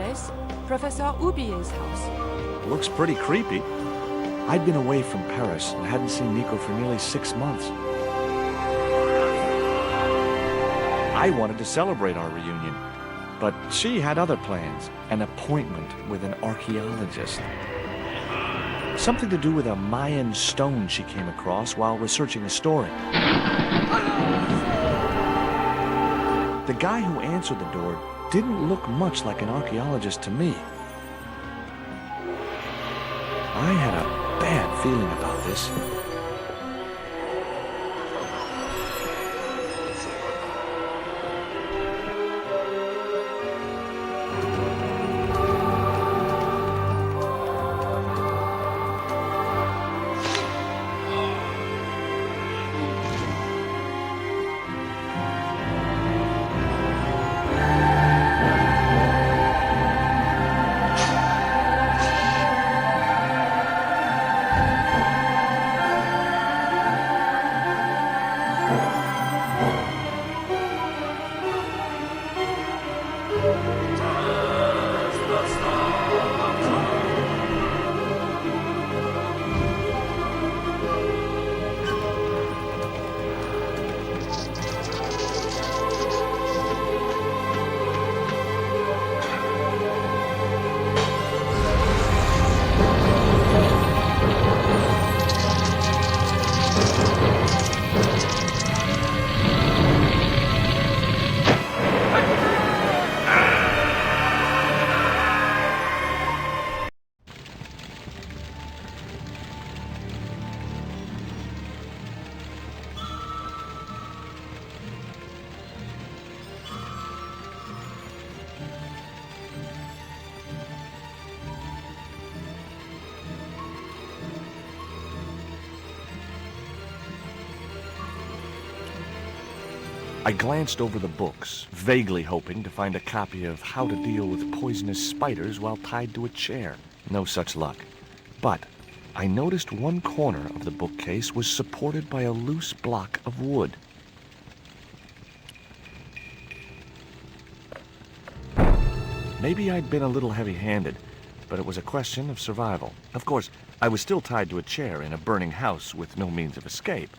place, Professor Ubier's house. Looks pretty creepy. I'd been away from Paris and hadn't seen Nico for nearly 6 months. I wanted to celebrate our reunion, but she had other plans. An appointment with an archaeologist. Something to do with a Mayan stone she came across while researching a story. The guy who answered the door didn't look much like an archaeologist to me. I had a bad feeling about this. I glanced over the books, vaguely hoping to find a copy of How to Deal with Poisonous Spiders While Tied to a Chair. No such luck. But I noticed one corner of the bookcase was supported by a loose block of wood. Maybe I'd been a little heavy-handed, but it was a question of survival. Of course, I was still tied to a chair in a burning house with no means of escape.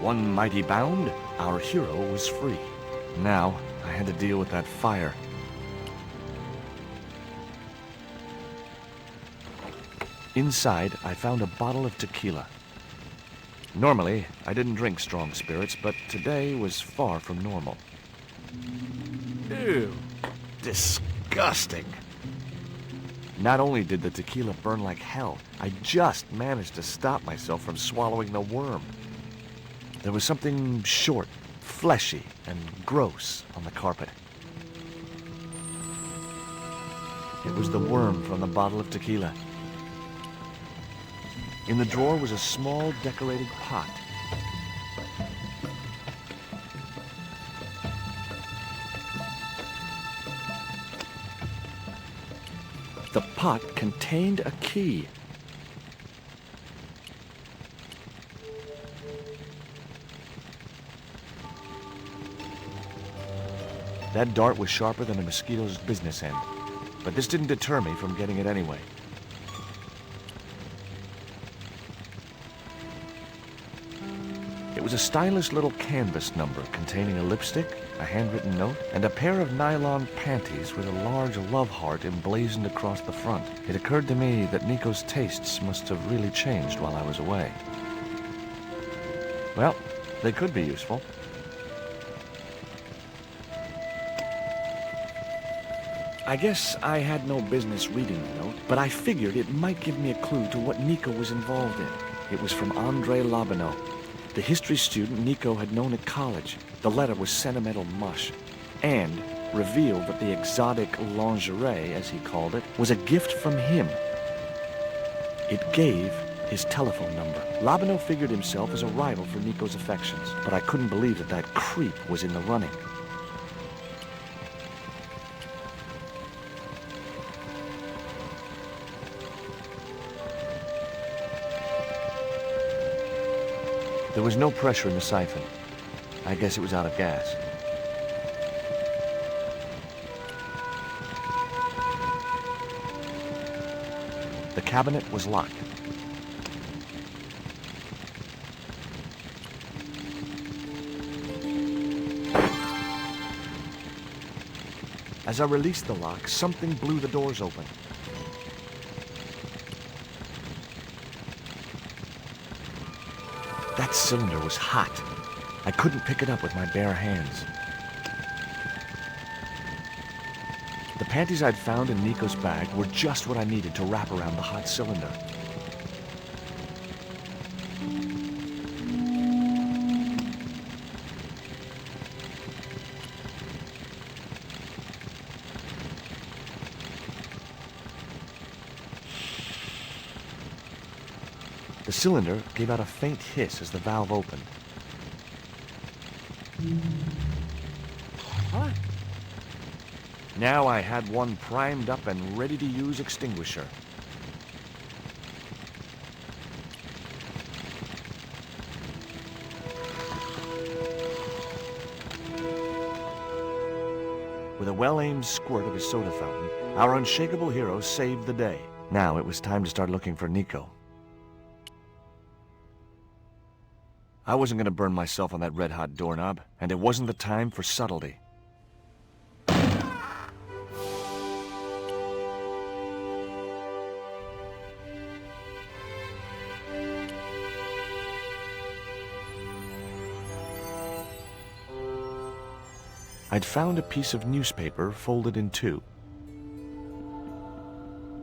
One mighty bound, our hero was free. Now, I had to deal with that fire. Inside, I found a bottle of tequila. Normally, I didn't drink strong spirits, but today was far from normal. Ew. Disgusting. Not only did the tequila burn like hell, I just managed to stop myself from swallowing the worm. There was something short, fleshy, and gross on the carpet. It was the worm from the bottle of tequila. In the drawer was a small decorated pot. The pot contained a key. That dart was sharper than a mosquito's business end, but this didn't deter me from getting it anyway. It was a stylish little canvas number containing a lipstick, a handwritten note, and a pair of nylon panties with a large love heart emblazoned across the front. It occurred to me that Nico's tastes must have really changed while I was away. Well, they could be useful. I guess I had no business reading the note, but I figured it might give me a clue to what Nico was involved in. It was from André Labanau, the history student Nico had known at college. The letter was sentimental mush, and revealed that the exotic lingerie, as he called it, was a gift from him. It gave his telephone number. Labanau figured himself as a rival for Nico's affections, but I couldn't believe that that creep was in the running. There was no pressure in the siphon. I guess it was out of gas. The cabinet was locked. As I released the lock, something blew the doors open. That cylinder was hot. I couldn't pick it up with my bare hands. The panties I'd found in Nico's bag were just what I needed to wrap around the hot cylinder. The cylinder gave out a faint hiss as the valve opened. Huh? Now I had one primed up and ready to use extinguisher. With a well-aimed squirt of his soda fountain, our unshakable hero saved the day. Now it was time to start looking for Nico. I wasn't going to burn myself on that red-hot doorknob, and it wasn't the time for subtlety. I'd found a piece of newspaper folded in two.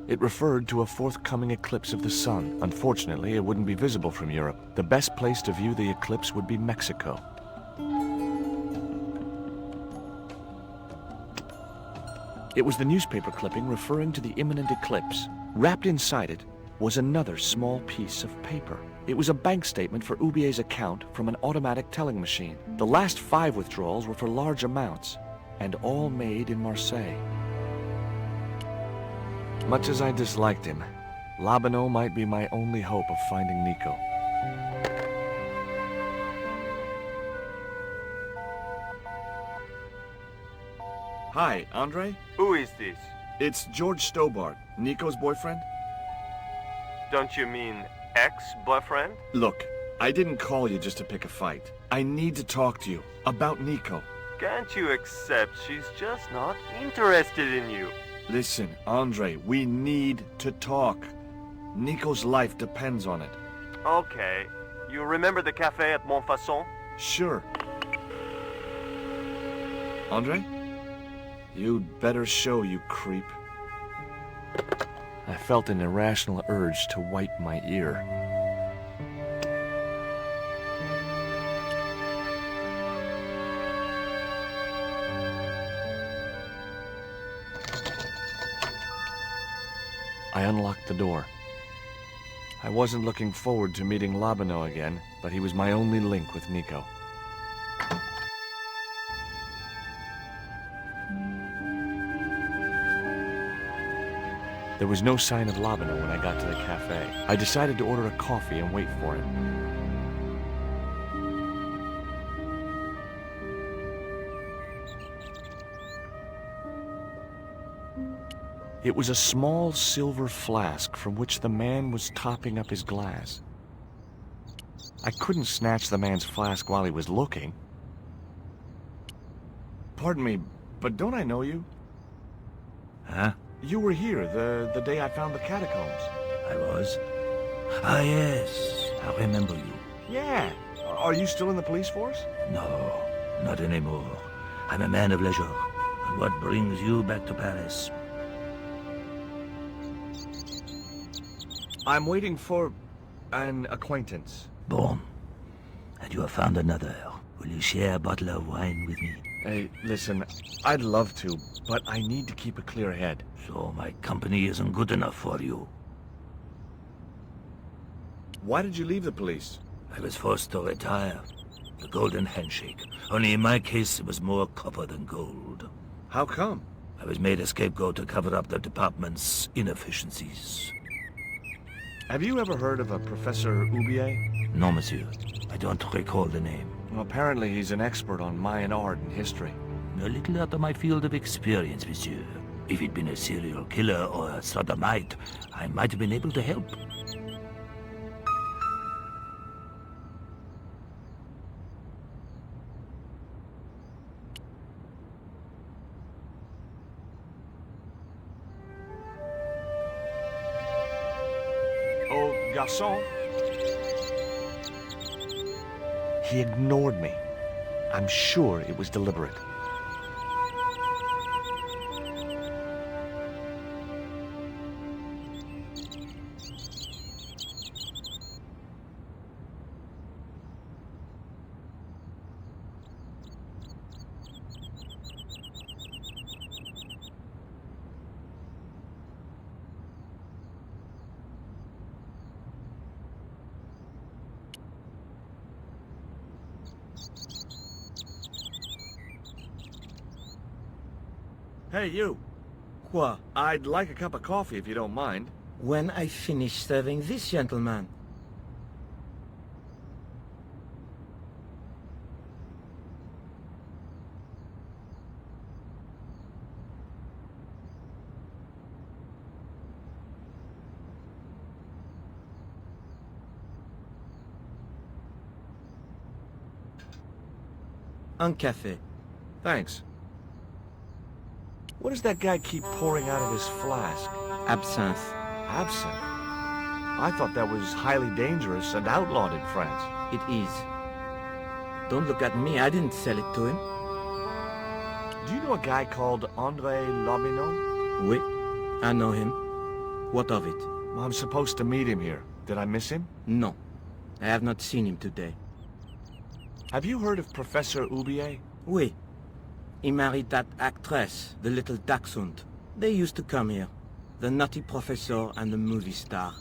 It referred to a forthcoming eclipse of the sun. Unfortunately, it wouldn't be visible from Europe. The best place to view the eclipse would be Mexico. It was the newspaper clipping referring to the imminent eclipse. Wrapped inside it was another small piece of paper. It was a bank statement for Ubier's account from an automatic telling machine. The last 5 withdrawals were for large amounts, and all made in Marseille. Much as I disliked him, Labano might be my only hope of finding Nico. Hi, Andre? Who is this? It's George Stobart, Nico's boyfriend. Don't you mean ex-boyfriend? Look, I didn't call you just to pick a fight. I need to talk to you about Nico. Can't you accept she's just not interested in you? Listen, Andre, we need to talk. Nico's life depends on it. Okay. You remember the cafe at Montfaucon? Sure. Andre? You'd better show, you creep. I felt an irrational urge to wipe my ear. I unlocked the door. I wasn't looking forward to meeting Labano again, but he was my only link with Nico. There was no sign of Labano when I got to the cafe. I decided to order a coffee and wait for him. It was a small silver flask from which the man was topping up his glass. I couldn't snatch the man's flask while he was looking. Pardon me, but don't I know you? Huh? You were here the day I found the catacombs. I was? Ah, yes. I remember you. Yeah. Are you still in the police force? No, not anymore. I'm a man of leisure. And what brings you back to Paris? I'm waiting for an acquaintance. Bon. And you have found another. Will you share a bottle of wine with me? Hey, listen, I'd love to, but I need to keep a clear head. So my company isn't good enough for you. Why did you leave the police? I was forced to retire. The golden handshake. Only in my case, it was more copper than gold. How come? I was made a scapegoat to cover up the department's inefficiencies. Have you ever heard of a Professor Oubier? No, monsieur. I don't recall the name. Well, apparently he's an expert on Mayan art and history. A little out of my field of experience, monsieur. If he'd been a serial killer or a sodomite, I might have been able to help. Oh, garçon. He ignored me. I'm sure it was deliberate. Hey, you. Quoi? I'd like a cup of coffee if you don't mind. When I finish serving this gentleman. Un café. Thanks. What does that guy keep pouring out of his flask? Absinthe. Absinthe? I thought that was highly dangerous and outlawed in France. It is. Don't look at me, I didn't sell it to him. Do you know a guy called André Lobineau? Oui, I know him. What of it? Well, I'm supposed to meet him here. Did I miss him? No, I have not seen him today. Have you heard of Professor Oubier? Oui. He married that actress, the little dachshund. They used to come here. The nutty professor and the movie star.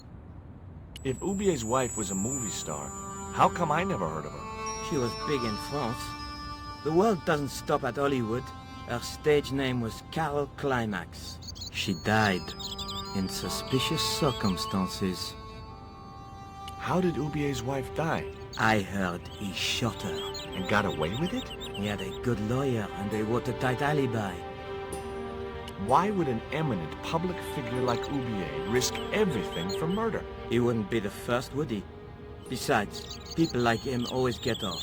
If Oubier's wife was a movie star, how come I never heard of her? She was big in France. The world doesn't stop at Hollywood. Her stage name was Carol Climax. She died in suspicious circumstances. How did Oubier's wife die? I heard he shot her. And got away with it? He had a good lawyer and a watertight alibi. Why would an eminent public figure like Oubier risk everything for murder? He wouldn't be the first, would he? Besides, people like him always get off.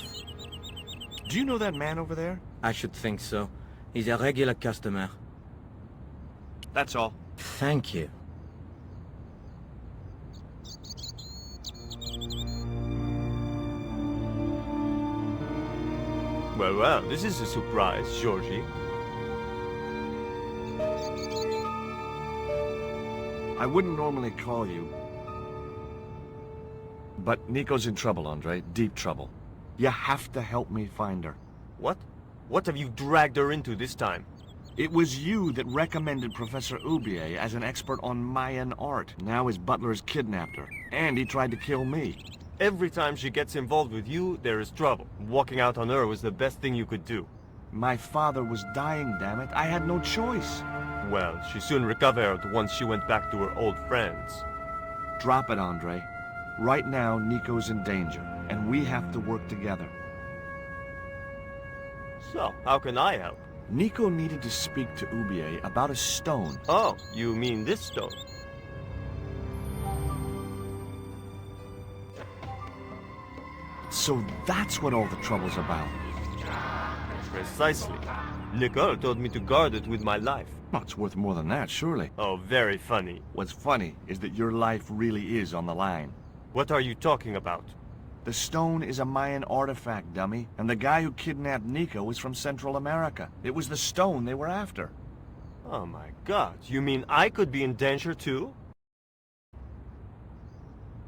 Do you know that man over there? I should think so. He's a regular customer. That's all. Thank you. Well, well, this is a surprise, Georgie. I wouldn't normally call you. But Nico's in trouble, Andre. Deep trouble. You have to help me find her. What? What have you dragged her into this time? It was you that recommended Professor Oubier as an expert on Mayan art. Now his butler's kidnapped her. And he tried to kill me. Every time she gets involved with you, there is trouble. Walking out on her was the best thing you could do. My father was dying, damn it. I had no choice. Well, she soon recovered once she went back to her old friends. Drop it, Andre. Right now, Nico's in danger, and we have to work together. So, how can I help? Nico needed to speak to Oubier about a stone. Oh, you mean this stone? So that's what all the trouble's about. Precisely. Nicole told me to guard it with my life. Well, it's worth more than that, surely. Oh, very funny. What's funny is that your life really is on the line. What are you talking about? The stone is a Mayan artifact, dummy, and the guy who kidnapped Nico was from Central America. It was the stone they were after. Oh my god, you mean I could be in danger too?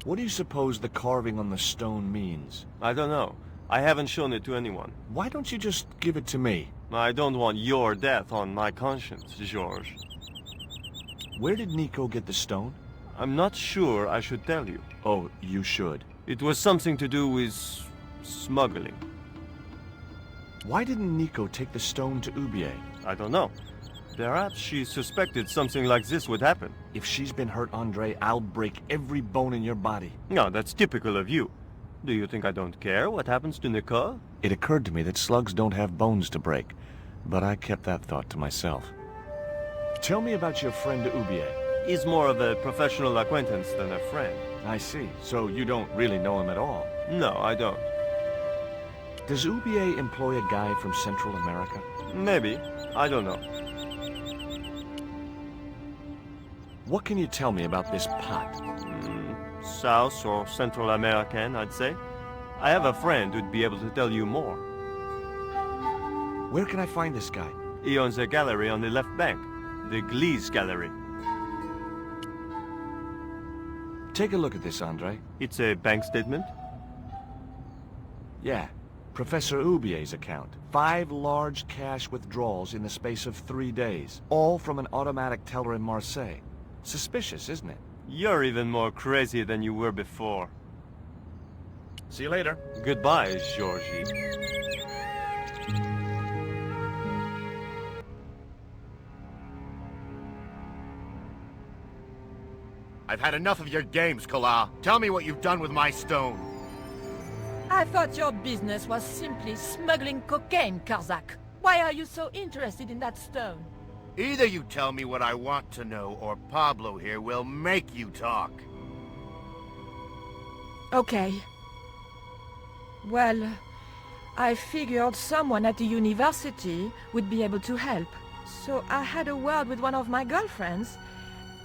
What do you suppose the carving on the stone means? I don't know. I haven't shown it to anyone. Why don't you just give it to me? I don't want your death on my conscience, George. Where did Nico get the stone? I'm not sure I should tell you. Oh, you should. It was something to do with smuggling. Why didn't Nico take the stone to Oubier? I don't know. Perhaps she suspected something like this would happen. If she's been hurt, Andre, I'll break every bone in your body. No, that's typical of you. Do you think I don't care what happens to Nicole? It occurred to me that slugs don't have bones to break, but I kept that thought to myself. Tell me about your friend Ubier. He's more of a professional acquaintance than a friend. I see. So you don't really know him at all. No, I don't. Does Ubier employ a guy from Central America? Maybe. I don't know. What can you tell me about this pot? South or Central American, I'd say. I have a friend who'd be able to tell you more. Where can I find this guy? He owns a gallery on the left bank. The Glees Gallery. Take a look at this, Andre. It's a bank statement. Yeah. Professor Ubier's account. 5 large cash withdrawals in the space of 3 days. All from an automatic teller in Marseille. Suspicious, isn't it? You're even more crazy than you were before. See you later. Goodbye, Georgie. I've had enough of your games, Kala. Tell me what you've done with my stone. I thought your business was simply smuggling cocaine, Karzak. Why are you so interested in that stone? Either you tell me what I want to know, or Pablo here will make you talk. Okay. Well, I figured someone at the university would be able to help. So I had a word with one of my girlfriends,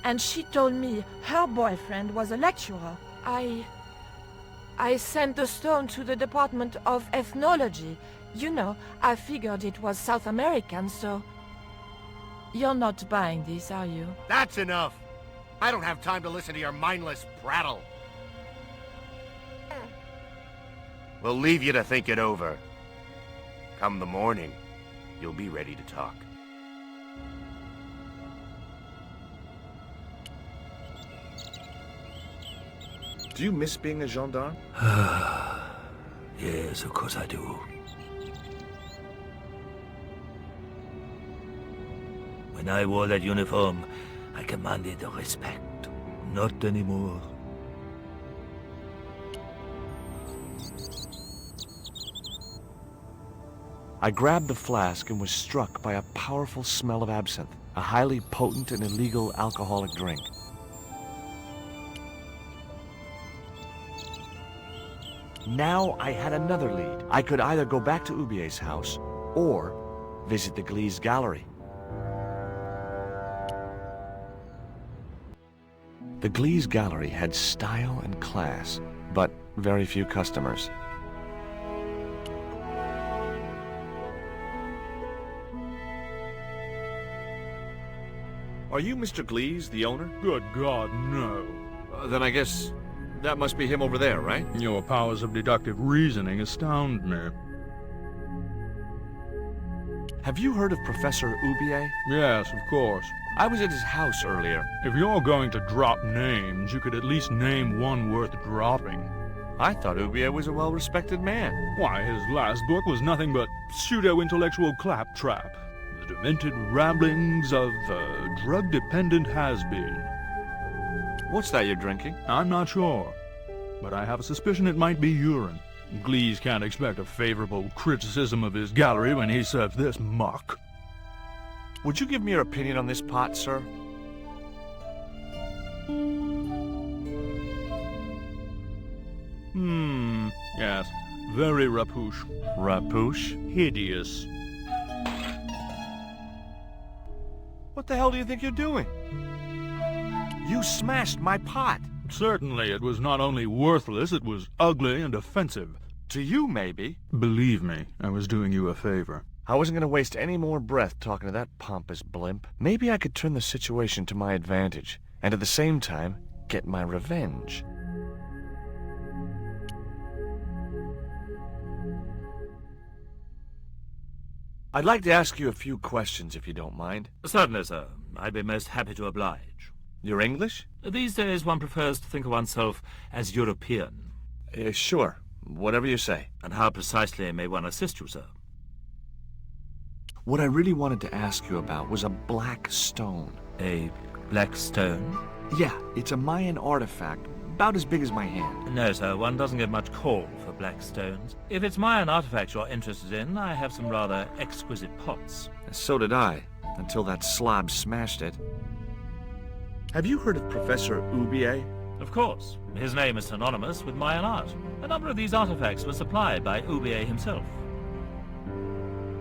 and she told me her boyfriend was a lecturer. I sent the stone to the Department of Ethnology. You know, I figured it was South American, so... You're not buying this, are you? That's enough! I don't have time to listen to your mindless prattle. We'll leave you to think it over. Come the morning, you'll be ready to talk. Do you miss being a gendarme? Yes, of course I do. When I wore that uniform, I commanded respect. Not anymore. I grabbed the flask and was struck by a powerful smell of absinthe, a highly potent and illegal alcoholic drink. Now I had another lead. I could either go back to Ubier's house or visit the Glees Gallery. The Glees Gallery had style and class, but very few customers. Are you Mr. Glees, the owner? Good God, no. Then I guess that must be him over there, right? Your powers of deductive reasoning astound me. Have you heard of Professor Ubier? Yes, of course. I was at his house earlier. If you're going to drop names, you could at least name one worth dropping. I thought Ubier was a well-respected man. Why, his last book was nothing but pseudo-intellectual claptrap. The demented ramblings of a drug-dependent has-been. What's that you're drinking? I'm not sure, but I have a suspicion it might be urine. Glees can't expect a favorable criticism of his gallery when he serves this muck. Would you give me your opinion on this pot, sir? Yes. Very rapouche. Rapouche? Hideous. What the hell do you think you're doing? You smashed my pot. Certainly, it was not only worthless, it was ugly and offensive. To you, maybe. Believe me, I was doing you a favor. I wasn't going to waste any more breath talking to that pompous blimp. Maybe I could turn the situation to my advantage, and at the same time, get my revenge. I'd like to ask you a few questions, if you don't mind. Certainly, sir. I'd be most happy to oblige. You're English? These days one prefers to think of oneself as European. Sure. Whatever you say. And how precisely may one assist you, sir? What I really wanted to ask you about was a black stone. A black stone? Yeah, it's a Mayan artifact, about as big as my hand. No, sir, one doesn't get much call for black stones. If it's Mayan artifacts you're interested in, I have some rather exquisite pots. So did I, until that slob smashed it. Have you heard of Professor Ubier? Of course. His name is synonymous with Mayan art. A number of these artifacts were supplied by Ubier himself.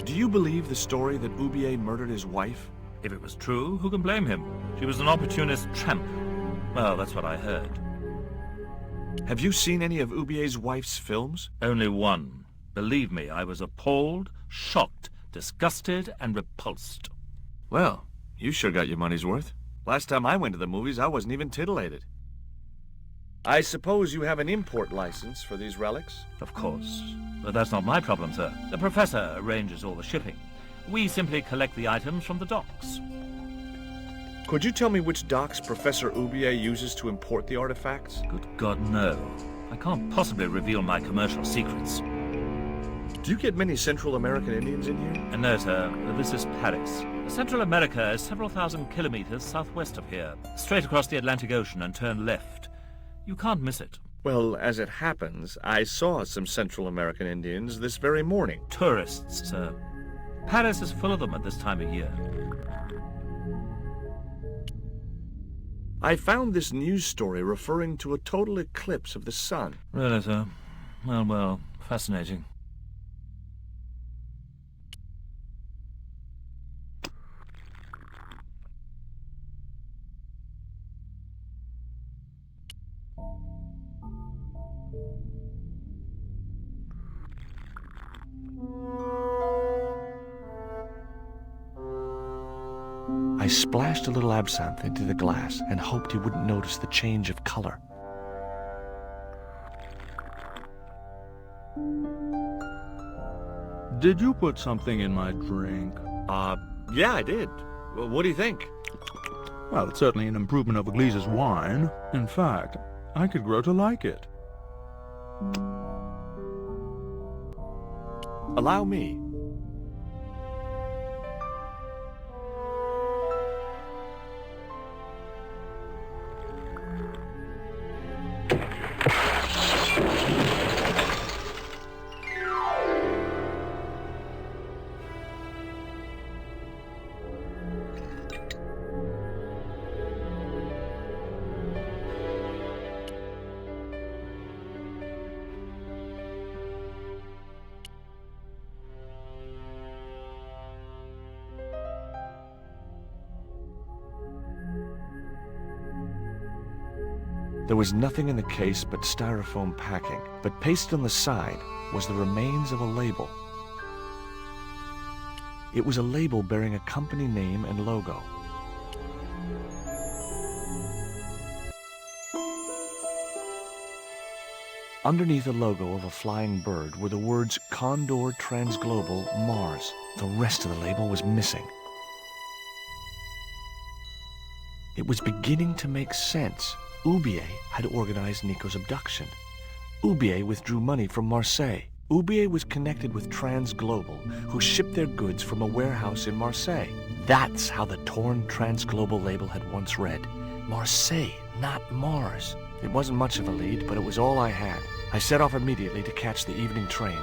Do you believe the story that Ubier murdered his wife? If it was true, who can blame him? She was an opportunist tramp. Well, that's what I heard. Have you seen any of Ubier's wife's films? Only one. Believe me, I was appalled, shocked, disgusted, and repulsed. Well, you sure got your money's worth. Last time I went to the movies, I wasn't even titillated. I suppose you have an import license for these relics? Of course. But that's not my problem, sir. The professor arranges all the shipping. We simply collect the items from the docks. Could you tell me which docks Professor Ubier uses to import the artifacts? Good God, no. I can't possibly reveal my commercial secrets. Do you get many Central American Indians in here? And no, sir. This is Paris. Central America is several thousand kilometers southwest of here. Straight across the Atlantic Ocean and turn left. You can't miss it. Well, as it happens, I saw some Central American Indians this very morning. Tourists, sir. Paris is full of them at this time of year. I found this news story referring to a total eclipse of the sun. Really, sir? Well, fascinating. I splashed a little absinthe into the glass and hoped he wouldn't notice the change of color. Did you put something in my drink? Yeah, I did. Well, what do you think? Well, it's certainly an improvement over Gleese's wine. In fact, I could grow to like it. Allow me. There was nothing in the case but styrofoam packing, but pasted on the side was the remains of a label. It was a label bearing a company name and logo. Underneath the logo of a flying bird were the words Condor Transglobal Mars. The rest of the label was missing. It was beginning to make sense. Ubier had organized Nico's abduction. Ubier withdrew money from Marseille. Ubier was connected with Transglobal, who shipped their goods from a warehouse in Marseille. That's how the torn Transglobal label had once read. Marseille, not Mars. It wasn't much of a lead, but it was all I had. I set off immediately to catch the evening train.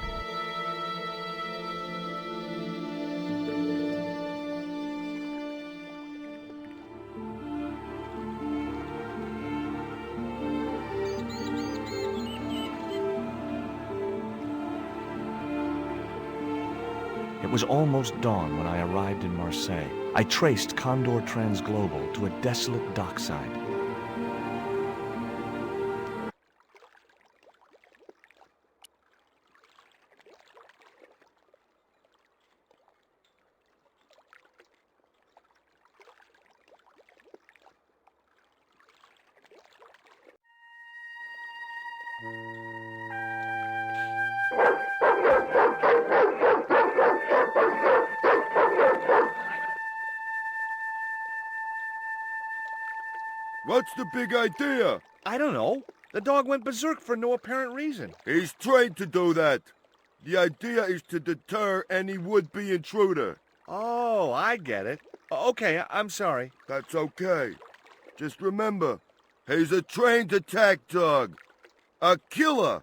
It was almost dawn when I arrived in Marseille. I traced Condor Transglobal to a desolate dockside. What's the big idea? I don't know. The dog went berserk for no apparent reason. He's trained to do that. The idea is to deter any would-be intruder. Oh, I get it. Okay, I'm sorry. That's okay. Just remember, he's a trained attack dog. A killer.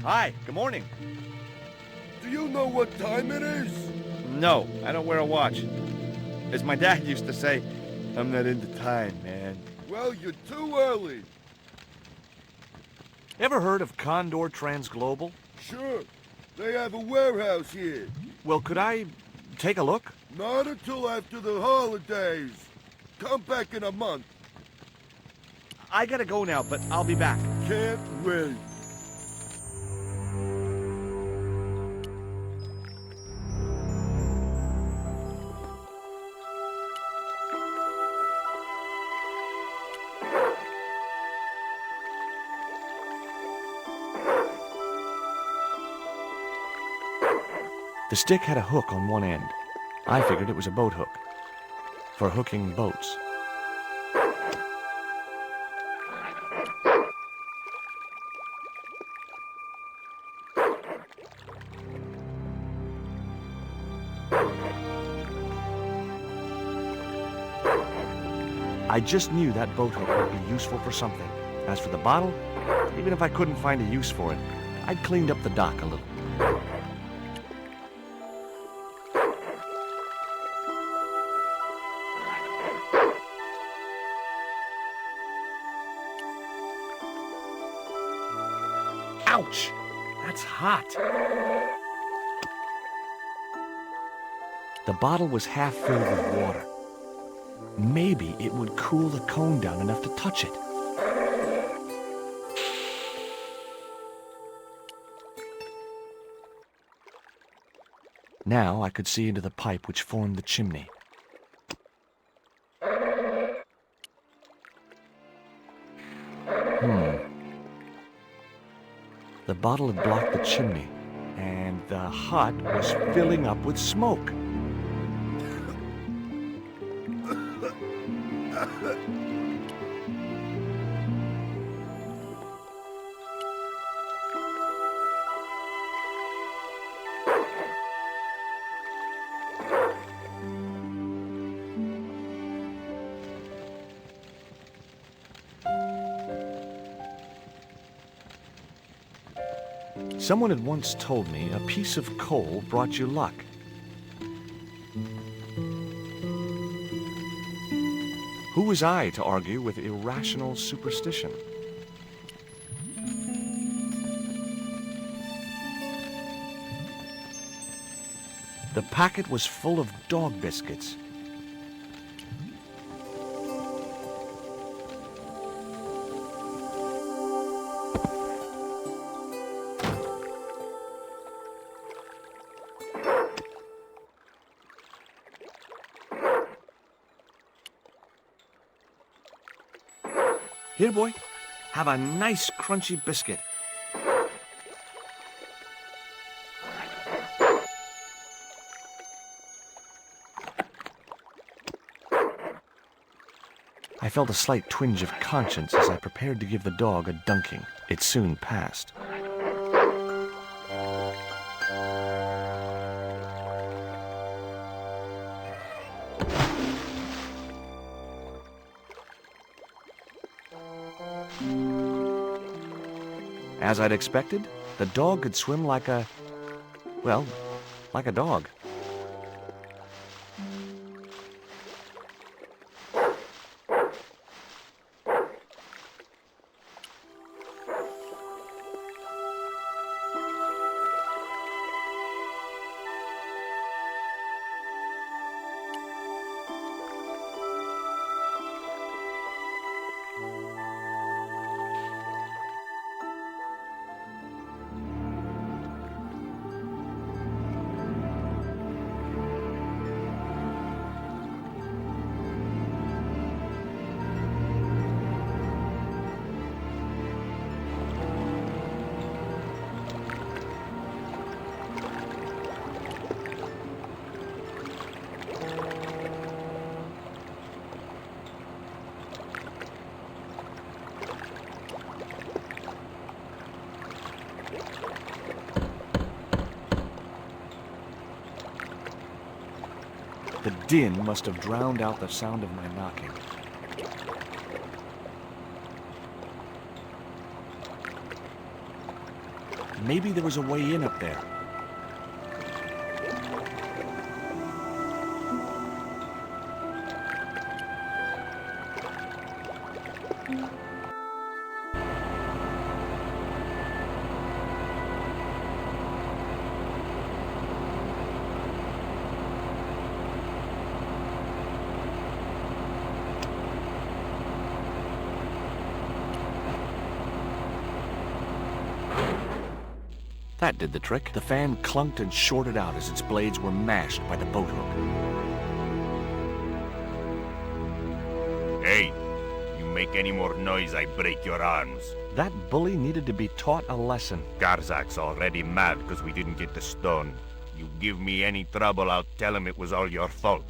Hi, good morning. Do you know what time it is? No, I don't wear a watch. As my dad used to say, I'm not into time, man. Well, you're too early. Ever heard of Condor Transglobal? Sure. They have a warehouse here. Well, could I take a look? Not until after the holidays. Come back in a month. I gotta go now, but I'll be back. Can't wait. The stick had a hook on one end. I figured it was a boat hook for hooking boats. I just knew that boat hook would be useful for something. As for the bottle, even if I couldn't find a use for it, I'd cleaned up the dock a little. Ouch! That's hot. The bottle was half filled with water. Maybe it would cool the cone down enough to touch it. Now I could see into the pipe which formed the chimney. The bottle had blocked the chimney, and the hut was filling up with smoke. Someone had once told me a piece of coal brought you luck. Who was I to argue with irrational superstition? The packet was full of dog biscuits. Here, boy, have a nice crunchy biscuit. I felt a slight twinge of conscience as I prepared to give the dog a dunking. It soon passed. As I'd expected, the dog could swim like a dog. din must have drowned out the sound of my knocking. Maybe there was a way in up there. That did the trick. The fan clunked and shorted out as its blades were mashed by the boat hook. Hey, you make any more noise, I break your arms. That bully needed to be taught a lesson. Garzak's already mad because we didn't get the stone. You give me any trouble, I'll tell him it was all your fault.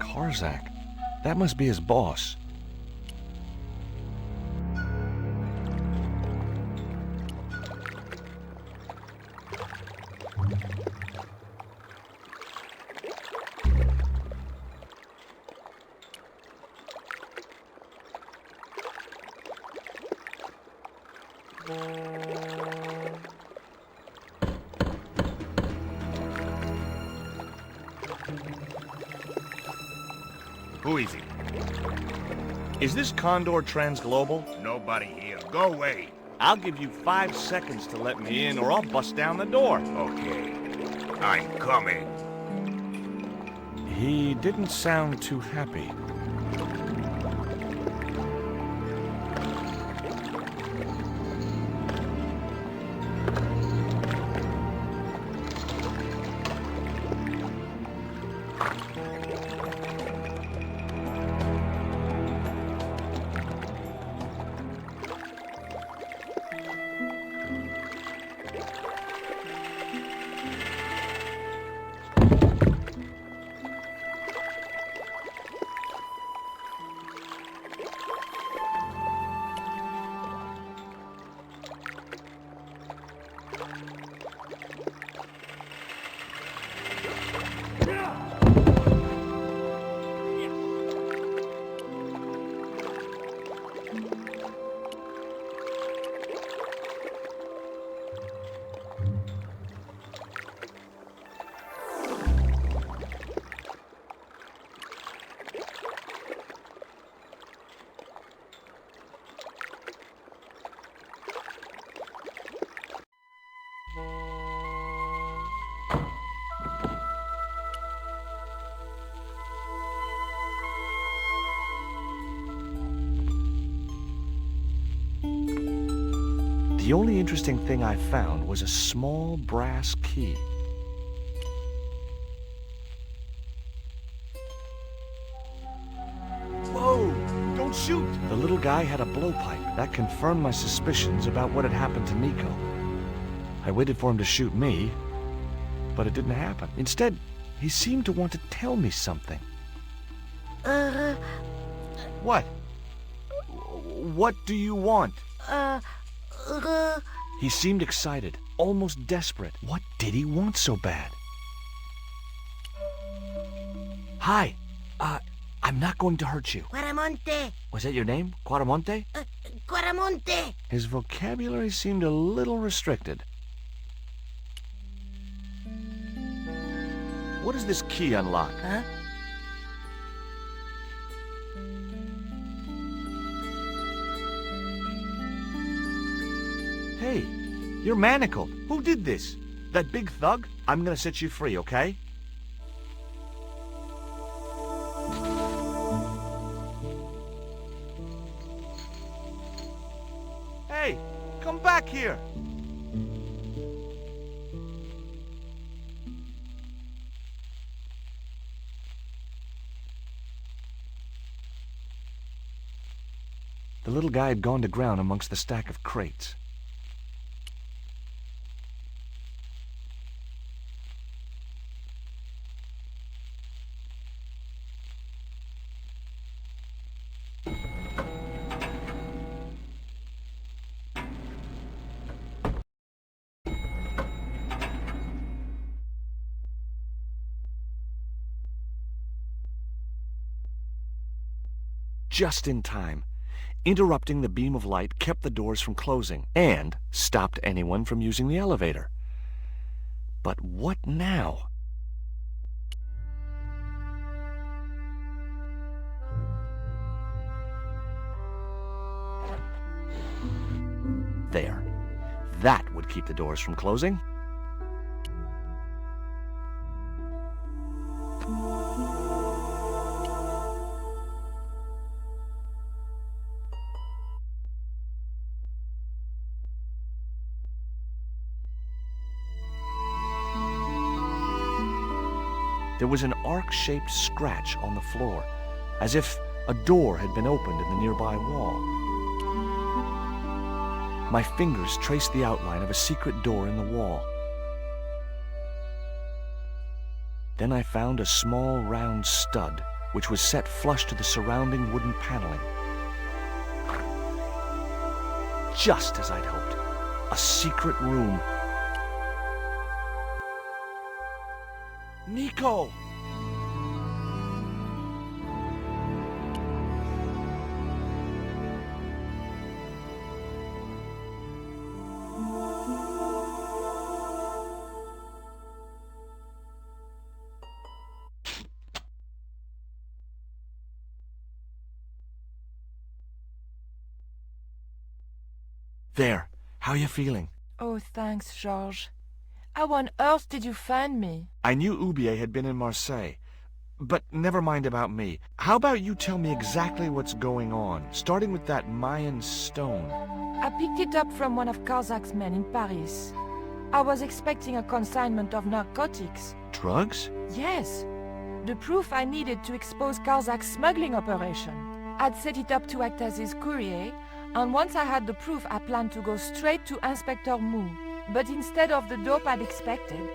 Karzak? That must be his boss. Who is he? Is this Condor Transglobal? Nobody here. Go away. I'll give you 5 seconds to let me in or I'll bust down the door. Okay. I'm coming. He didn't sound too happy. The only interesting thing I found was a small brass key. Whoa! Don't shoot! The little guy had a blowpipe. That confirmed my suspicions about what had happened to Nico. I waited for him to shoot me, but it didn't happen. Instead, he seemed to want to tell me something. What? What do you want? He seemed excited, almost desperate. What did he want so bad? Hi. I'm not going to hurt you. Quaramonte! Was that your name? Quaramonte? Quaramonte! His vocabulary seemed a little restricted. What does this key unlock? Huh? Hey, you're manacled. Who did this? That big thug? I'm gonna set you free, okay? Hey, come back here! The little guy had gone to ground amongst the stack of crates. just in time. Interrupting the beam of light kept the doors from closing and stopped anyone from using the elevator. But what now? There. That would keep the doors from closing. There was an arc-shaped scratch on the floor, as if a door had been opened in the nearby wall. My fingers traced the outline of a secret door in the wall. Then I found a small round stud, which was set flush to the surrounding wooden paneling. Just as I'd hoped, a secret room. Nico! There. How you feeling? Oh, thanks, Georges. How on earth did you find me? I knew Oubier had been in Marseille. But never mind about me. How about you tell me exactly what's going on, starting with that Mayan stone? I picked it up from one of Carzak's men in Paris. I was expecting a consignment of narcotics. Drugs? Yes. The proof I needed to expose Carzak's smuggling operation. I'd set it up to act as his courier, and once I had the proof, I planned to go straight to Inspector Mou. But instead of the dope I'd expected,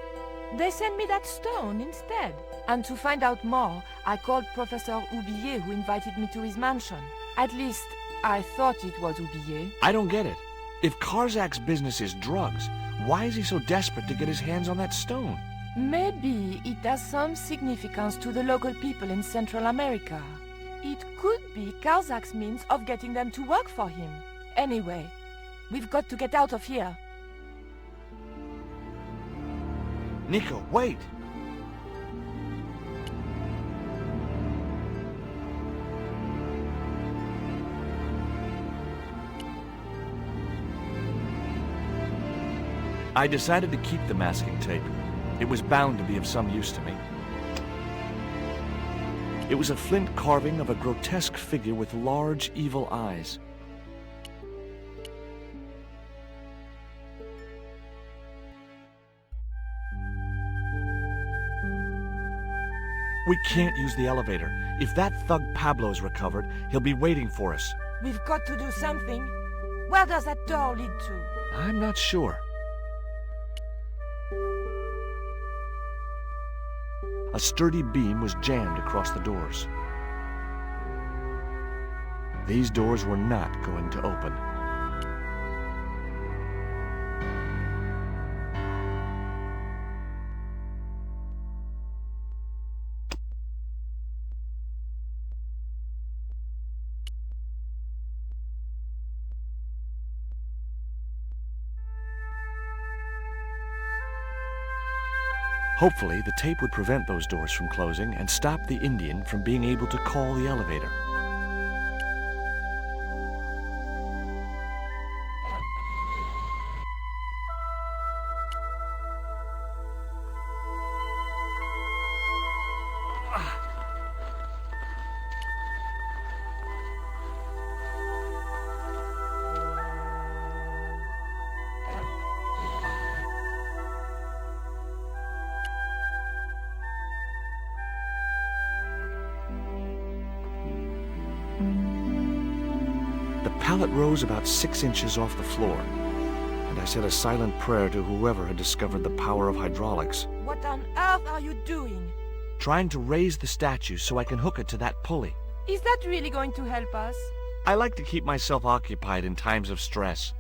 they sent me that stone instead. And to find out more, I called Professor Oubier, who invited me to his mansion. At least, I thought it was Oubier. I don't get it. If Carzak's business is drugs, why is he so desperate to get his hands on that stone? Maybe it has some significance to the local people in Central America. It could be Carzak's means of getting them to work for him. Anyway, we've got to get out of here. Nico, wait! I decided to keep the masking tape. It was bound to be of some use to me. It was a flint carving of a grotesque figure with large, evil eyes. We can't use the elevator. If that thug Pablo's recovered, he'll be waiting for us. We've got to do something. Where does that door lead to? I'm not sure. A sturdy beam was jammed across the doors. These doors were not going to open. Hopefully, the tape would prevent those doors from closing and stop the Indian from being able to call the elevator. The pallet rose about 6 inches off the floor, and I said a silent prayer to whoever had discovered the power of hydraulics. What on earth are you doing? Trying to raise the statue so I can hook it to that pulley. Is that really going to help us? I like to keep myself occupied in times of stress.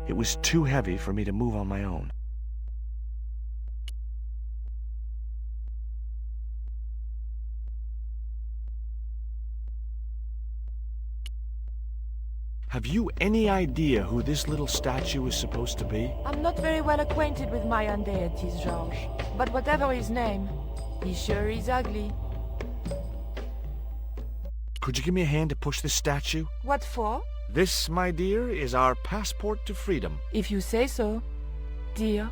It was too heavy for me to move on my own. Have you any idea who this little statue is supposed to be? I'm not very well acquainted with Mayan deities, George. But whatever his name, he sure is ugly. Could you give me a hand to push this statue? What for? This, my dear, is our passport to freedom. If you say so, dear.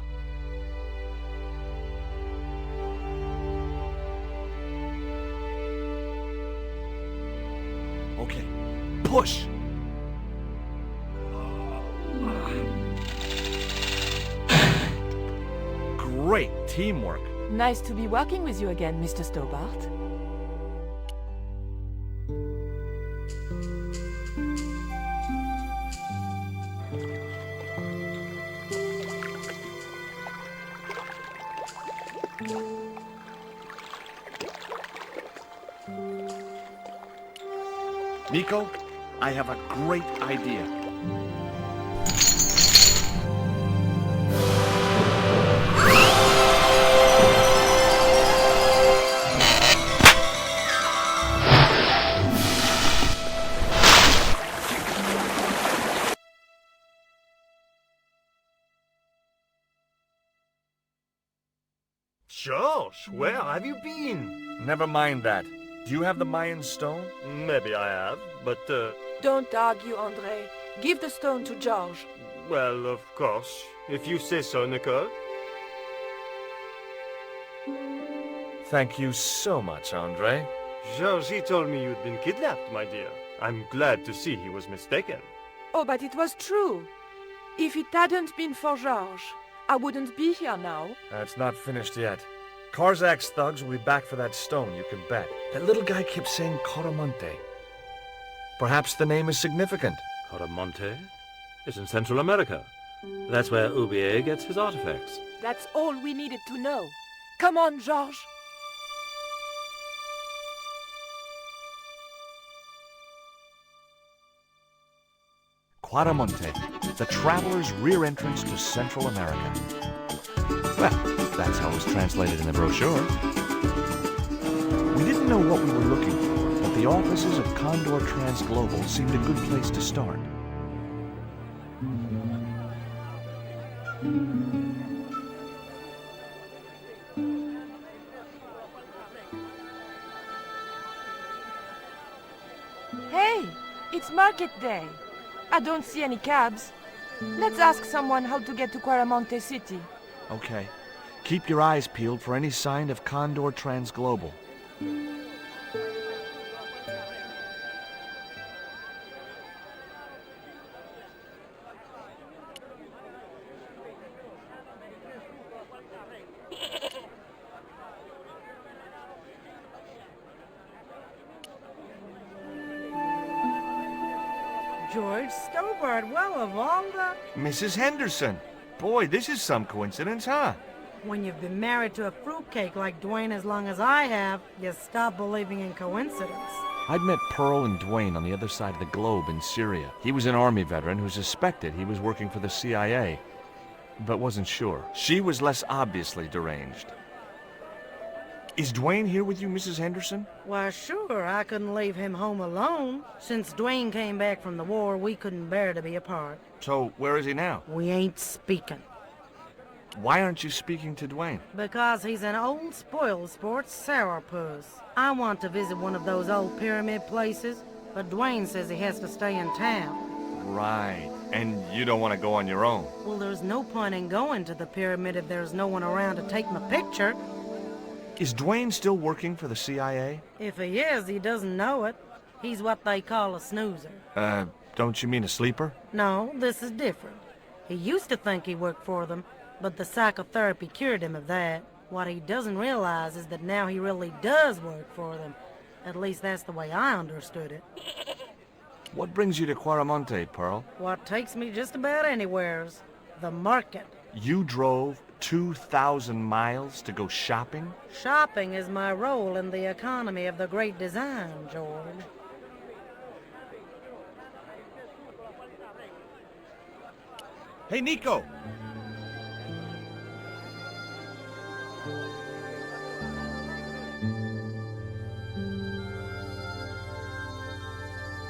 Okay, push! Great teamwork. Nice to be working with you again, Mr. Stobart. Nico, I have a great idea. George, where have you been? Never mind that. Do you have the Mayan stone? Maybe I have, but, Don't argue, André. Give the stone to George. well, of course. If you say so, Nicole. Thank you so much, Andre. George, he told me you'd been kidnapped, my dear. I'm glad to see he was mistaken. Oh, but it was true. If it hadn't been for George, I wouldn't be here now. It's not finished yet. Karzak's thugs will be back for that stone, you can bet. That little guy kept saying Coramonte. Perhaps the name is significant. Coramonte is in Central America. That's where Ubier gets his artifacts. That's all we needed to know. Come on, George. Coramonte, the traveler's rear entrance to Central America. Well, that's how it was translated in the brochure. We didn't know what we were looking for, but the offices of Condor Transglobal seemed a good place to start. Hey, it's market day. I don't see any cabs. Let's ask someone how to get to Coramonte City. Okay. Keep your eyes peeled for any sign of Condor Transglobal. George Stobart, well, of all the... Mrs. Henderson. Boy, this is some coincidence, huh? When you've been married to a fruitcake like Dwayne as long as I have, you stop believing in coincidence. I'd met Pearl and Dwayne on the other side of the globe in Syria. He was an Army veteran who suspected he was working for the CIA, but wasn't sure. She was less obviously deranged. Is Dwayne here with you, Mrs. Henderson? Why, sure, I couldn't leave him home alone. Since Dwayne came back from the war, we couldn't bear to be apart. So, where is he now? We ain't speaking. Why aren't you speaking to Dwayne? Because he's an old spoil sport sourpuss. I want to visit one of those old pyramid places, but Dwayne says he has to stay in town. Right. And you don't want to go on your own? Well, there's no point in going to the pyramid if there's no one around to take my picture. Is Dwayne still working for the CIA? If he is, he doesn't know it. He's what they call a snoozer. Don't you mean a sleeper? No, this is different. He used to think he worked for them, but the psychotherapy cured him of that. What he doesn't realize is that now he really does work for them. At least that's the way I understood it. What brings you to Coramonte, Pearl? What takes me just about anywheres. The market. You drove 2,000 miles to go shopping? Shopping is my role in the economy of the Great Design, George. Hey, Nico!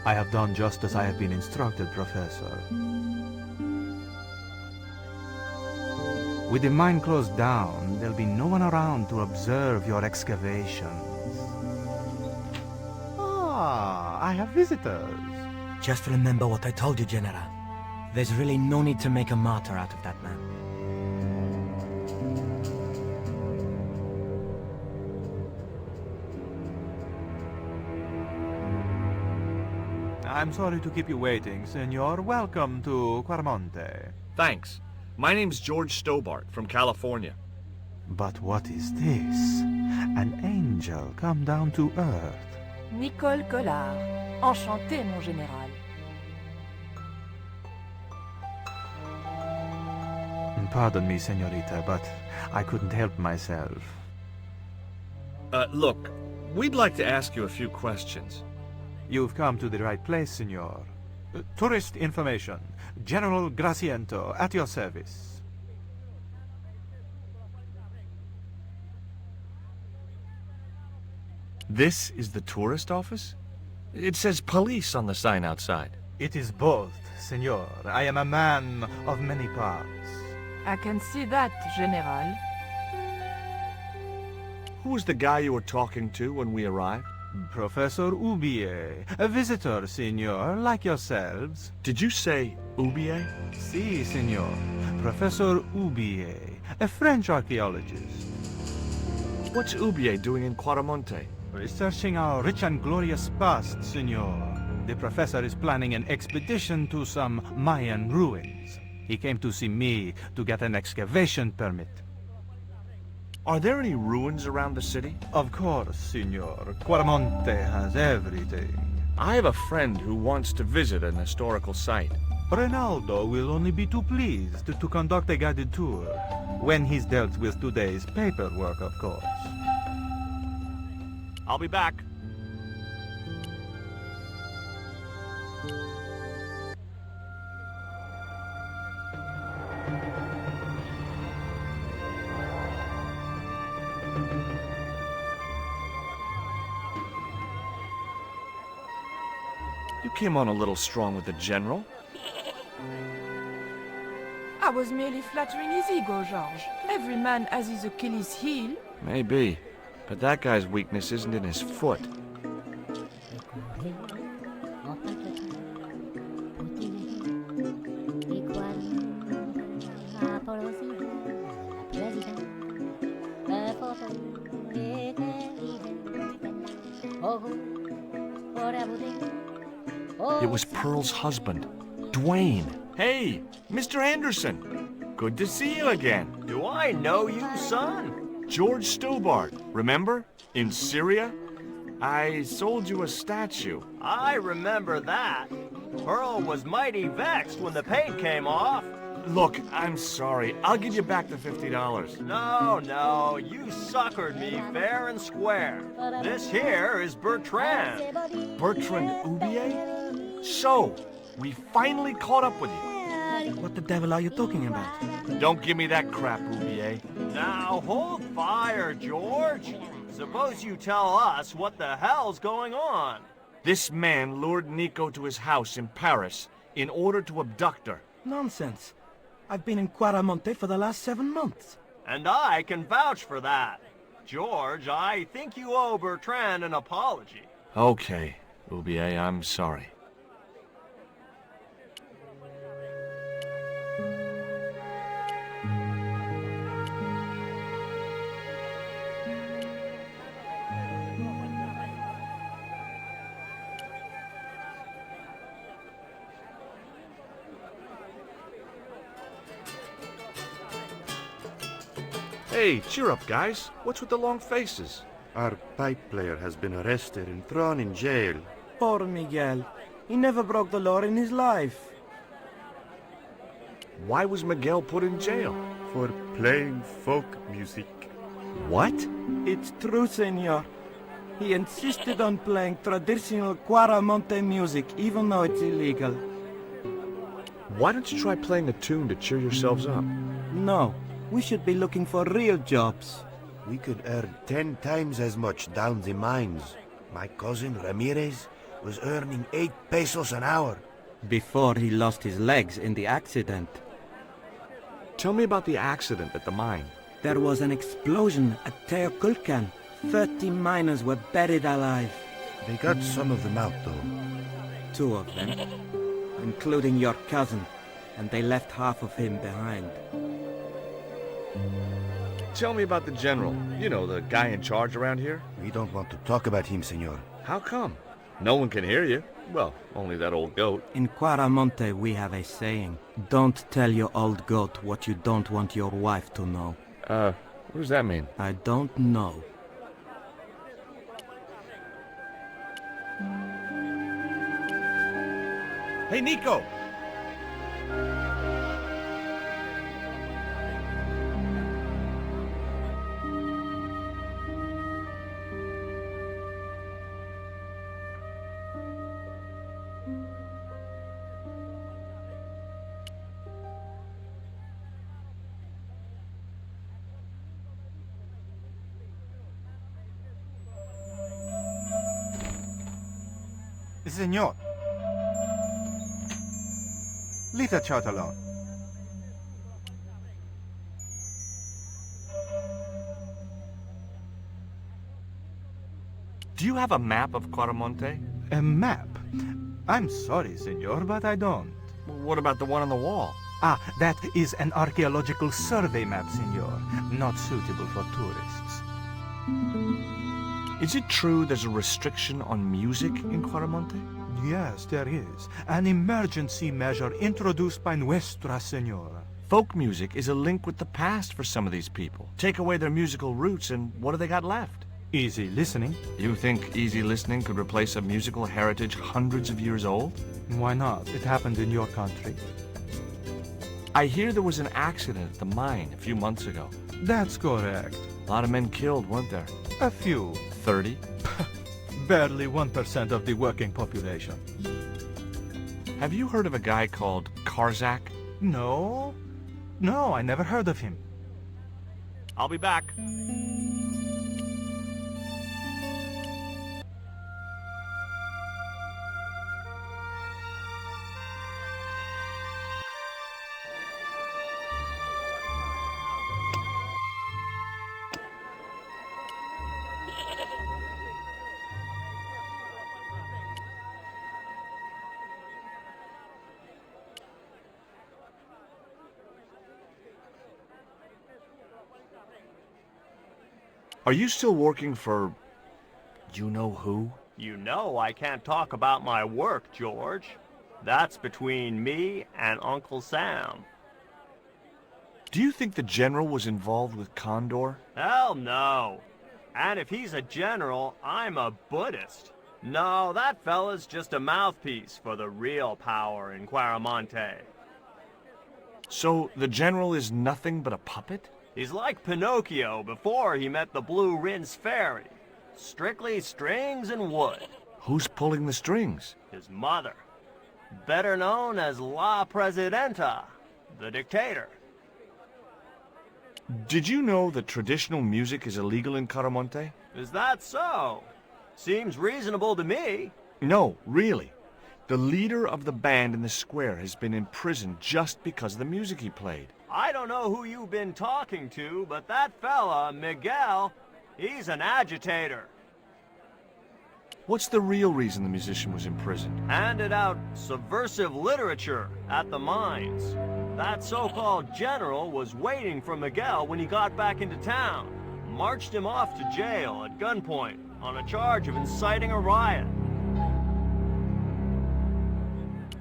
I have done just as I have been instructed, Professor. With the mine closed down, there'll be no one around to observe your excavations. Ah, I have visitors. Just remember what I told you, General. There's really no need to make a martyr out of that man. I'm sorry to keep you waiting, Senor. Welcome to Quarmonte. Thanks. My name's George Stobart, from California. But what is this? An angel come down to earth. Nicole Collard. Enchanté, mon général. Pardon me, senorita, but I couldn't help myself. Look, we'd like to ask you a few questions. You've come to the right place, senor. Tourist information. General Graciento, at your service. This is the tourist office? It says police on the sign outside. It is both, senor. I am a man of many parts. I can see that, General. Who was the guy you were talking to when we arrived? Professor Oubier, a visitor, senor, like yourselves. Did you say Oubier? Si, senor. Professor Oubier, a French archaeologist. What's Oubier doing in Quarmonte? Researching our rich and glorious past, senor. The professor is planning an expedition to some Mayan ruins. He came to see me to get an excavation permit. Are there any ruins around the city? Of course, senor. Quarmonte has everything. I have a friend who wants to visit an historical site. Ronaldo will only be too pleased to conduct a guided tour. When he's dealt with today's paperwork, of course. I'll be back. You came on a little strong with the General. I was merely flattering his ego, George. Every man has his Achilles heel. Maybe, but that guy's weakness isn't in his foot. It was Pearl's husband, Dwayne. Hey, Mr. Anderson. Good to see you again. Do I know you, son? George Stobart, remember? In Syria? I sold you a statue. I remember that. Pearl was mighty vexed when the paint came off. Look, I'm sorry. I'll give you back the $50. No, you suckered me fair and square. This here is Bertrand. Bertrand Oubier? So, we finally caught up with you. What the devil are you talking about? Don't give me that crap, Oubier. Now hold fire, George. Suppose you tell us what the hell's going on. This man lured Nico to his house in Paris in order to abduct her. Nonsense. I've been in Quarmonte for the last 7 months. And I can vouch for that. George, I think you owe Bertrand an apology. Okay, Oubier, I'm sorry. Hey, cheer up, guys. What's with the long faces? Our pipe player has been arrested and thrown in jail. Poor Miguel. He never broke the law in his life. Why was Miguel put in jail? For playing folk music. What? It's true, senor. He insisted on playing traditional Quarmonte music, even though it's illegal. Why don't you try playing a tune to cheer yourselves up? No, we should be looking for real jobs. We could earn 10 times as much down the mines. My cousin Ramirez was earning 8 pesos an hour. Before he lost his legs in the accident. Tell me about the accident at the mine. There was an explosion at Teoculcan. 30 miners were buried alive. They got some of them out, though. 2 of them, including your cousin, and they left half of him behind. Tell me about the general. You know, the guy in charge around here. We don't want to talk about him, senor. How come? No one can hear you. Well, only that old goat. In Quaramonte, we have a saying. Don't tell your old goat what you don't want your wife to know. What does that mean? I don't know. Hey, Nico! Senor. Leave the child alone. Do you have a map of Quaramonte? A map? I'm sorry, senor, but I don't. What about the one on the wall? Ah, that is an archaeological survey map, senor. Not suitable for tourists. Is it true there's a restriction on music in Quaramonte? Yes, there is. An emergency measure introduced by Nuestra Senora. Folk music is a link with the past for some of these people. Take away their musical roots and what do they got left? Easy listening. You think easy listening could replace a musical heritage hundreds of years old? Why not? It happened in your country. I hear there was an accident at the mine a few months ago. That's correct. A lot of men killed, weren't there? A few. 30? Barely 1% of the working population. Have you heard of a guy called Karzak? No. No, I never heard of him. I'll be back. Are you still working for... you know who? You know I can't talk about my work, George. That's between me and Uncle Sam. Do you think the general was involved with Condor? Hell no. And if he's a general, I'm a Buddhist. No, that fella's just a mouthpiece for the real power in Quaramonte. So the general is nothing but a puppet? He's like Pinocchio before he met the Blue Rinse Fairy. Strictly strings and wood. Who's pulling the strings? His mother. Better known as La Presidenta, the dictator. Did you know that traditional music is illegal in Quaramonte? Is that so? Seems reasonable to me. No, really. The leader of the band in the square has been imprisoned just because of the music he played. I don't know who you've been talking to, but that fella, Miguel, he's an agitator. What's the real reason the musician was imprisoned? Handed out subversive literature at the mines. That so-called general was waiting for Miguel when he got back into town. Marched him off to jail at gunpoint on a charge of inciting a riot.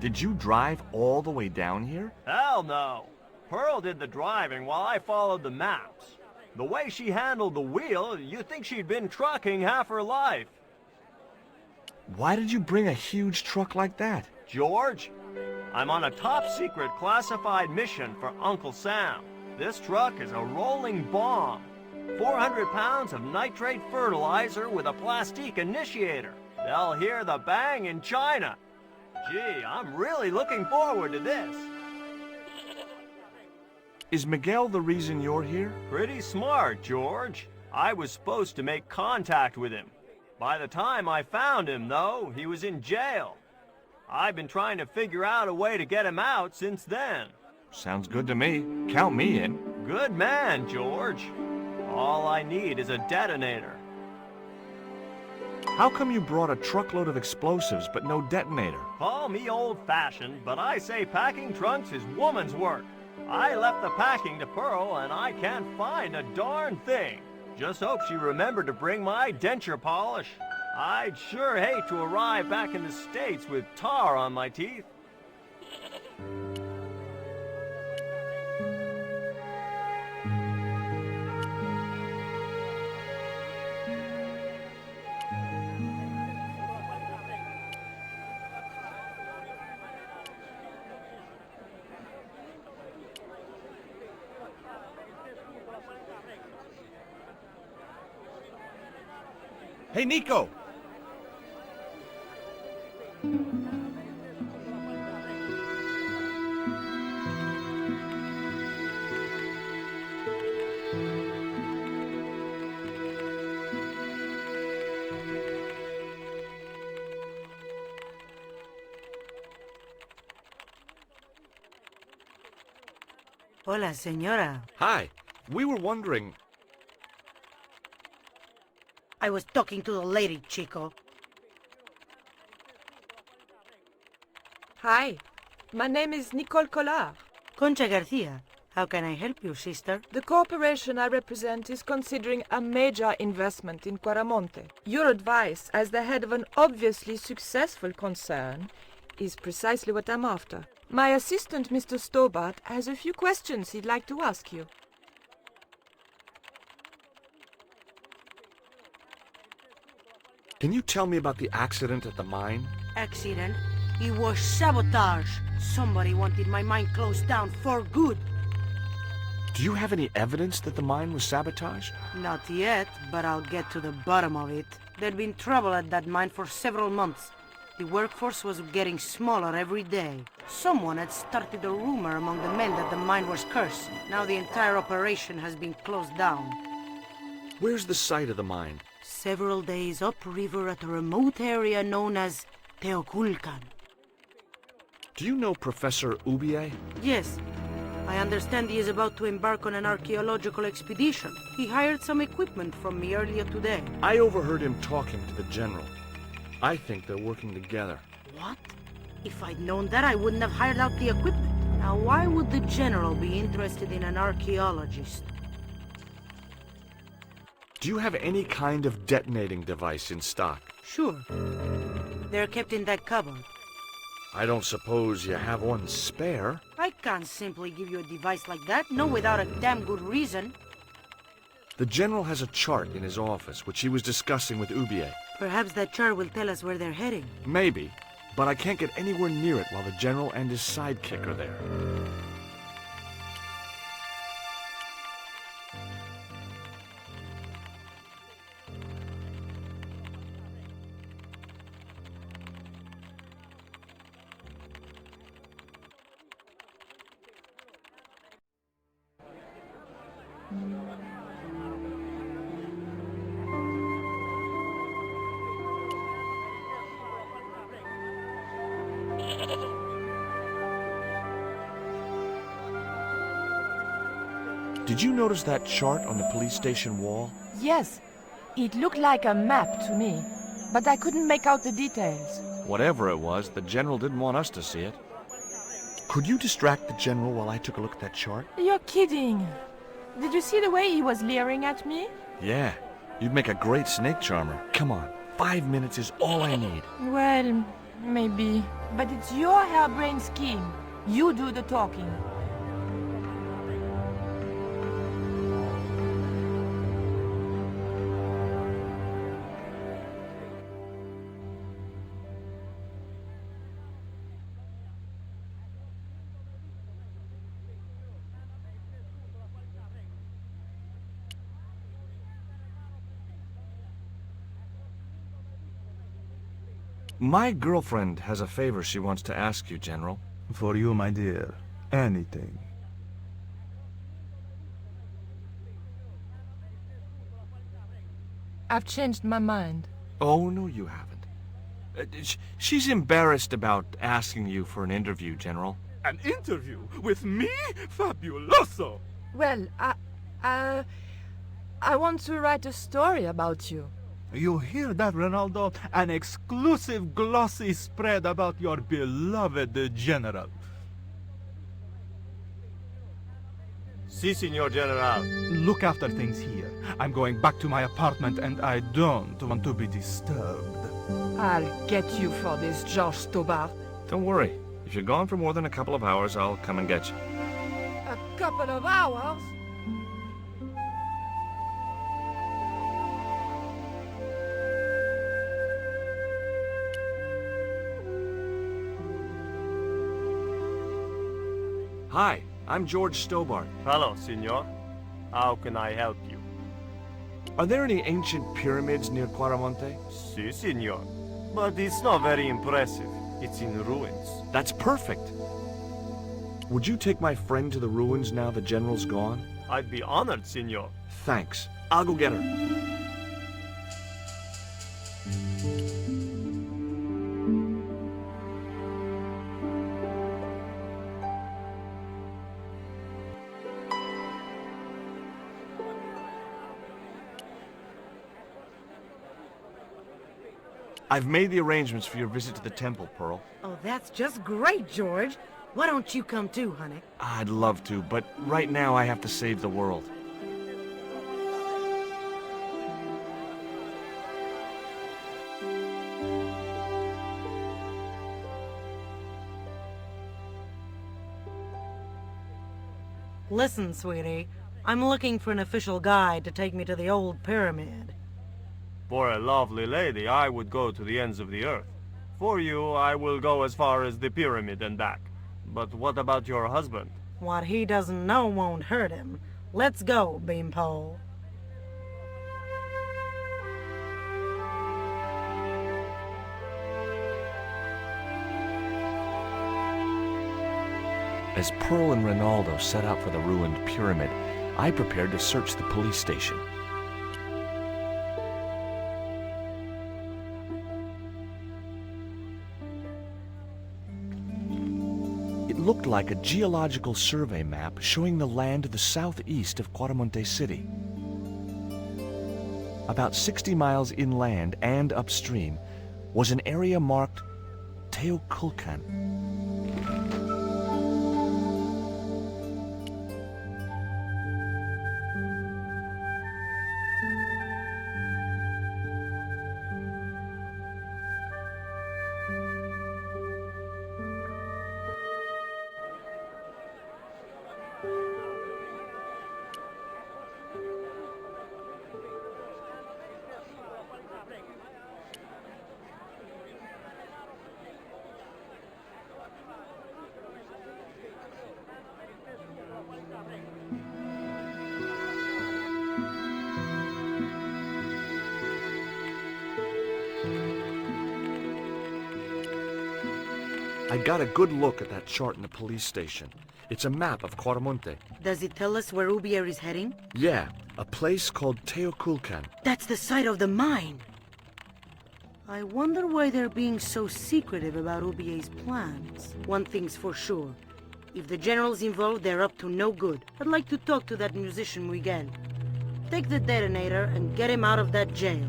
Did you drive all the way down here? Hell no. Pearl did the driving while I followed the maps. The way she handled the wheel, you'd think she'd been trucking half her life. Why did you bring a huge truck like that? George, I'm on a top-secret classified mission for Uncle Sam. This truck is a rolling bomb. 400 pounds of nitrate fertilizer with a plastique initiator. They'll hear the bang in China. Gee, I'm really looking forward to this. Is Miguel the reason you're here? Pretty smart, George. I was supposed to make contact with him. By the time I found him, though, he was in jail. I've been trying to figure out a way to get him out since then. Sounds good to me. Count me in. Good man, George. All I need is a detonator. How come you brought a truckload of explosives but no detonator? Call me old-fashioned, but I say packing trunks is woman's work. I left the packing to Pearl, and I can't find a darn thing. Just hope she remembered to bring my denture polish. I'd sure hate to arrive back in the States with tar on my teeth. Hey, Nico! Hola, señora. Hi. We were wondering... I was talking to the lady, Chico. Hi, my name is Nicole Collard. Concha Garcia. How can I help you, sister? The corporation I represent is considering a major investment in Quaramonte. Your advice, as the head of an obviously successful concern, is precisely what I'm after. My assistant, Mr. Stobart, has a few questions he'd like to ask you. Can you tell me about the accident at the mine? Accident? It was sabotage. Somebody wanted my mine closed down for good. Do you have any evidence that the mine was sabotaged? Not yet, but I'll get to the bottom of it. There'd been trouble at that mine for several months. The workforce was getting smaller every day. Someone had started a rumor among the men that the mine was cursed. Now the entire operation has been closed down. Where's the site of the mine? Several days upriver at a remote area known as Teoculcan. Do you know Professor Ubier? Yes. I understand he is about to embark on an archaeological expedition. He hired some equipment from me earlier today. I overheard him talking to the general. I think they're working together. What? If I'd known that, I wouldn't have hired out the equipment. Now, why would the general be interested in an archaeologist? Do you have any kind of detonating device in stock? Sure. They're kept in that cupboard. I don't suppose you have one spare? I can't simply give you a device like that, no without a damn good reason. The general has a chart in his office, which he was discussing with Ubier. Perhaps that chart will tell us where they're heading. Maybe, but I can't get anywhere near it while the general and his sidekick are there. Did you notice that chart on the police station wall? Yes, it looked like a map to me, but I couldn't make out the details. Whatever it was, the general didn't want us to see it. Could you distract the general while I took a look at that chart? You're kidding. Did you see the way he was leering at me? Yeah, you'd make a great snake charmer. Come on, 5 minutes is all I need. Well, maybe. But it's your harebrained scheme. You do the talking. My girlfriend has a favor she wants to ask you, General. For you, my dear, anything. I've changed my mind. Oh, no, you haven't. She's embarrassed about asking you for an interview, General. An interview with me? Fabuloso! Well, I want to write a story about you. You hear that, Ronaldo? An exclusive glossy spread about your beloved General. Si, Signor General. Look after things here. I'm going back to my apartment and I don't want to be disturbed. I'll get you for this, George Stobart. Don't worry. If you're gone for more than a couple of hours, I'll come and get you. A couple of hours? Hi, I'm George Stobart. Hello, Signor. How can I help you? Are there any ancient pyramids near Quaramonte? Si, Signor. But it's not very impressive. It's in ruins. That's perfect. Would you take my friend to the ruins now the General's gone? I'd be honored, Signor. Thanks. I'll go get her. I've made the arrangements for your visit to the temple, Pearl. Oh, that's just great, George. Why don't you come too, honey? I'd love to, but right now I have to save the world. Listen, sweetie. I'm looking for an official guide to take me to the old pyramid. For a lovely lady, I would go to the ends of the earth. For you, I will go as far as the pyramid and back. But what about your husband? What he doesn't know won't hurt him. Let's go, Beanpole. As Pearl and Ronaldo set out for the ruined pyramid, I prepared to search the police station. It looked like a geological survey map showing the land to the southeast of Quaramonte City. About 60 miles inland and upstream was an area marked Teoculcan. I got a good look at that chart in the police station. It's a map of Quaramonte. Does it tell us where Ubier is heading? Yeah, a place called Teoculcan. That's the site of the mine. I wonder why they're being so secretive about Ubier's plans. One thing's for sure. If the general's involved, they're up to no good. I'd like to talk to that musician Miguel. Take the detonator and get him out of that jail.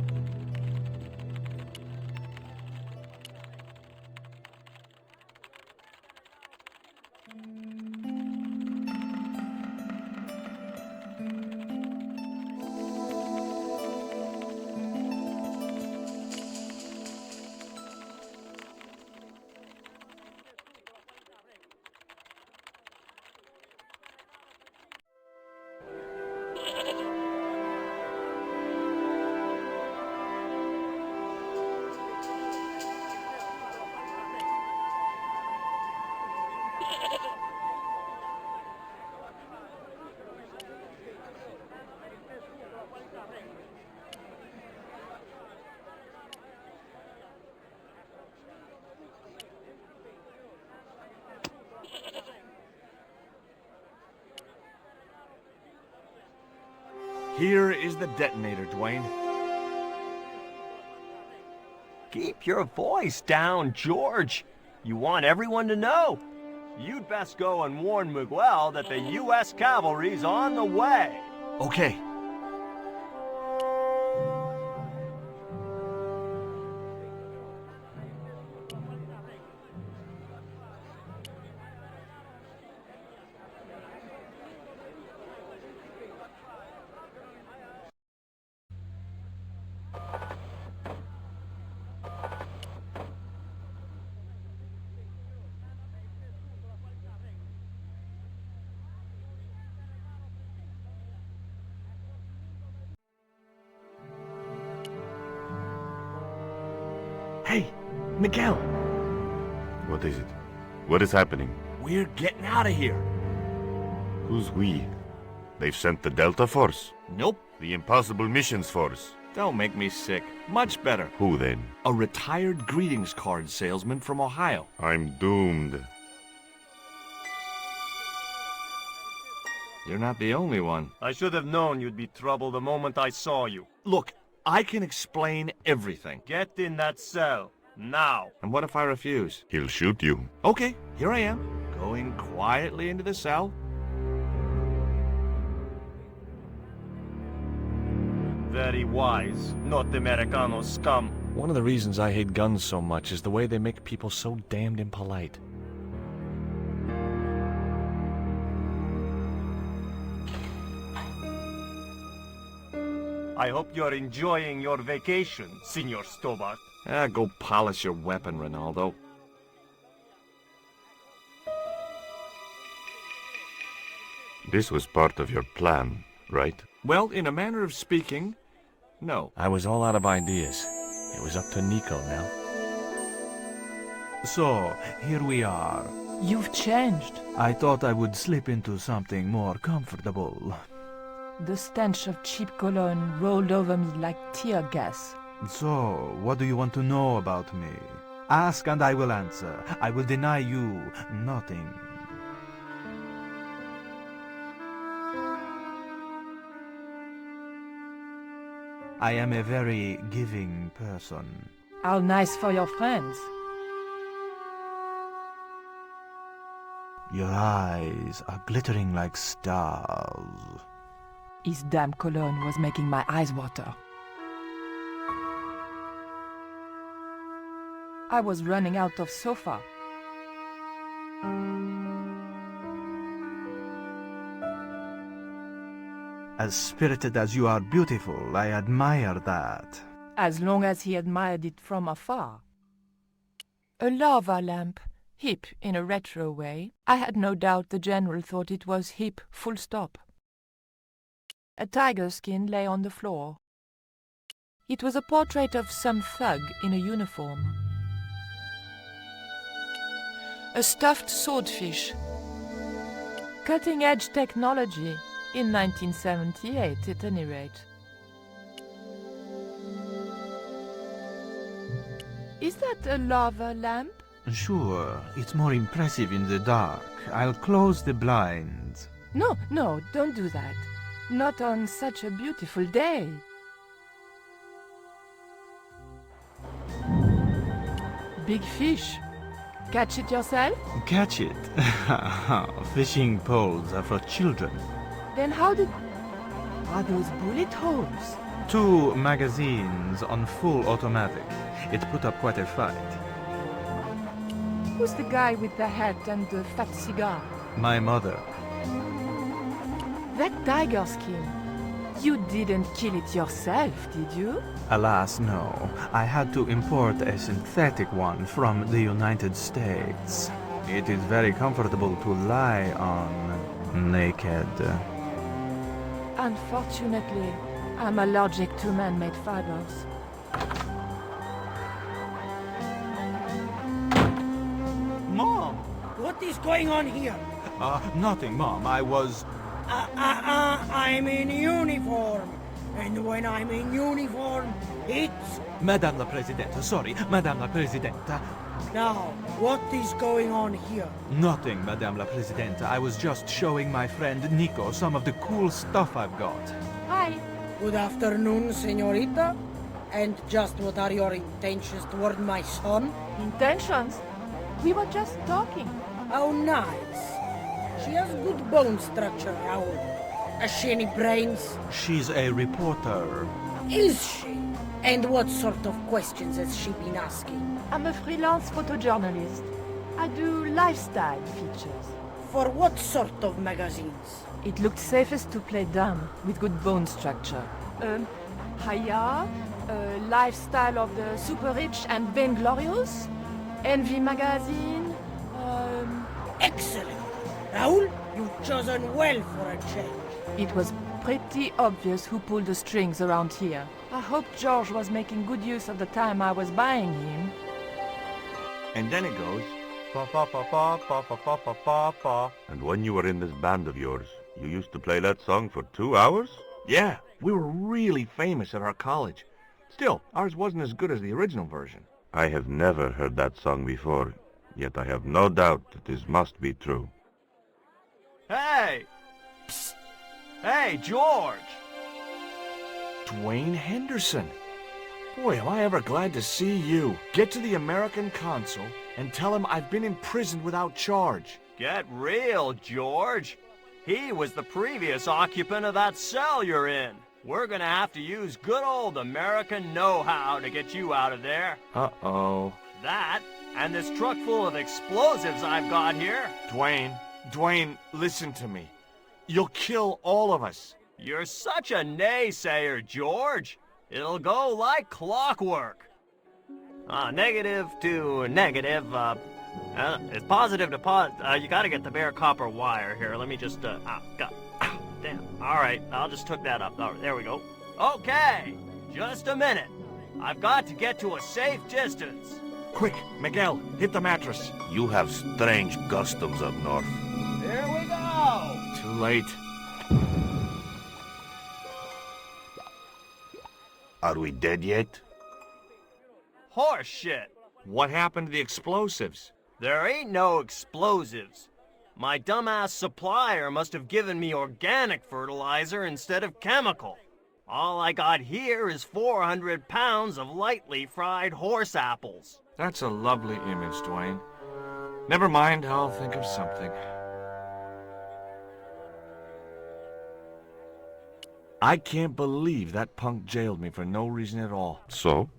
Here is the detonator, Dwayne. Keep your voice down, George. You want everyone to know. You'd best go and warn Miguel that the U.S. cavalry's on the way. Okay. Hey, Miguel, What is it? What is happening? we're getting out of here. Who's we? They've sent the Delta Force? Nope, The Impossible Missions Force? don't make me sick. Much better. Who then? A retired greetings card salesman from Ohio. I'm doomed. You're not the only one. I should have known you'd be trouble the moment I saw you. Look, I can explain everything. Get in that cell, now. And what if I refuse? He'll shoot you. Okay, here I am, going quietly into the cell. Very wise, not Americano scum. One of the reasons I hate guns so much is the way they make people so damned impolite. I hope you're enjoying your vacation, Senor Stobart. Go polish your weapon, Ronaldo. This was part of your plan, right? Well, in a manner of speaking, no. I was all out of ideas. It was up to Nico now. So, here we are. You've changed. I thought I would slip into something more comfortable. The stench of cheap cologne rolled over me like tear gas. So, what do you want to know about me? Ask and I will answer. I will deny you nothing. I am a very giving person. How nice for your friends. Your eyes are glittering like stars. His damn cologne was making my eyes water. I was running out of sofa. As spirited as you are beautiful, I admire that. As long as he admired it from afar. A lava lamp, hip in a retro way. I had no doubt the general thought it was hip, full stop. A tiger skin lay on the floor. It was a portrait of some thug in a uniform. A stuffed swordfish. Cutting-edge technology, in 1978 at any rate. Is that a lava lamp? Sure, it's more impressive in the dark. I'll close the blinds. No, don't do that. Not on such a beautiful day. Big fish. Catch it yourself? Catch it? Fishing poles are for children. Then how did... Are those bullet holes? 2 magazines on full automatic. It put up quite a fight. Who's the guy with the hat and the fat cigar? My mother. That tiger skin. You didn't kill it yourself, did you? Alas, no. I had to import a synthetic one from the United States. It is very comfortable to lie on naked. Unfortunately, I'm allergic to man-made fibers. Mom! What is going on here? Nothing, Mom. I was... I'm in uniform. And when I'm in uniform, it's... Madame la Presidente, sorry, Madame la Presidente. Now, what is going on here? Nothing, Madame la Presidente. I was just showing my friend Nico some of the cool stuff I've got. Hi. Good afternoon, señorita. And just what are your intentions toward my son? Intentions? We were just talking. Oh, nice. She has good bone structure, Raoul. Has she any brains? She's a reporter. Is she? And what sort of questions has she been asking? I'm a freelance photojournalist. I do lifestyle features. For what sort of magazines? It looked safest to play dumb, with good bone structure. Haya, Lifestyle of the Super Rich and Vainglorious, Envy Magazine, Excellent! Raoul, you've chosen well for a change. It was pretty obvious who pulled the strings around here. I hope George was making good use of the time I was buying him. And then it goes, Pa pa pa pa pa pa pa pa pa pa. And when you were in this band of yours, you used to play that song for 2 hours? yeah, we were really famous at our college. Still, ours wasn't as good as the original version. I have never heard that song before, yet I have no doubt that this must be true. Hey! Psst! Hey, George! Dwayne Henderson. Boy, am I ever glad to see you. Get to the American consul and tell him I've been imprisoned without charge. Get real, George. He was the previous occupant of that cell you're in. We're gonna have to use good old American know-how to get you out of there. Uh-oh. That, and this truck full of explosives I've got here. Dwayne, listen to me. You'll kill all of us. You're such a naysayer, George. It'll go like clockwork. Negative to negative, it's positive to you gotta get the bare copper wire here. Let me just, damn. Alright, I'll just hook that up. All right, there we go. Okay, just a minute. I've got to get to a safe distance. Quick, Miguel, hit the mattress. You have strange customs up north. Here we go! Too late. Are we dead yet? Horse shit. What happened to the explosives? There ain't no explosives. My dumbass supplier must have given me organic fertilizer instead of chemical. All I got here is 400 pounds of lightly fried horse apples. That's a lovely image, Dwayne. Never mind, I'll think of something. I can't believe that punk jailed me for no reason at all. So?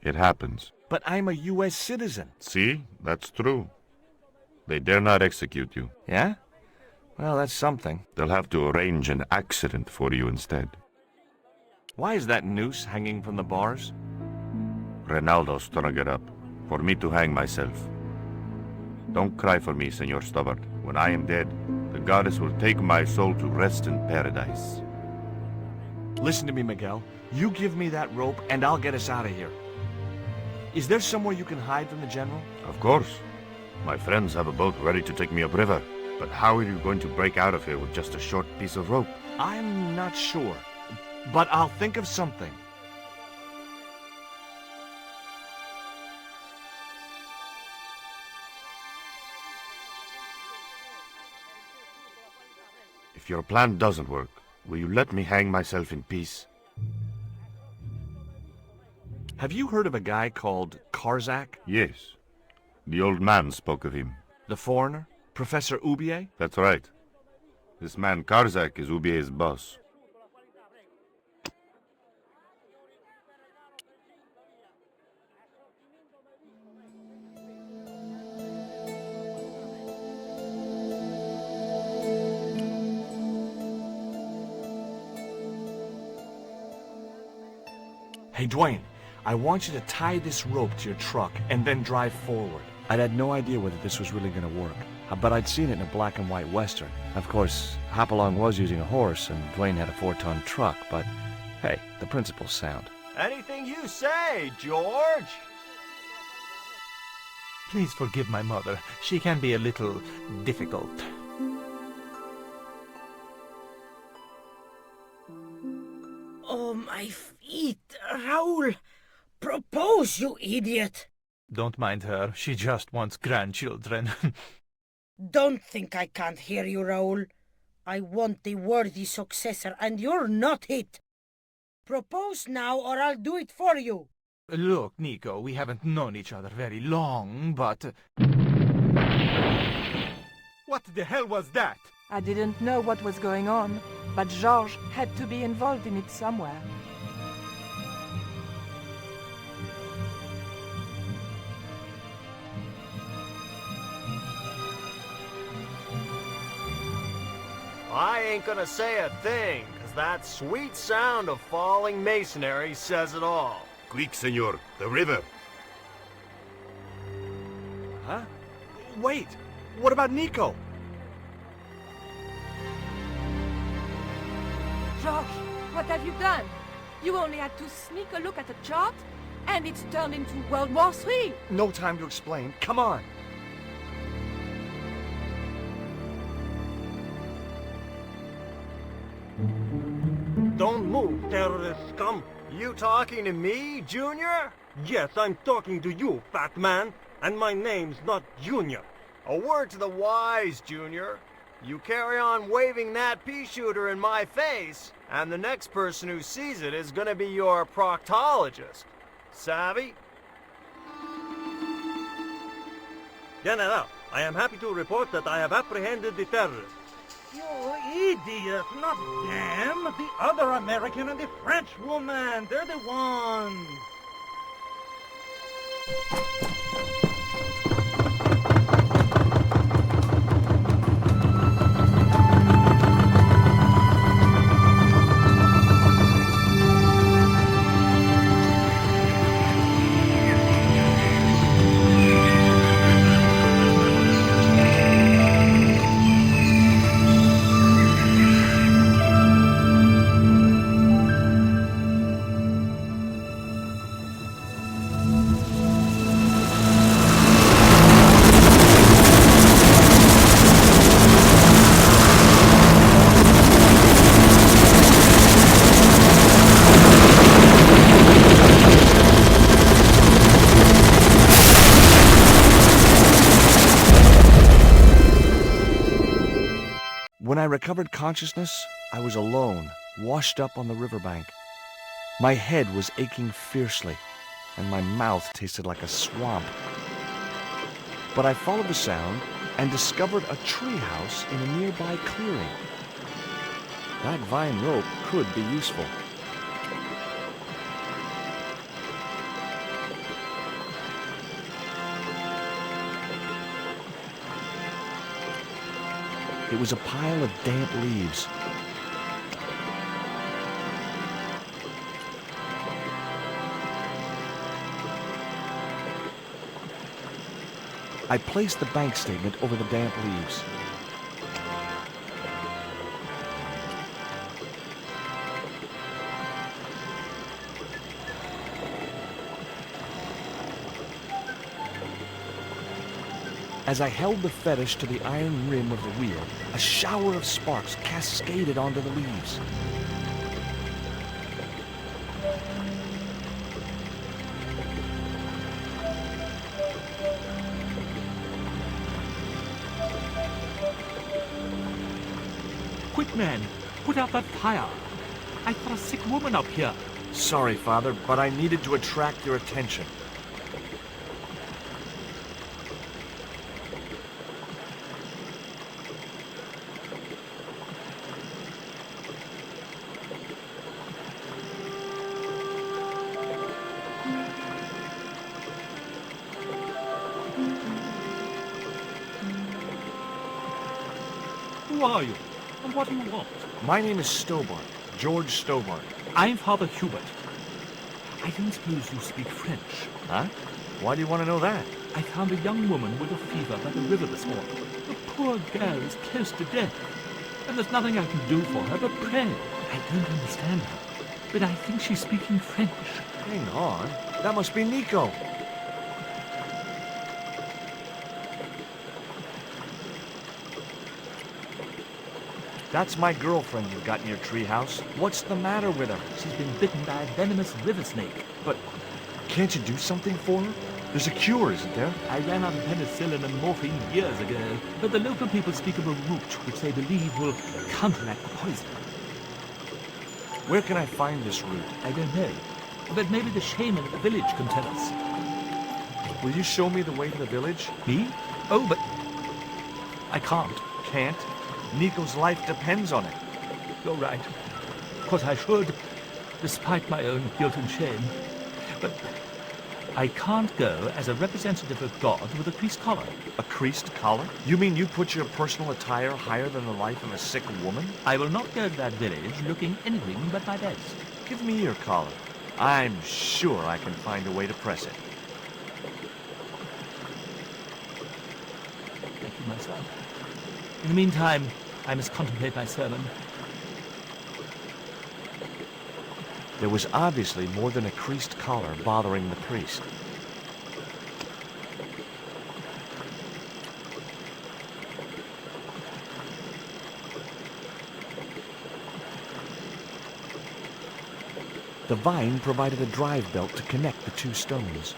It happens. But I'm a U.S. citizen. See? That's true. They dare not execute you. Yeah? Well, that's something. They'll have to arrange an accident for you instead. Why is that noose hanging from the bars? Ronaldo strung it up, for me to hang myself. Don't cry for me, Senor Stubbard. When I am dead, the goddess will take my soul to rest in paradise. Listen to me, Miguel. You give me that rope, and I'll get us out of here. Is there somewhere you can hide from the General? Of course. My friends have a boat ready to take me upriver. But how are you going to break out of here with just a short piece of rope? I'm not sure, but I'll think of something. If your plan doesn't work, will you let me hang myself in peace? Have you heard of a guy called Karzak? Yes. The old man spoke of him. The foreigner? Professor Oubier? That's right. This man Karzak is Oubier's boss. Hey, Dwayne, I want you to tie this rope to your truck and then drive forward. I'd had no idea whether this was really going to work, but I'd seen it in a black and white western. Of course, Hopalong was using a horse and Dwayne had a 4-ton truck, but hey, the principle's sound. Anything you say, George! Please forgive my mother. She can be a little difficult. Oh, my feet, Raoul! Propose, you idiot! Don't mind her. She just wants grandchildren. Don't think I can't hear you, Raoul. I want the worthy successor, and you're not it. Propose now or I'll do it for you. Look, Nico, we haven't known each other very long, but... What the hell was that? I didn't know what was going on, but Georges had to be involved in it somewhere. I ain't gonna say a thing, 'cause that sweet sound of falling masonry says it all. Quick, senor. The river. Huh? Wait! What about Nico? Georges, what have you done? You only had to sneak a look at the chart, and it's turned into World War III. No time to explain. Come on! Don't move, terrorist scum. You talking to me, Junior? Yes, I'm talking to you, fat man. And my name's not Junior. A word to the wise, Junior. You carry on waving that pea shooter in my face, and the next person who sees it is gonna be your proctologist. Savvy? General, I am happy to report that I have apprehended the terrorists. You idiot, not them. The other American and the French woman. They're the ones. When I recovered consciousness, I was alone, washed up on the riverbank. My head was aching fiercely, and my mouth tasted like a swamp. But I followed the sound and discovered a treehouse in a nearby clearing. That vine rope could be useful. It was a pile of damp leaves. I placed the bank statement over the damp leaves. As I held the fetish to the iron rim of the wheel, a shower of sparks cascaded onto the leaves. Quick, man! Put out that fire! I've got a sick woman up here. Sorry, Father, but I needed to attract your attention. Who are you? And what do you want? My name is Stobart, George Stobart. I'm Father Hubert. I don't suppose you speak French. Huh? Why do you want to know that? I found a young woman with a fever by the river this morning. The poor girl is close to death, and there's nothing I can do for her but pray. I don't understand her, but I think she's speaking French. Hang on. That must be Nico. That's my girlfriend you've got in your treehouse. What's the matter with her? She's been bitten by a venomous river snake. But can't you do something for her? There's a cure, isn't there? I ran out of penicillin and morphine years ago, but the local people speak of a root which they believe will counteract the poison. Where can I find this route? I don't know. But maybe the shaman at the village can tell us. Will you show me the way to the village? Me? Oh, but I can't. Can't? Nico's life depends on it. You're right. Of course I should, despite my own guilt and shame. But I can't go as a representative of God with a creased collar. A creased collar? You mean you put your personal attire higher than the life of a sick woman? I will not go to that village looking anything but my best. Give me your collar. I'm sure I can find a way to press it. Thank you, my son. In the meantime, I must contemplate my sermon. There was obviously more than a creased collar bothering the priest. The vine provided a drive belt to connect the two stones.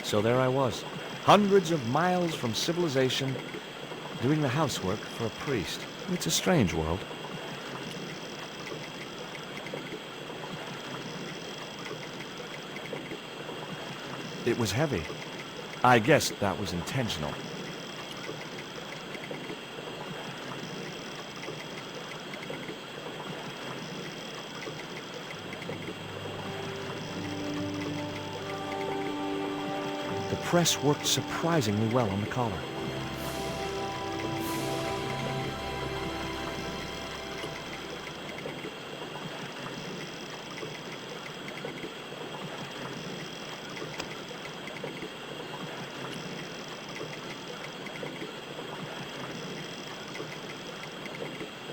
So there I was, hundreds of miles from civilization, doing the housework for a priest. It's a strange world. It was heavy. I guess that was intentional. The press worked surprisingly well on the collar.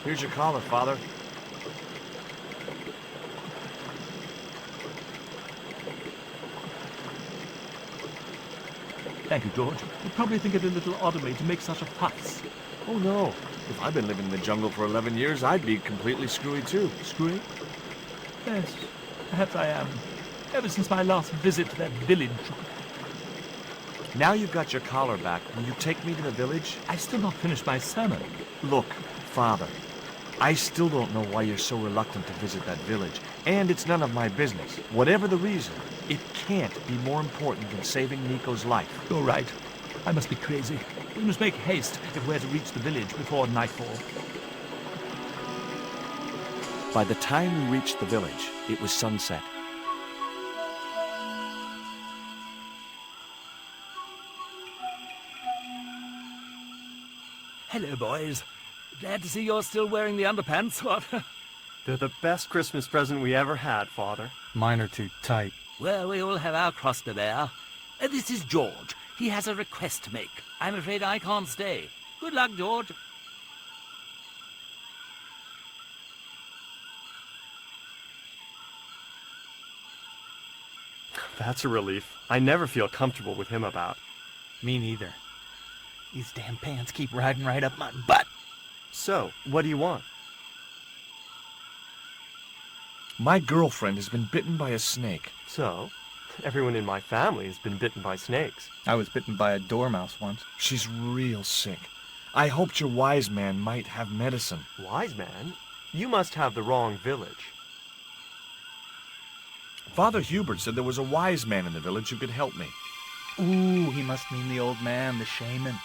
Here's your collar, Father. Thank you, George. You probably think it a little odd of me to make such a fuss. Oh, no. If I'd been living in the jungle for 11 years, I'd be completely screwy, too. Screwy? Yes, perhaps I am. Ever since my last visit to that village. Now you've got your collar back, will you take me to the village? I've still not finished my sermon. Look, Father, I still don't know why you're so reluctant to visit that village, and it's none of my business. Whatever the reason, it can't be more important than saving Nico's life. You're right. I must be crazy. We must make haste if we're to reach the village before nightfall. By the time we reached the village, it was sunset. Hello, boys. Glad to see you're still wearing the underpants, what? They're the best Christmas present we ever had, Father. Mine are too tight. Well, we all have our cross to bear. This is George. He has a request to make. I'm afraid I can't stay. Good luck, George. That's a relief. I never feel comfortable with him about. Me neither. These damn pants keep riding right up my butt. So, what do you want? My girlfriend has been bitten by a snake. So, everyone in my family has been bitten by snakes. I was bitten by a dormouse once. She's real sick. I hoped your wise man might have medicine. Wise man? You must have the wrong village. Father Hubert said there was a wise man in the village who could help me. Ooh, he must mean the old man, the shaman.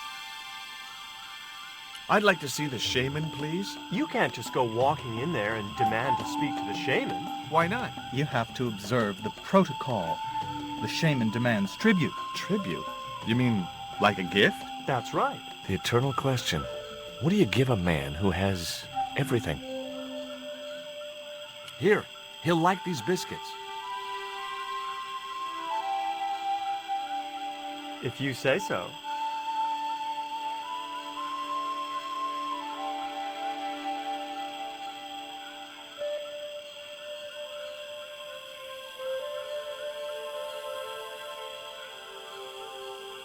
I'd like to see the shaman, please. You can't just go walking in there and demand to speak to the shaman. Why not? You have to observe the protocol. The shaman demands tribute. Tribute? You mean like a gift? That's right. The eternal question. What do you give a man who has everything? Here, he'll like these biscuits. If you say so.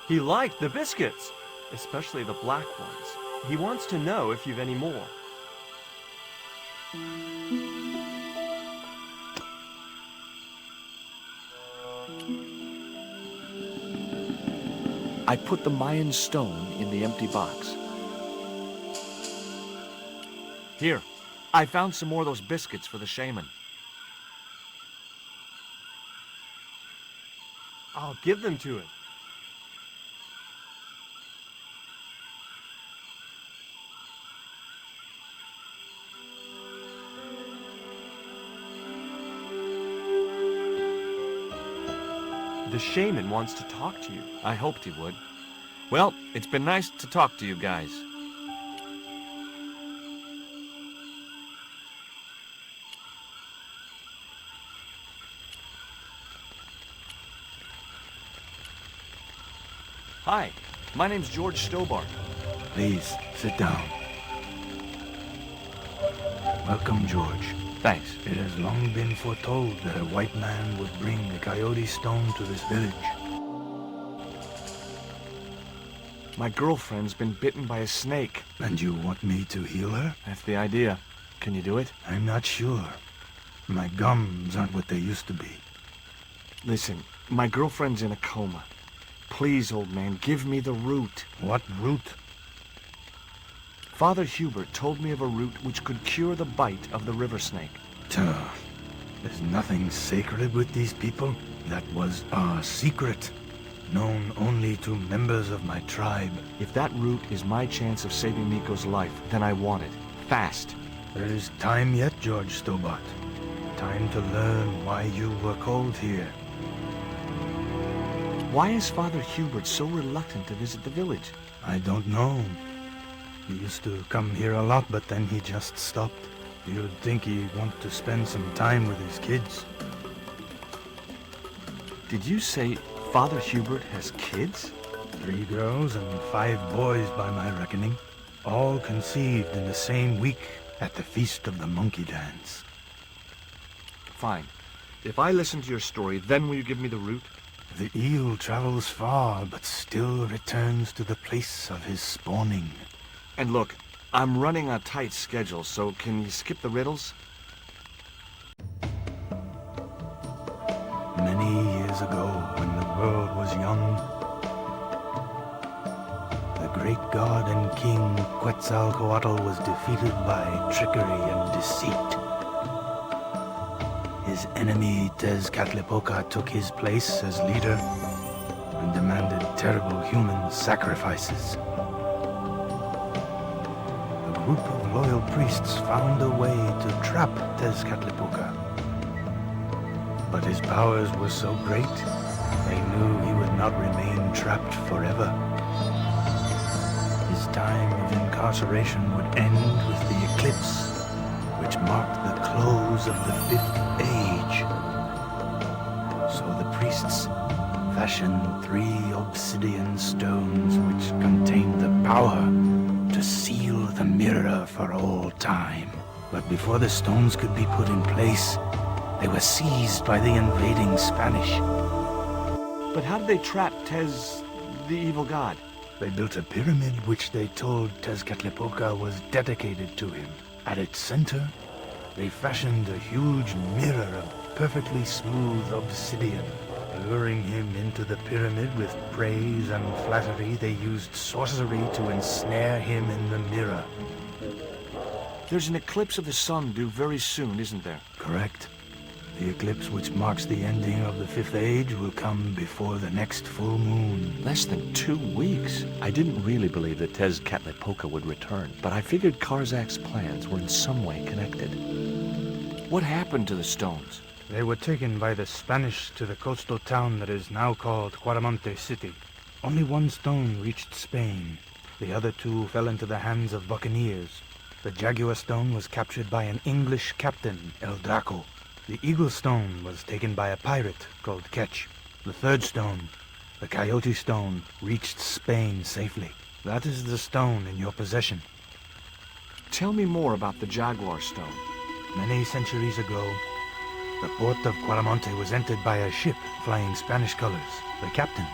He liked the biscuits, especially the black ones. He wants to know if you've any more. I put the Mayan stone in the empty box. Here, I found some more of those biscuits for the shaman. I'll give them to him. The shaman wants to talk to you. I hoped he would. Well, it's been nice to talk to you guys. Hi, my name's George Stobart. Please, sit down. Welcome, George. Thanks. It has long been foretold that a white man would bring the Coyote Stone to this village. My girlfriend's been bitten by a snake. And you want me to heal her? That's the idea. Can you do it? I'm not sure. My gums aren't what they used to be. Listen, my girlfriend's in a coma. Please, old man, give me the root. What root? Father Hubert told me of a root which could cure the bite of the river snake. There's nothing sacred with these people. That was our secret, known only to members of my tribe. If that root is my chance of saving Nico's life, then I want it. Fast. There is time yet, George Stobart. Time to learn why you were called here. Why is Father Hubert so reluctant to visit the village? I don't know. He used to come here a lot, but then he just stopped. You'd think he'd want to spend some time with his kids. Did you say Father Hubert has kids? 3 girls and 5 boys by my reckoning. All conceived in the same week at the Feast of the Monkey Dance. Fine. If I listen to your story, then will you give me the root? The eel travels far, but still returns to the place of his spawning. And look, I'm running a tight schedule, so can you skip the riddles? Many years ago, when the world was young, the great god and king Quetzalcoatl was defeated by trickery and deceit. His enemy Tezcatlipoca took his place as leader and demanded terrible human sacrifices. A group of loyal priests found a way to trap Tezcatlipoca. But his powers were so great, they knew he would not remain trapped forever. His time of incarceration would end with the eclipse, which marked the close of the 5th age. So the priests fashioned 3 obsidian stones which contained the power to seal the mirror for all time. But before the stones could be put in place, they were seized by the invading Spanish. But how did they trap Tez, the evil god? They built a pyramid which they told Tezcatlipoca was dedicated to him. At its center, they fashioned a huge mirror of perfectly smooth obsidian. Luring him into the pyramid with praise and flattery, they used sorcery to ensnare him in the mirror. There's an eclipse of the sun due very soon, isn't there? Correct. The eclipse which marks the ending of the 5th age will come before the next full moon. Less than 2 weeks. I didn't really believe that Tezcatlipoca would return, but I figured Karzak's plans were in some way connected. What happened to the stones? They were taken by the Spanish to the coastal town that is now called Cuaramonte City. Only 1 stone reached Spain. The other 2 fell into the hands of buccaneers. The Jaguar stone was captured by an English captain, El Draco. The Eagle stone was taken by a pirate called Ketch. The 3rd stone, the Coyote stone, reached Spain safely. That is the stone in your possession. Tell me more about the Jaguar stone. Many centuries ago, the port of Cuaramonte was entered by a ship flying Spanish colors. The captain,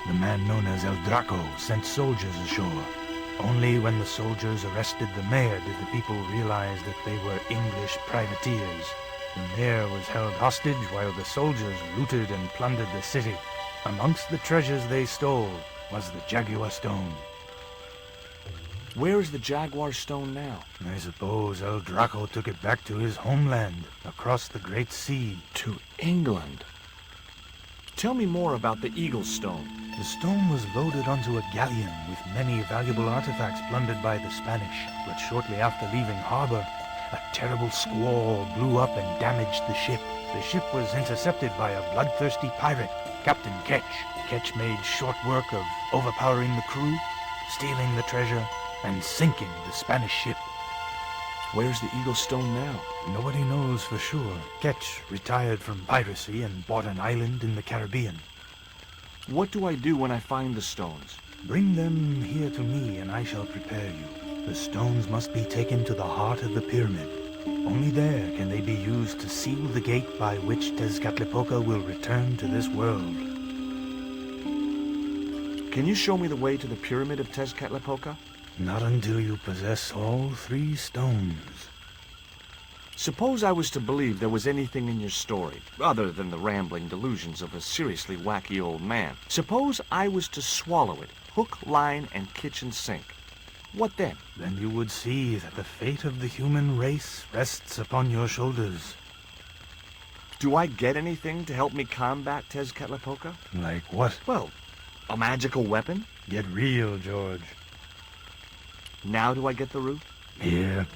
the man known as El Draco, sent soldiers ashore. Only when the soldiers arrested the mayor did the people realize that they were English privateers. The mayor was held hostage while the soldiers looted and plundered the city. Amongst the treasures they stole was the Jaguar stone. Where is the Jaguar Stone now? I suppose El Draco took it back to his homeland, across the Great Sea. To England? Tell me more about the Eagle Stone. The stone was loaded onto a galleon with many valuable artifacts plundered by the Spanish, but shortly after leaving harbor, a terrible squall blew up and damaged the ship. The ship was intercepted by a bloodthirsty pirate, Captain Ketch. Ketch made short work of overpowering the crew, stealing the treasure, and sinking the Spanish ship. Where's the Eagle Stone now? Nobody knows for sure. Ketch retired from piracy and bought an island in the Caribbean. What do I do when I find the stones? Bring them here to me and I shall prepare you. The stones must be taken to the heart of the pyramid. Only there can they be used to seal the gate by which Tezcatlipoca will return to this world. Can you show me the way to the pyramid of Tezcatlipoca? Not until you possess all 3 stones. Suppose I was to believe there was anything in your story, other than the rambling delusions of a seriously wacky old man. Suppose I was to swallow it, hook, line, and kitchen sink. What then? Then you would see that the fate of the human race rests upon your shoulders. Do I get anything to help me combat Tezcatlipoca? Like what? Well, a magical weapon? Get real, George. Now do I get the root? Here,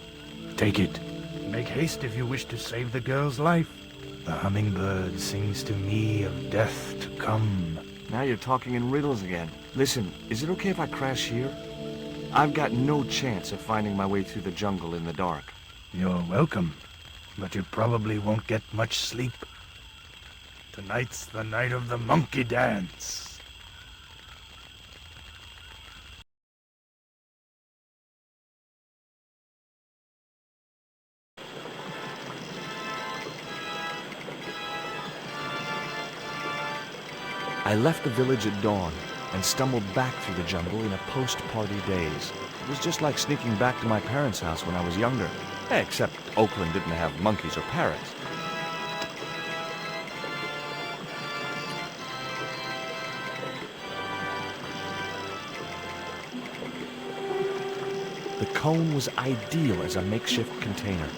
take it. Make haste if you wish to save the girl's life. The hummingbird sings to me of death to come. Now you're talking in riddles again. Listen, is it okay if I crash here? I've got no chance of finding my way through the jungle in the dark. You're welcome, but you probably won't get much sleep. Tonight's the night of the monkey dance. I left the village at dawn and stumbled back through the jungle in a post-party daze. It was just like sneaking back to my parents' house when I was younger. Except Oakland didn't have monkeys or parrots. The cone was ideal as a makeshift container.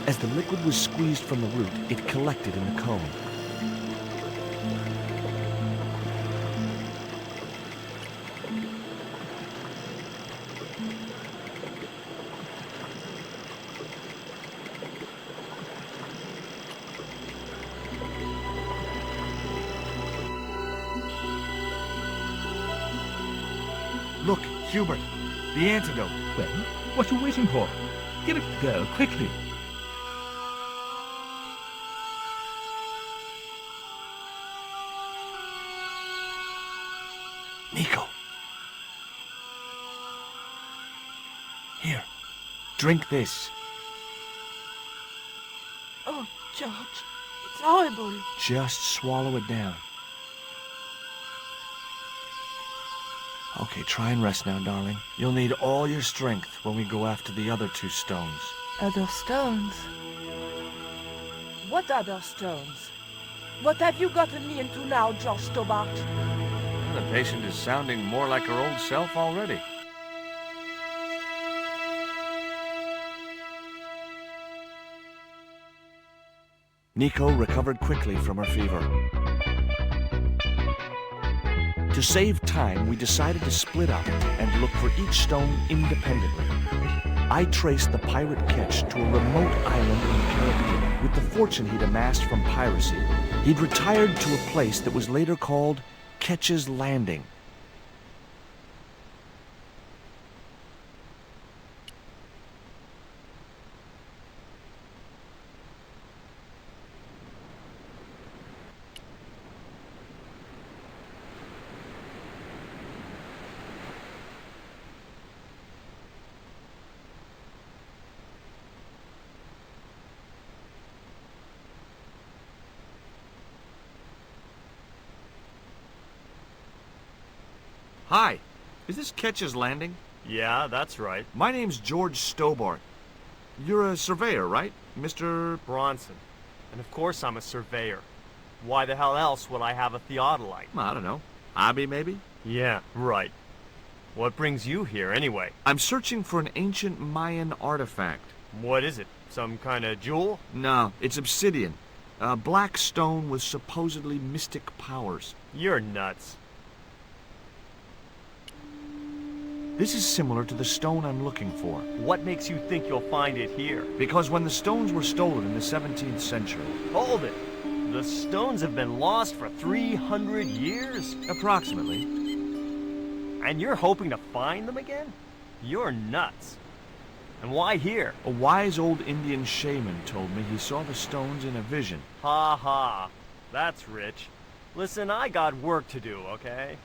As the liquid was squeezed from the root, it collected in the cone. Look, Hubert, the antidote. Well, what are you waiting for? Give it to the girl, quickly. Nico. Here, drink this. Oh, George, it's horrible. Just swallow it down. Okay, try and rest now, darling. You'll need all your strength when we go after the other 2 stones. Other stones? What other stones? What have you gotten me into now, George Stobart? The patient is sounding more like her old self already. Nico recovered quickly from her fever. To save time, we decided to split up and look for each stone independently. I traced the pirate Ketch to a remote island in the Caribbean. With the fortune he'd amassed from piracy, he'd retired to a place that was later called Ketch's Landing. Hi. Is this Ketch's Landing? Yeah, that's right. My name's George Stobart. You're a surveyor, right? Mr. Bronson. And of course I'm a surveyor. Why the hell else would I have a theodolite? I don't know. Hobby, maybe? Yeah, right. What brings you here, anyway? I'm searching for an ancient Mayan artifact. What is it? Some kind of jewel? No, it's obsidian. A black stone with supposedly mystic powers. You're nuts. This is similar to the stone I'm looking for. What makes you think you'll find it here? Because when the stones were stolen in the 17th century... Hold it! The stones have been lost for 300 years? Approximately. And you're hoping to find them again? You're nuts. And why here? A wise old Indian shaman told me he saw the stones in a vision. Ha ha. That's rich. Listen, I got work to do, okay?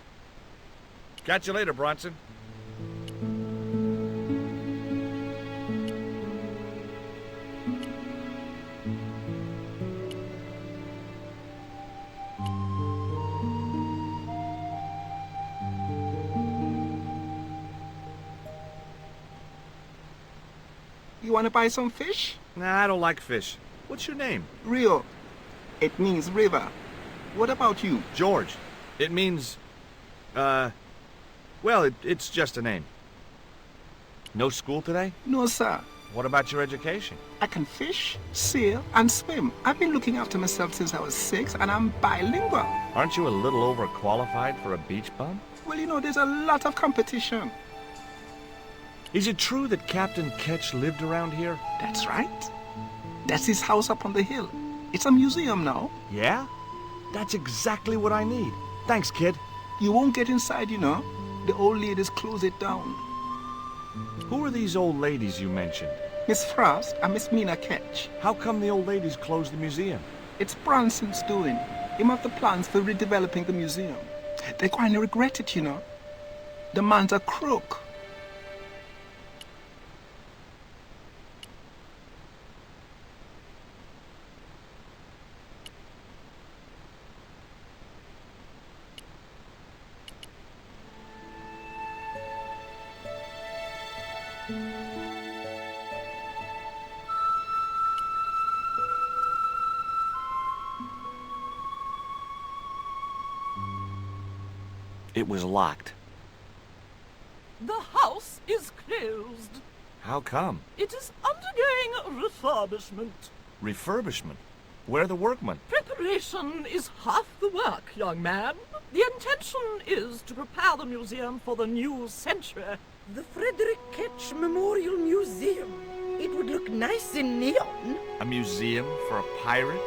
Catch you later, Bronson. You want to buy some fish? Nah, I don't like fish. What's your name? Rio. It means river. What about you? George. It means... well, it's just a name. No school today? No, sir. What about your education? I can fish, sail, and swim. I've been looking after myself since I was 6, and I'm bilingual. Aren't you a little overqualified for a beach bum? Well, you know, there's a lot of competition. Is it true that Captain Ketch lived around here? That's right. That's his house up on the hill. It's a museum now. Yeah? That's exactly what I need. Thanks, kid. You won't get inside, you know. The old ladies close it down. Who are these old ladies you mentioned? Miss Frost and Miss Mina Ketch. How come the old ladies closed the museum? It's Bronson's doing. Him have the plans for redeveloping the museum. They kind of regret it, you know. The man's a crook. It was locked. The house is closed. How come? It is undergoing refurbishment. Refurbishment? Where are the workmen? Preparation is half the work, young man. The intention is to prepare the museum for the new century. The Frederick Ketch Memorial Museum. It would look nice in neon. A museum for a pirate?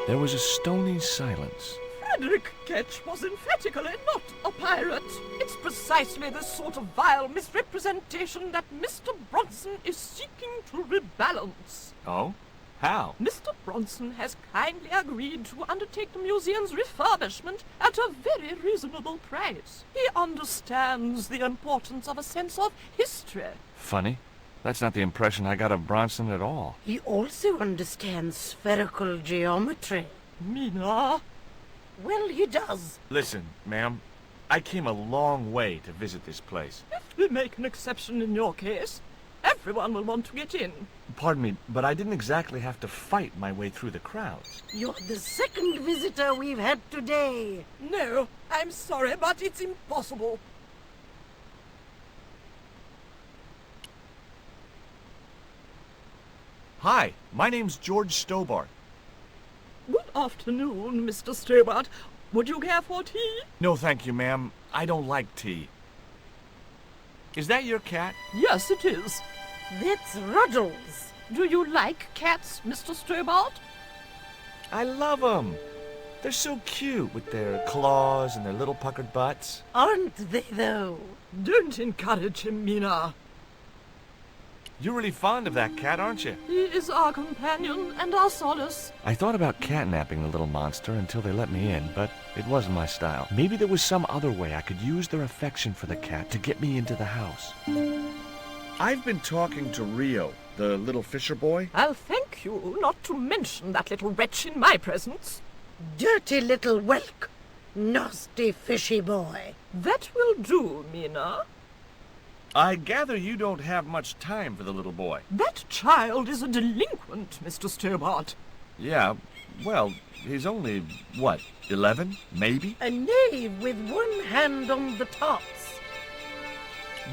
There was a stony silence. Frederick Ketch was emphatically not a pirate. It's precisely this sort of vile misrepresentation that Mr. Bronson is seeking to rebalance. Oh? How? Mr. Bronson has kindly agreed to undertake the museum's refurbishment at a very reasonable price. He understands the importance of a sense of history. Funny. That's not the impression I got of Bronson at all. He also understands spherical geometry. Mina? Well, he does. Listen, ma'am, I came a long way to visit this place. If we make an exception in your case, everyone will want to get in. Pardon me, but I didn't exactly have to fight my way through the crowds. You're the second visitor we've had today. No, I'm sorry, but it's impossible. Hi, my name's George Stobart. Good afternoon, Mr. Stobart. Would you care for tea? No, thank you, ma'am. I don't like tea. Is that your cat? Yes, it is. That's Ruddles. Do you like cats, Mr. Stobart? I love them. They're so cute with their claws and their little puckered butts. Aren't they, though? Don't encourage him, Mina. You're really fond of that cat, aren't you? He is our companion and our solace. I thought about catnapping the little monster until they let me in, but it wasn't my style. Maybe there was some other way I could use their affection for the cat to get me into the house. I've been talking to Rio, the little fisher boy. I'll thank you not to mention that little wretch in my presence. Dirty little whelk. Nasty fishy boy. That will do, Mina. I gather you don't have much time for the little boy. That child is a delinquent, Mr. Stobart. Yeah, well, he's only, what, 11, maybe? A knave with one hand on the tops.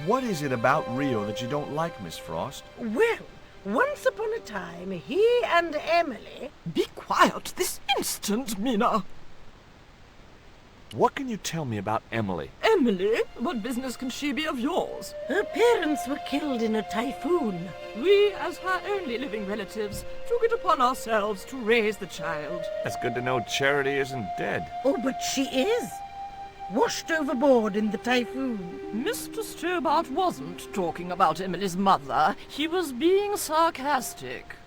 What is it about Rio that you don't like, Miss Frost? Well, once upon a time, he and Emily... Be quiet this instant, Mina. What can you tell me about Emily? Emily? What business can she be of yours? Her parents were killed in a typhoon. We, as her only living relatives, took it upon ourselves to raise the child. That's good to know Charity isn't dead. Oh, but she is. Washed overboard in the typhoon. Mr. Stobart wasn't talking about Emily's mother. He was being sarcastic.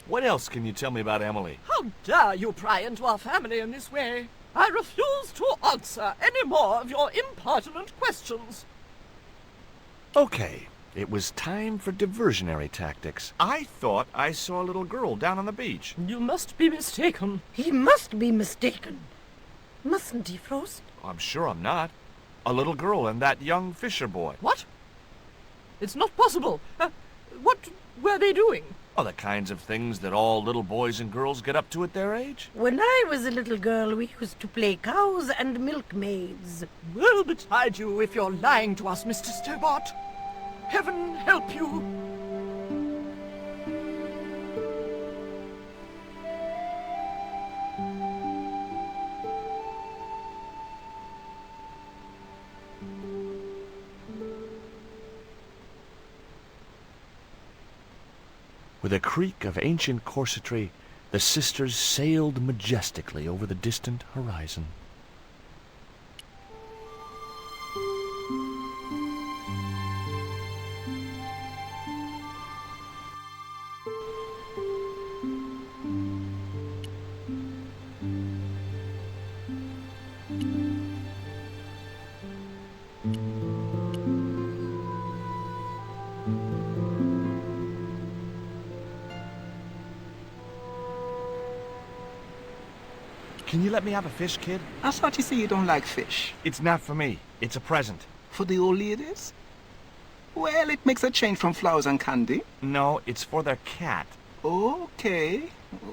What else can you tell me about Emily? How dare you pry into our family in this way? I refuse to answer any more of your impertinent questions. Okay, it was time for diversionary tactics. I thought I saw a little girl down on the beach. You must be mistaken. He must be mistaken. Mustn't he, Frost? I'm sure I'm not. A little girl and that young fisher boy. What? It's not possible. What were they doing? Oh, the kinds of things that all little boys and girls get up to at their age. When I was a little girl, we used to play cows and milkmaids. Well betide you if you're lying to us, Mr. Stobart. Heaven help you. With a creak of ancient corsetry, the sisters sailed majestically over the distant horizon. Can you let me have a fish, kid? I thought you say you don't like fish. It's not for me. It's a present. For the old ladies? Well, it makes a change from flowers and candy. No, it's for their cat. Okay.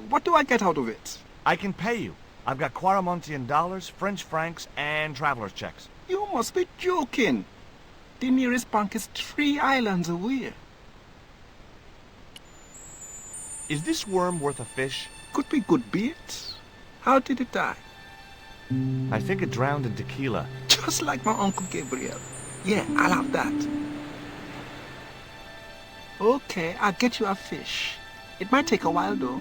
What do I get out of it? I can pay you. I've got Quaramontian dollars, French francs, and traveler's checks. You must be joking. The nearest bank is 3 islands away. Is this worm worth a fish? Could be good bait. How did it die? I think it drowned in tequila. Just like my Uncle Gabriel. Yeah, I'll have that. Okay, I'll get you a fish. It might take a while, though.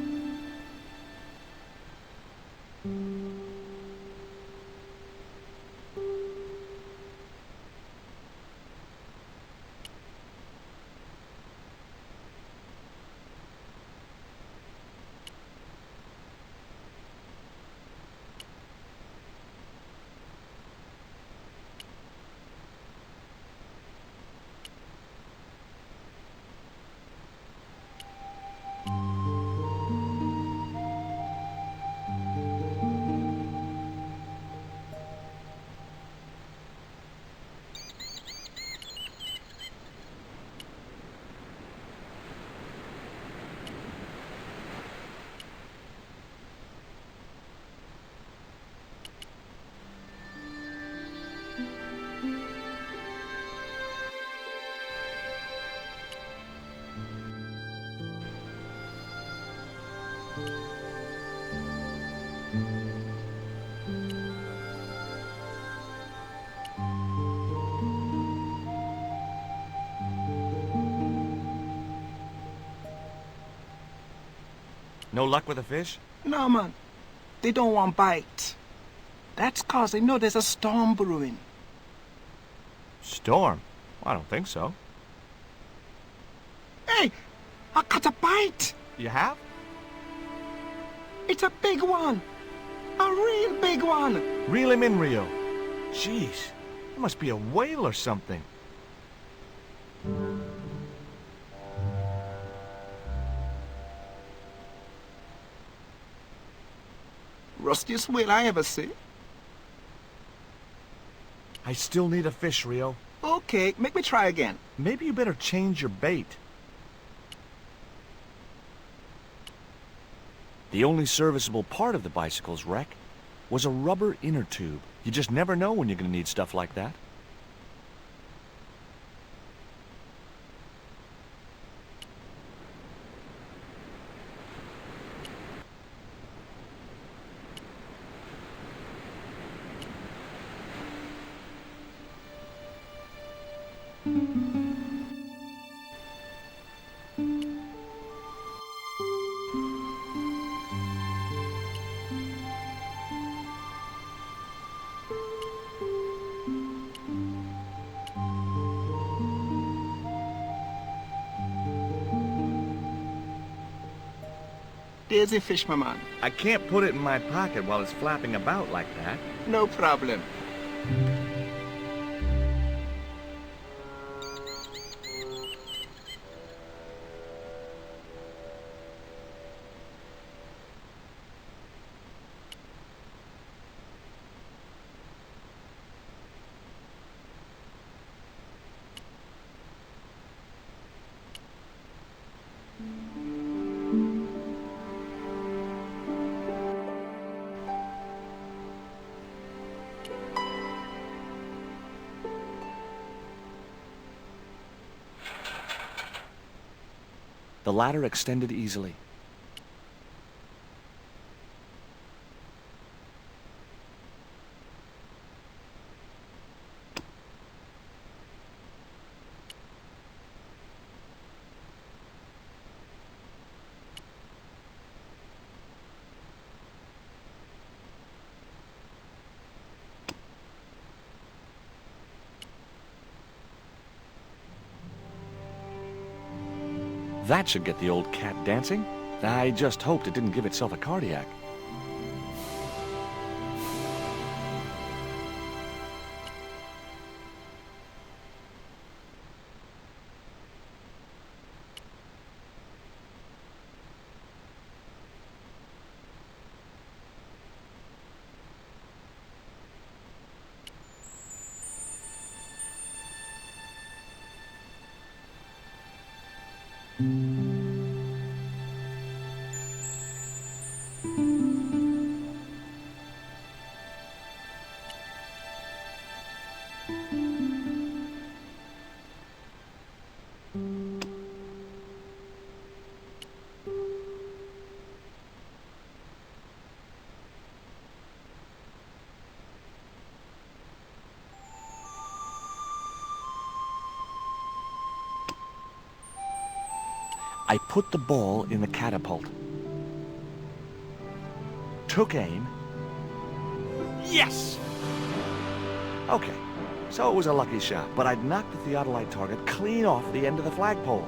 No luck with a fish? No, man. They don't want bite. That's 'cause they know there's a storm brewing. Storm? I don't think so. Hey! I caught a bite! You have? It's a big one! A real big one! Reel him in, Rio. Jeez, it must be a whale or something. Rustiest whale I ever see. I still need a fish, Rio. Okay, make me try again. Maybe you better change your bait. The only serviceable part of the bicycle's wreck was a rubber inner tube. You just never know when you're going to need stuff like that. There's a fish, my man. I can't put it in my pocket while it's flapping about like that. No problem. The ladder extended easily. That should get the old cat dancing. I just hoped it didn't give itself a cardiac. I put the ball in the catapult. Took aim. Yes! Okay, so it was a lucky shot, but I'd knocked the theodolite target clean off the end of the flagpole.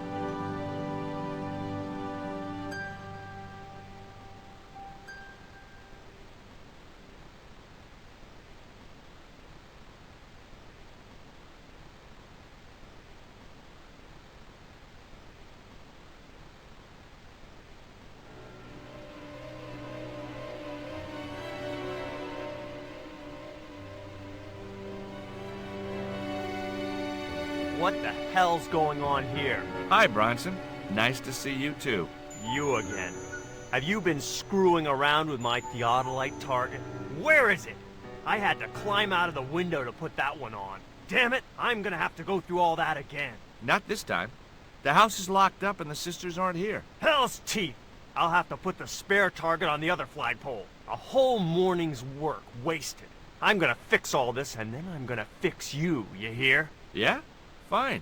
What the hell's going on here? Hi, Bronson. Nice to see you, too. You again. Have you been screwing around with my theodolite target? Where is it? I had to climb out of the window to put that one on. Damn it, I'm gonna have to go through all that again. Not this time. The house is locked up and the sisters aren't here. Hell's teeth! I'll have to put the spare target on the other flagpole. A whole morning's work wasted. I'm gonna fix all this and then I'm gonna fix you, you hear? Yeah? Fine.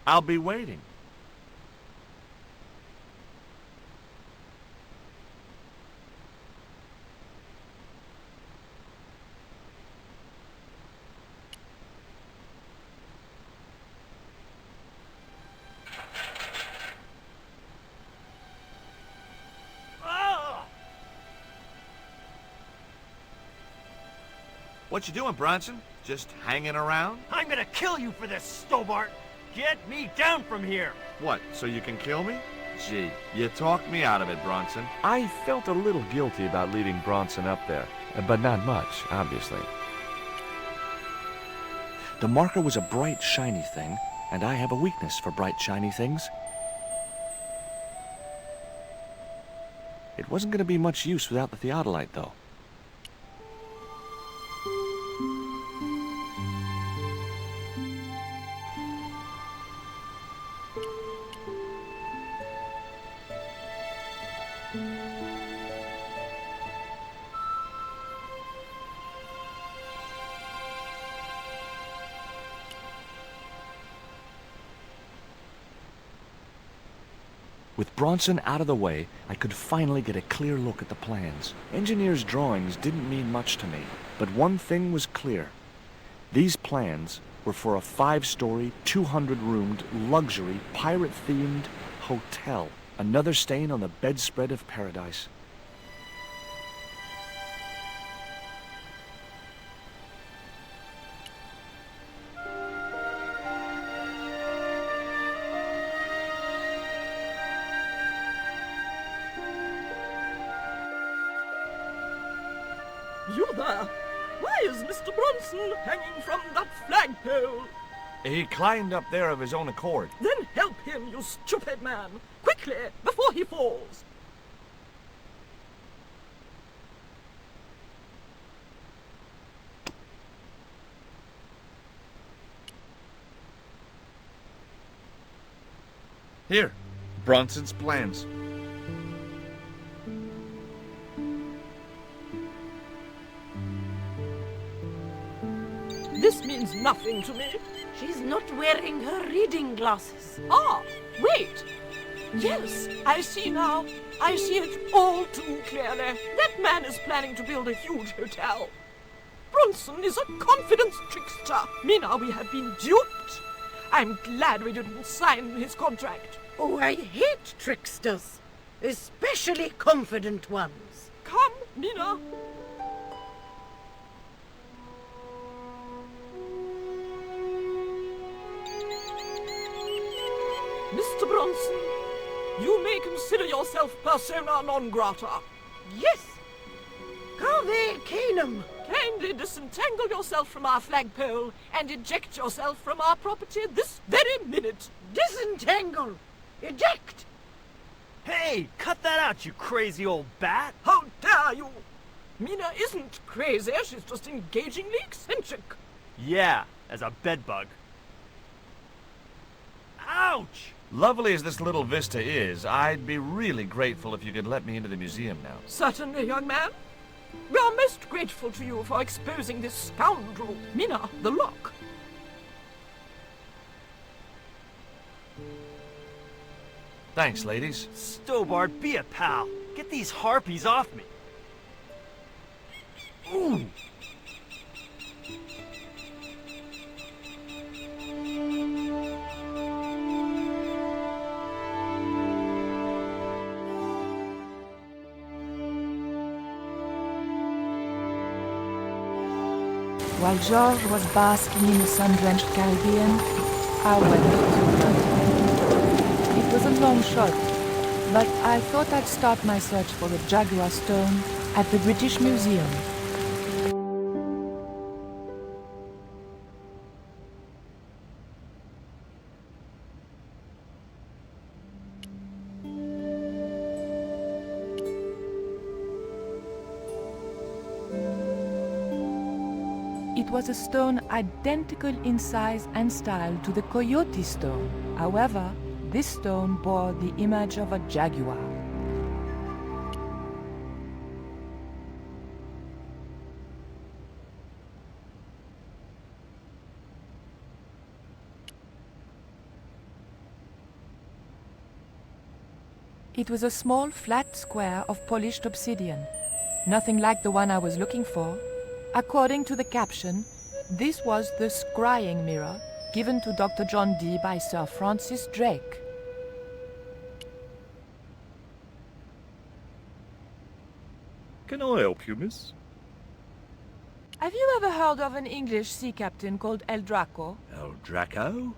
I'll be waiting. What you doing, Bronson? Just hanging around? I'm gonna kill you for this, Stobart! Get me down from here! What, so you can kill me? Gee, you talked me out of it, Bronson. I felt a little guilty about leaving Bronson up there, but not much, obviously. The marker was a bright, shiny thing, and I have a weakness for bright, shiny things. It wasn't going to be much use without the theodolite, though. With Bronson out of the way, I could finally get a clear look at the plans. Engineers' drawings didn't mean much to me, but one thing was clear. These plans were for a 5-story, 200-roomed, luxury, pirate-themed hotel. Another stain on the bedspread of paradise. You there! Why is Mr. Bronson hanging from that flagpole? He climbed up there of his own accord. Then help him, you stupid man! Quickly, before he falls! Here, Bronson's plans. This means nothing to me. She's not wearing her reading glasses. Ah, wait! Yes, I see now. I see it all too clearly. That man is planning to build a huge hotel. Bronson is a confidence trickster. Mina, we have been duped. I'm glad we didn't sign his contract. Oh, I hate tricksters. Especially confident ones. Come, Mina. Mr. Bronson, you may consider yourself persona non grata. Yes. Cave Canum. Kindly disentangle yourself from our flagpole and eject yourself from our property this very minute. Disentangle. Eject. Hey, cut that out, you crazy old bat! How dare you! Mina isn't crazy, she's just engagingly eccentric. Yeah, as a bedbug. Ouch! Lovely as this little vista is, I'd be really grateful if you could let me into the museum now. Certainly, young man. We are most grateful to you for exposing this scoundrel, Mina, the lock. Thanks, ladies. Stobart, be a pal. Get these harpies off me. Ooh! While George was basking in the sun-drenched Caribbean, I went to London. It was a long shot, but I thought I'd start my search for the Jaguar Stone at the British Museum. It was a stone identical in size and style to the Coyote Stone. However, this stone bore the image of a jaguar. It was a small flat square of polished obsidian, nothing like the one I was looking for. According to the caption, this was the scrying mirror given to Dr. John Dee by Sir Francis Drake. Can I help you, miss? Have you ever heard of an English sea captain called El Draco? El Draco?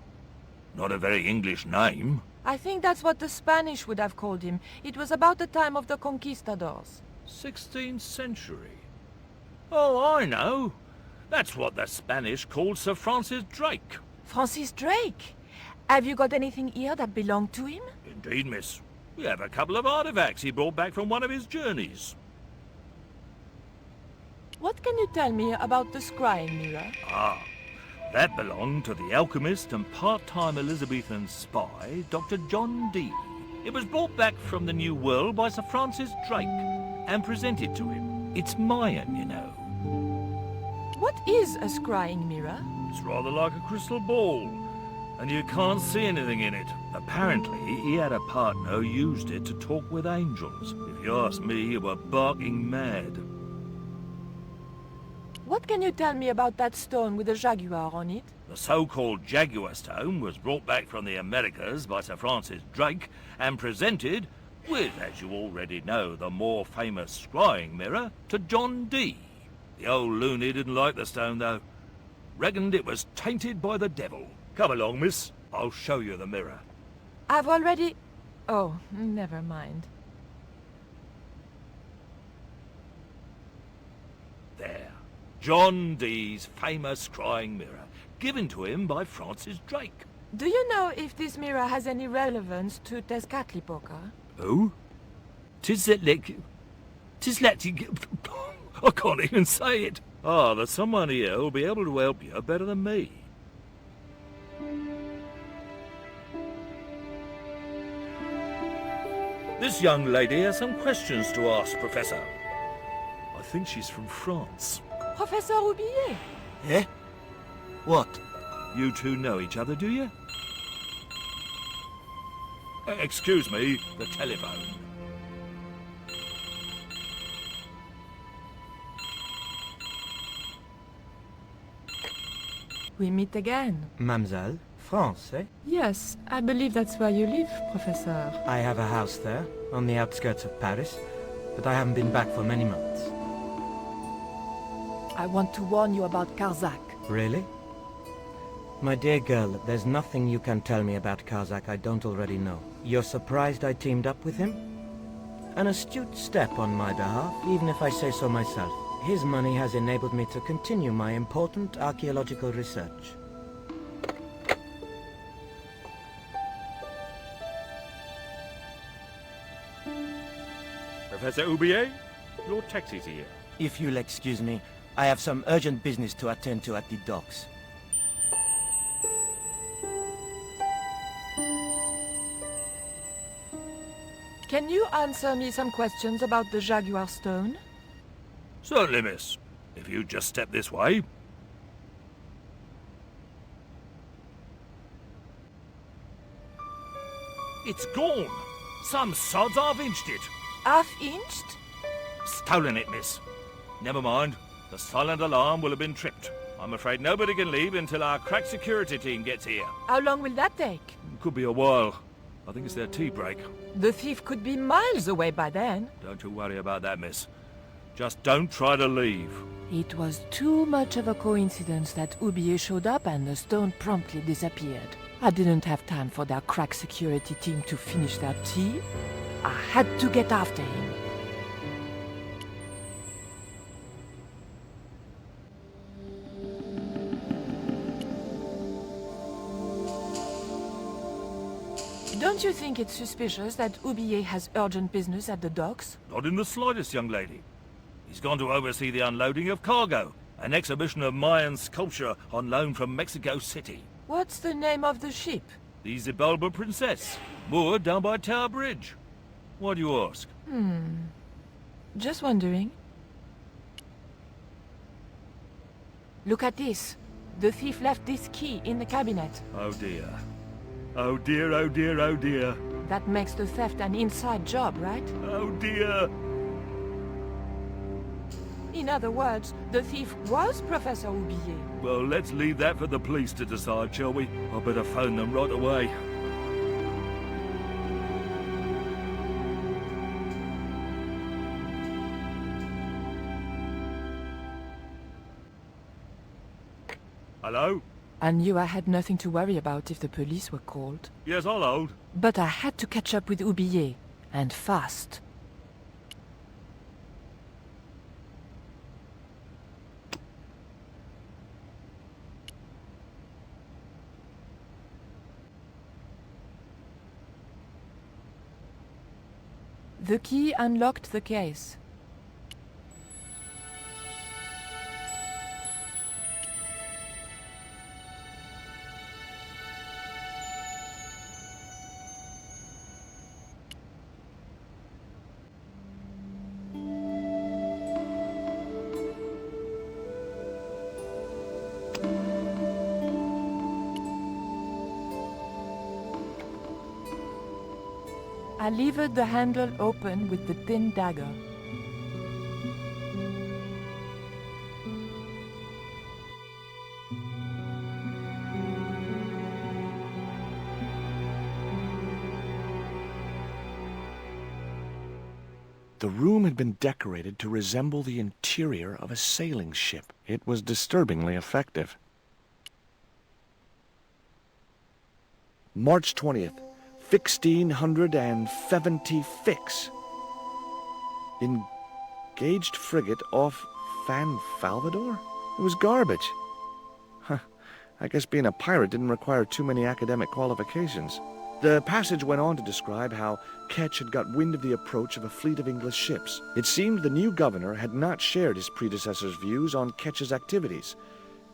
Not a very English name. I think that's what the Spanish would have called him. It was about the time of the conquistadors. 16th century. Oh, I know. That's what the Spanish called Sir Francis Drake. Francis Drake? Have you got anything here that belonged to him? Indeed, miss. We have a couple of artifacts he brought back from one of his journeys. What can you tell me about the scrying mirror? Ah, that belonged to the alchemist and part-time Elizabethan spy, Dr. John Dee. It was brought back from the New World by Sir Francis Drake and presented to him. It's Mayan, you know. What is a scrying mirror? It's rather like a crystal ball, and you can't see anything in it. Apparently, he had a partner who used it to talk with angels. If you ask me, you were barking mad. What can you tell me about that stone with a jaguar on it? The so-called Jaguar Stone was brought back from the Americas by Sir Francis Drake and presented, with, as you already know, the more famous scrying mirror, to John Dee. The old loony didn't like the stone, though. Reckoned it was tainted by the devil. Come along, miss. I'll show you the mirror. I've already... Oh, never mind. There. John Dee's famous scrying mirror, given to him by Francis Drake. Do you know if this mirror has any relevance to Tezcatlipoca? Who? I can't even say it. Ah, there's someone here who'll be able to help you better than me. This young lady has some questions to ask, Professor. I think she's from France. Professor Roubillier? Eh? What? You two know each other, do you? Excuse me, the telephone. We meet again. Mademoiselle, France, eh? Yes, I believe that's where you live, Professor. I have a house there, on the outskirts of Paris, but I haven't been back for many months. I want to warn you about Karzak. Really? My dear girl, there's nothing you can tell me about Karzak I don't already know. You're surprised I teamed up with him? An astute step on my behalf, even if I say so myself. His money has enabled me to continue my important archaeological research. Professor Roubillier, your taxi's here. If you'll excuse me, I have some urgent business to attend to at the docks. Can you answer me some questions about the Jaguar Stone? Certainly, miss. If you just step this way. It's gone. Some sods half-inched it. Half-inched? Stolen it, miss. Never mind. The silent alarm will have been tripped. I'm afraid nobody can leave until our crack security team gets here. How long will that take? Could be a while. I think it's their tea break. The thief could be miles away by then. Don't you worry about that, miss. Just don't try to leave. It was too much of a coincidence that Roubillier showed up and the stone promptly disappeared. I didn't have time for their crack security team to finish their tea. I had to get after him. Don't you think it's suspicious that Roubillier has urgent business at the docks? Not in the slightest, young lady. He's gone to oversee the unloading of cargo, an exhibition of Mayan sculpture on loan from Mexico City. What's the name of the ship? The Xibalba Princess, moored down by Tower Bridge. Why do you ask? Just wondering. Look at this. The thief left this key in the cabinet. Oh dear. Oh dear, oh dear, oh dear. That makes the theft an inside job, right? Oh dear. In other words, the thief was Professor Roubillier. Well, let's leave that for the police to decide, shall we? I better phone them right away. Hello? I knew I had nothing to worry about if the police were called. Yes, I'll hold. But I had to catch up with Roubillier, and fast. The key unlocked the case. I levered the handle open with the thin dagger. The room had been decorated to resemble the interior of a sailing ship. It was disturbingly effective. March 20th, 1670 fix. Engaged frigate off Fan Salvador? It was garbage. Huh. I guess being a pirate didn't require too many academic qualifications. The passage went on to describe how Ketch had got wind of the approach of a fleet of English ships. It seemed the new governor had not shared his predecessor's views on Ketch's activities.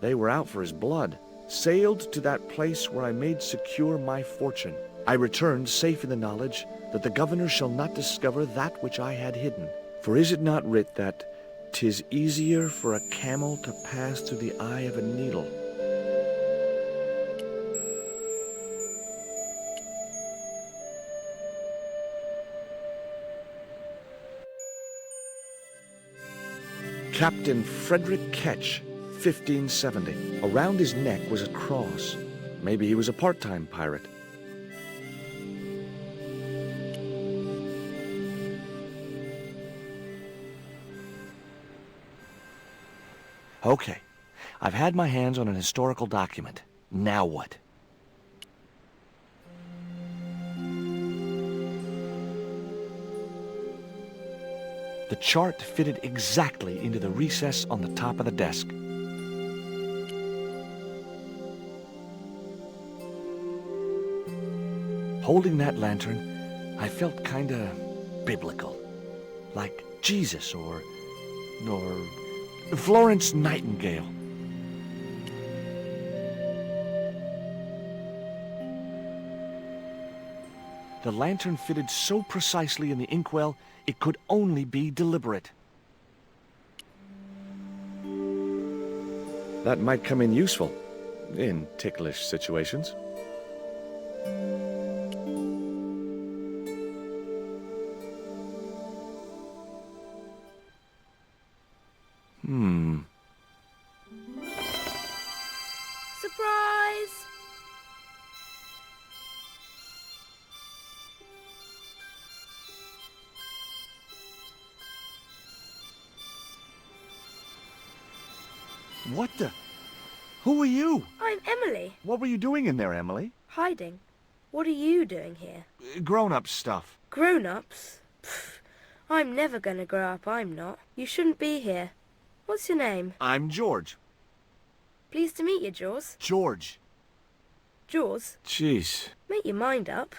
They were out for his blood. Sailed to that place where I made secure my fortune. I returned safe in the knowledge that the governor shall not discover that which I had hidden. For is it not writ that 'tis easier for a camel to pass through the eye of a needle? Captain Frederick Ketch, 1570. Around his neck was a cross. Maybe he was a part-time pirate. Okay, I've had my hands on an historical document. Now what? The chart fitted exactly into the recess on the top of the desk. Holding that lantern, I felt kinda biblical. Like Jesus or Florence Nightingale. The lantern fitted so precisely in the inkwell, it could only be deliberate. That might come in useful, in ticklish situations. Surprise! What the? Who are you? I'm Emily. What were you doing in there, Emily? Hiding. What are you doing here? Grown-up stuff. Grown-ups? Pfft. I'm never gonna grow up, I'm not. You shouldn't be here. What's your name? I'm George. Pleased to meet you, Jaws. George. Jaws? Jeez. Make your mind up.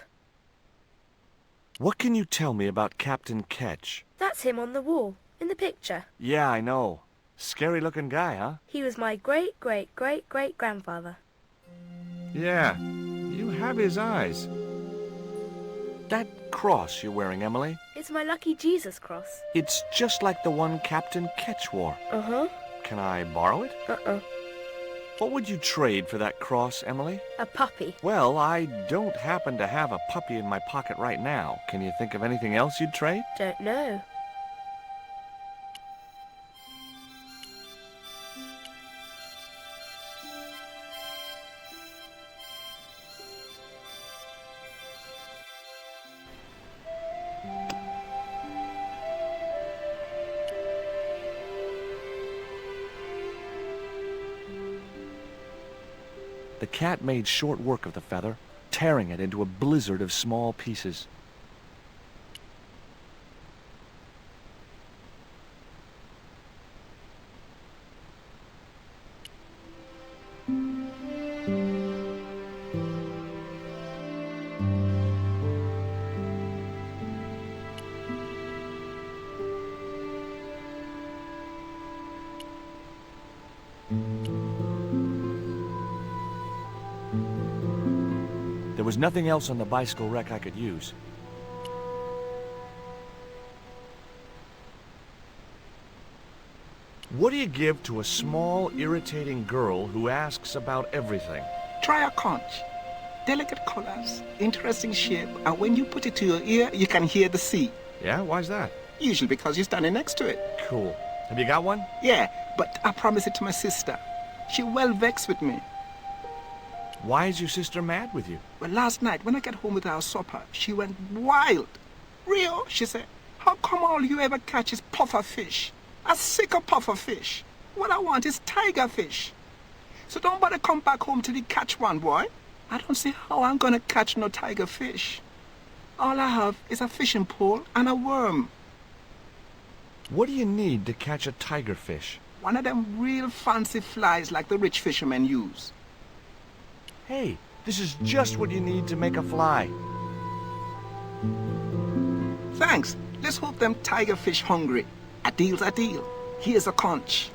What can you tell me about Captain Ketch? That's him on the wall, in the picture. Yeah, I know. Scary-looking guy, huh? He was my great-great-great-great-grandfather. Yeah, you have his eyes. That cross you're wearing, Emily, It's my lucky Jesus cross. it's just like the one Captain Ketch wore. Uh-huh. Can I borrow it? Uh-uh. What would you trade for that cross, Emily? A puppy. Well, I don't happen to have a puppy in my pocket right now. Can you think of anything else you'd trade? Don't know. The cat made short work of the feather, tearing it into a blizzard of small pieces. was nothing else on the bicycle wreck I could use. What do you give to a small, irritating girl who asks about everything? Try a conch. Delicate colors, interesting shape, and when you put it to your ear, you can hear the sea. Yeah? Why's that? Usually because you're standing next to it. Cool. Have you got one? Yeah, but I promised it to my sister. She well vexed with me. Why is your sister mad with you? Well, last night, when I got home with our supper, she went wild. Rio, she said, how come all you ever catch is puffer fish? A sicker puffer fish. What I want is tiger fish. So don't bother come back home till you catch one, boy. I don't see how I'm gonna catch no tiger fish. All I have is a fishing pole and a worm. What do you need to catch a tiger fish? One of them real fancy flies like the rich fishermen use. Hey, this is just what you need to make a fly. Thanks. Let's hope them tiger fish hungry. A deal's a deal. Here's a conch.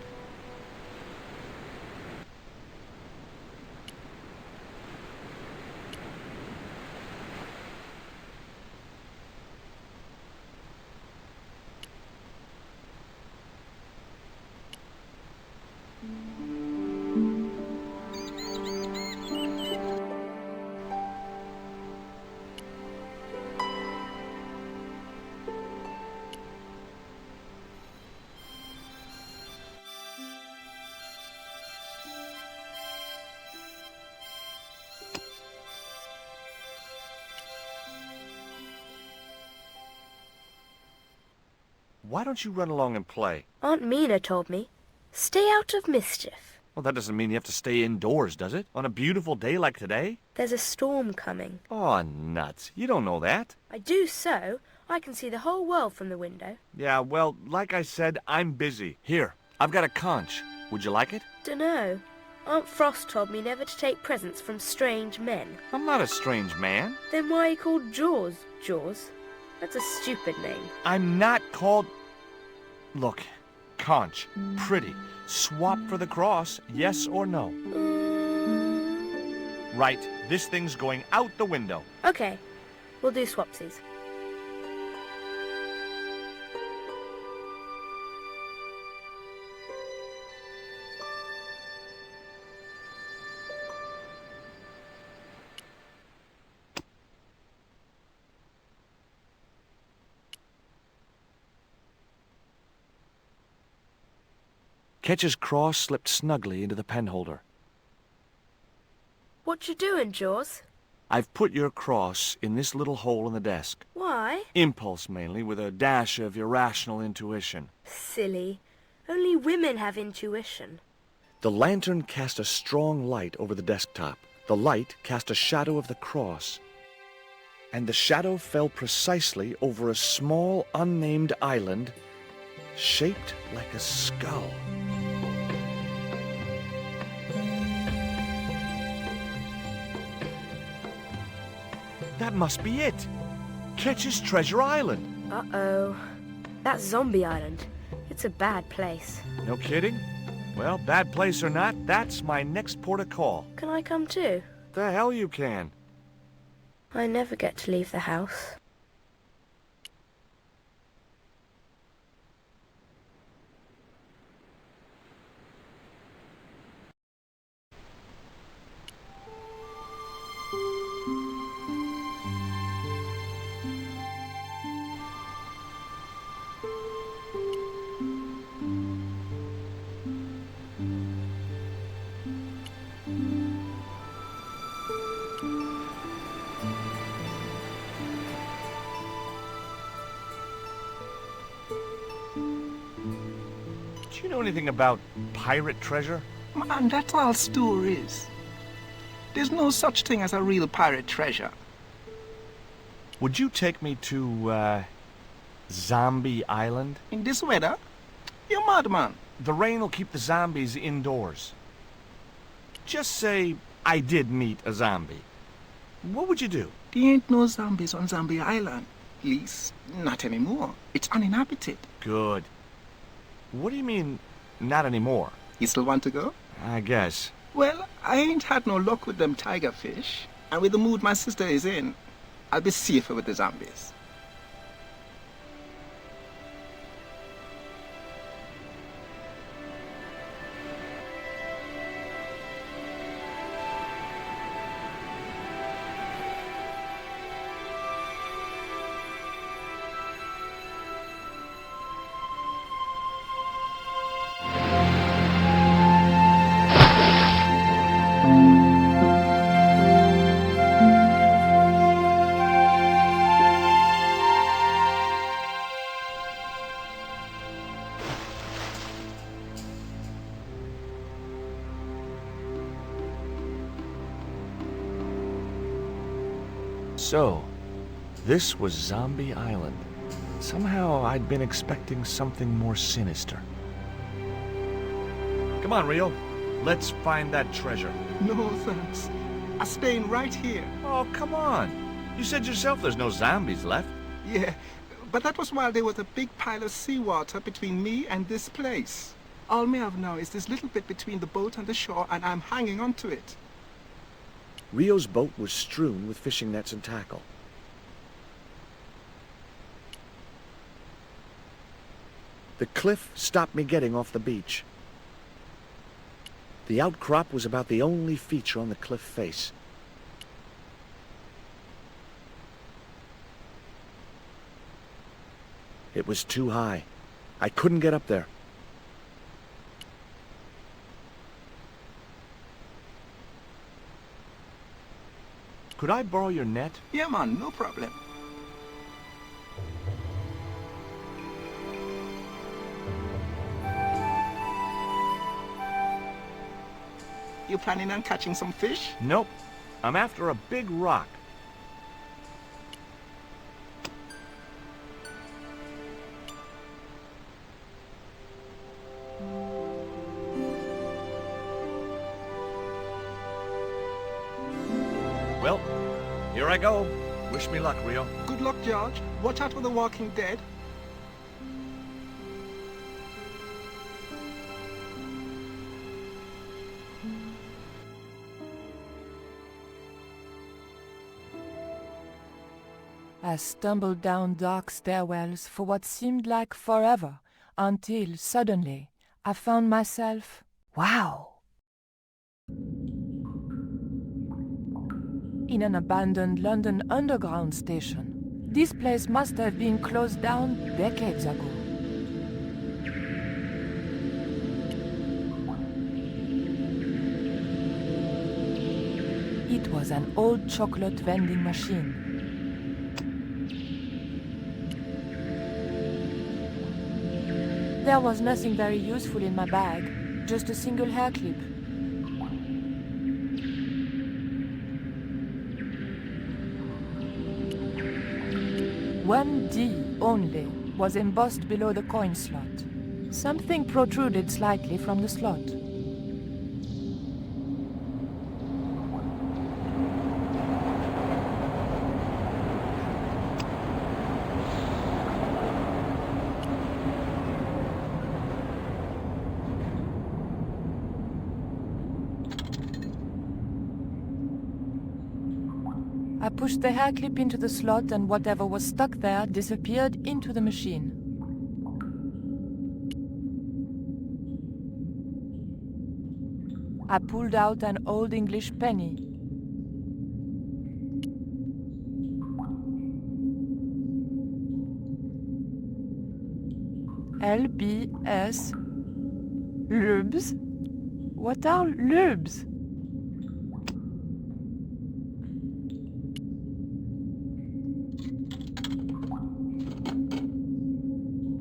Why don't you run along and play? Aunt Mina told me, stay out of mischief. Well, that doesn't mean you have to stay indoors, does it? On a beautiful day like today? There's a storm coming. Oh, nuts. You don't know that. I do so. I can see the whole world from the window. Yeah, well, like I said, I'm busy. Here, I've got a conch. Would you like it? Dunno. Aunt Frost told me never to take presents from strange men. I'm not a strange man. Then why are you called Jaws, Jaws? That's a stupid name. I'm not called... Look, conch, pretty. Swap for the cross, yes or no? Right, this thing's going out the window. Okay, we'll do swapsies. Ketch's cross slipped snugly into the penholder. What you doing, Jaws? I've put your cross in this little hole in the desk. Why? Impulse, mainly, with a dash of irrational intuition. Silly. Only women have intuition. The lantern cast a strong light over the desktop. The light cast a shadow of the cross. And the shadow fell precisely over a small, unnamed island shaped like a skull. That must be it. Ketch's Treasure Island. Uh-oh. That's Zombie Island. It's a bad place. No kidding? Well, bad place or not, that's my next port of call. Can I come too? The hell you can. I never get to leave the house. Do you know anything about pirate treasure? Man, that's all stories. There's no such thing as a real pirate treasure. Would you take me to, Zombie Island? In this weather? You're mad, man. The rain will keep the zombies indoors. Just say I did meet a zombie. What would you do? There ain't no zombies on Zombie Island. At least, not anymore. It's uninhabited. Good. What do you mean, not anymore? You still want to go? I guess. Well, I ain't had no luck with them tiger fish. And with the mood my sister is in, I'll be safer with the zombies. So, this was Zombie Island. Somehow I'd been expecting something more sinister. Come on, Rio. Let's find that treasure. No, thanks. I'm staying right here. Oh, come on. You said yourself there's no zombies left. Yeah, but that was while there was a big pile of seawater between me and this place. All me have now is this little bit between the boat and the shore, and I'm hanging on to it. Rio's boat was strewn with fishing nets and tackle. The cliff stopped me getting off the beach. The outcrop was about the only feature on the cliff face. It was too high. I couldn't get up there. Could I borrow your net? Yeah, man, no problem. You planning on catching some fish? Nope. I'm after a big rock. Well, here I go. Wish me luck, Rio. Good luck, George. Watch out for the walking dead. I stumbled down dark stairwells for what seemed like forever, until suddenly I found myself, wow, in an abandoned London Underground station. This place must have been closed down decades ago. It was an old chocolate vending machine. There was nothing very useful in my bag, just a single hair clip. One D only was embossed below the coin slot. Something protruded slightly from the slot. I pushed the hair clip into the slot and whatever was stuck there disappeared into the machine. I pulled out an old English penny. LBS. Lubs? What are lubs?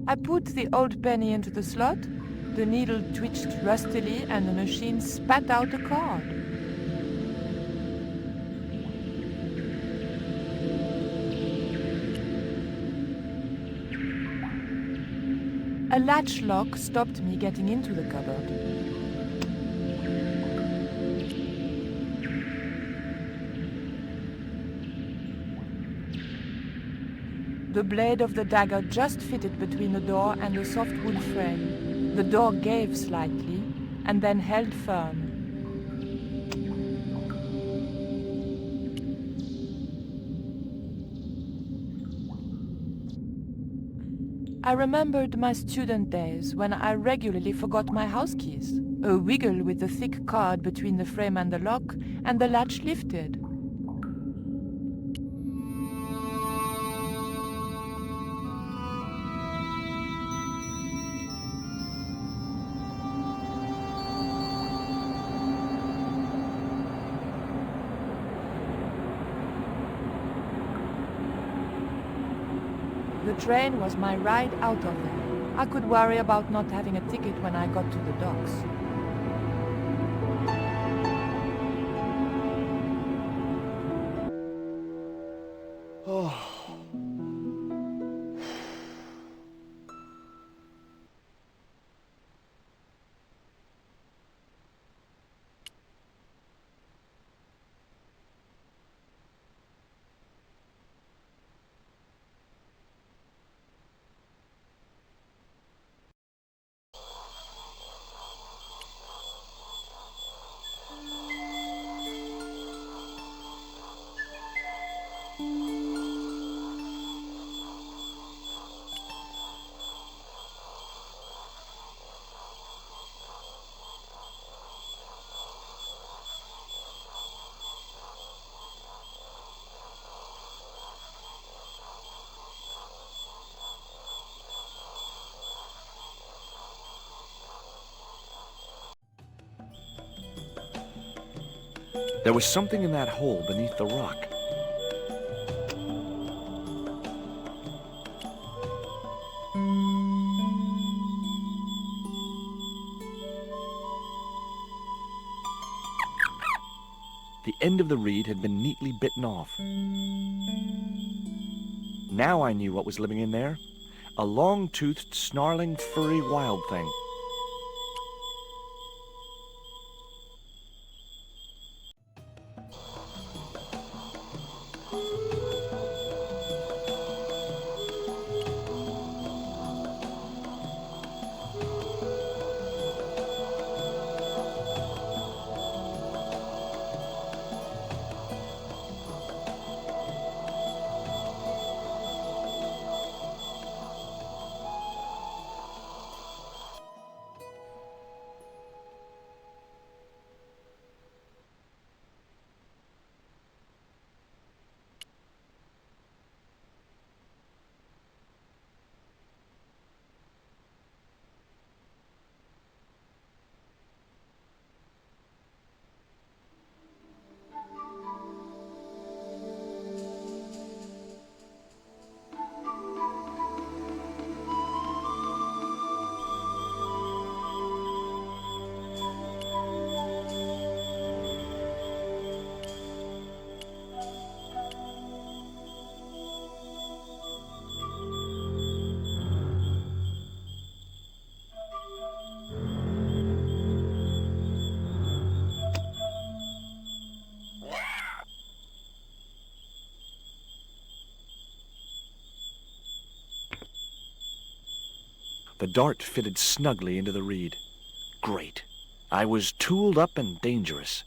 I put the old penny into the slot, the needle twitched rustily and the machine spat out a card. A latch lock stopped me getting into the cupboard. The blade of the dagger just fitted between the door and the soft wood frame. The door gave slightly, and then held firm. I remembered my student days when I regularly forgot my house keys. A wiggle with the thick cord between the frame and the lock, and the latch lifted. The train was my ride out of there. I could worry about not having a ticket when I got to the docks. Oh. There was something in that hole beneath the rock. The end of the reed had been neatly bitten off. Now I knew what was living in there. A long-toothed, snarling, furry wild thing. The dart fitted snugly into the reed. Great. I was tooled up and dangerous.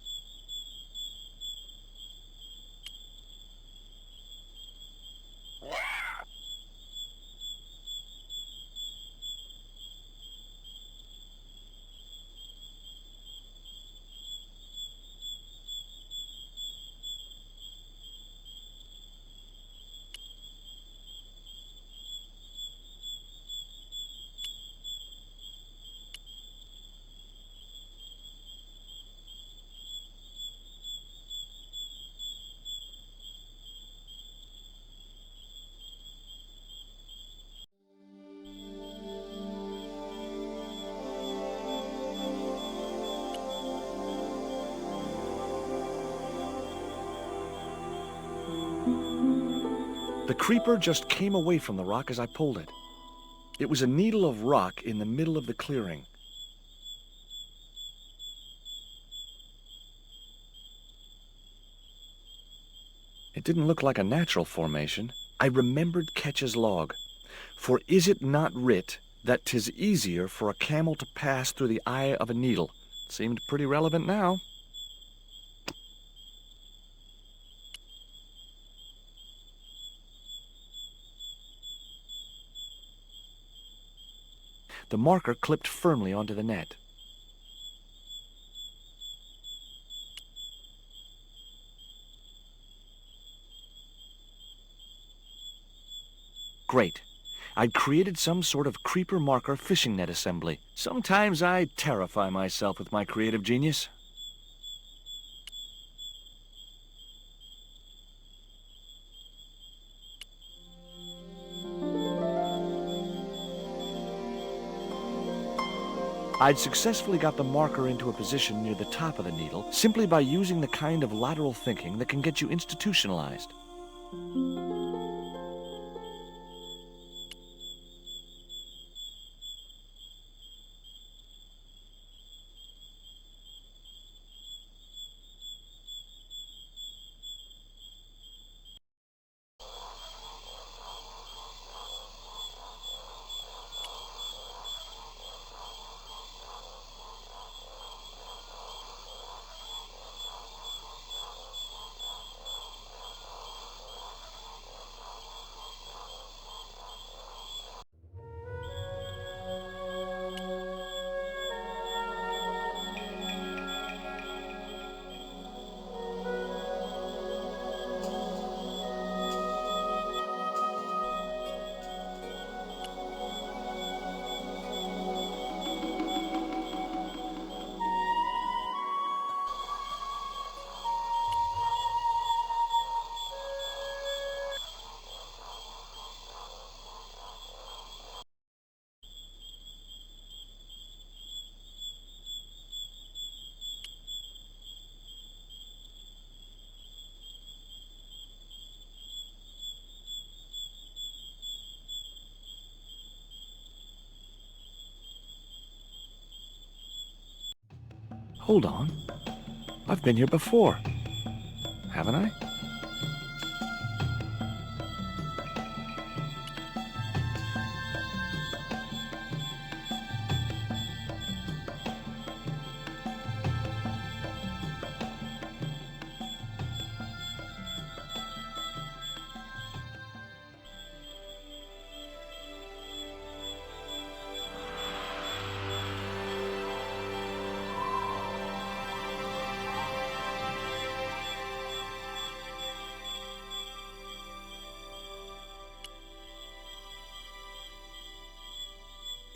The creeper just came away from the rock as I pulled it. It was a needle of rock in the middle of the clearing. It didn't look like a natural formation. I remembered Ketch's log. For is it not writ that 'tis easier for a camel to pass through the eye of a needle? Seemed pretty relevant now. The marker clipped firmly onto the net. Great. I'd created some sort of creeper marker fishing net assembly. Sometimes I terrify myself with my creative genius. I'd successfully got the marker into a position near the top of the needle simply by using the kind of lateral thinking that can get you institutionalized. Hold on. I've been here before. Haven't I?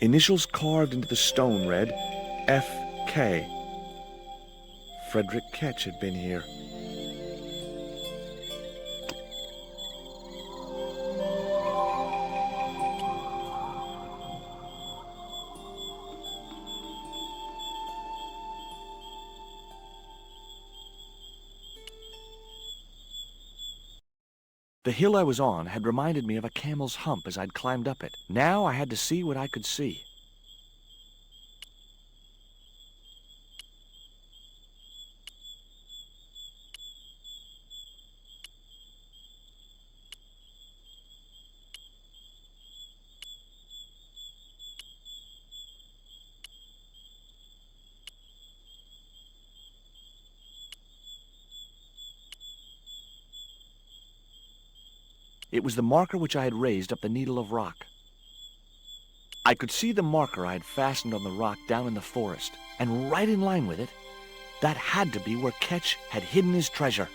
Initials carved into the stone read F.K. Frederick Ketch had been here. The hill I was on had reminded me of a camel's hump as I'd climbed up it. Now I had to see what I could see. It was the marker which I had raised up the needle of rock. I could see the marker I had fastened on the rock down in the forest, and right in line with it, that had to be where Ketch had hidden his treasure.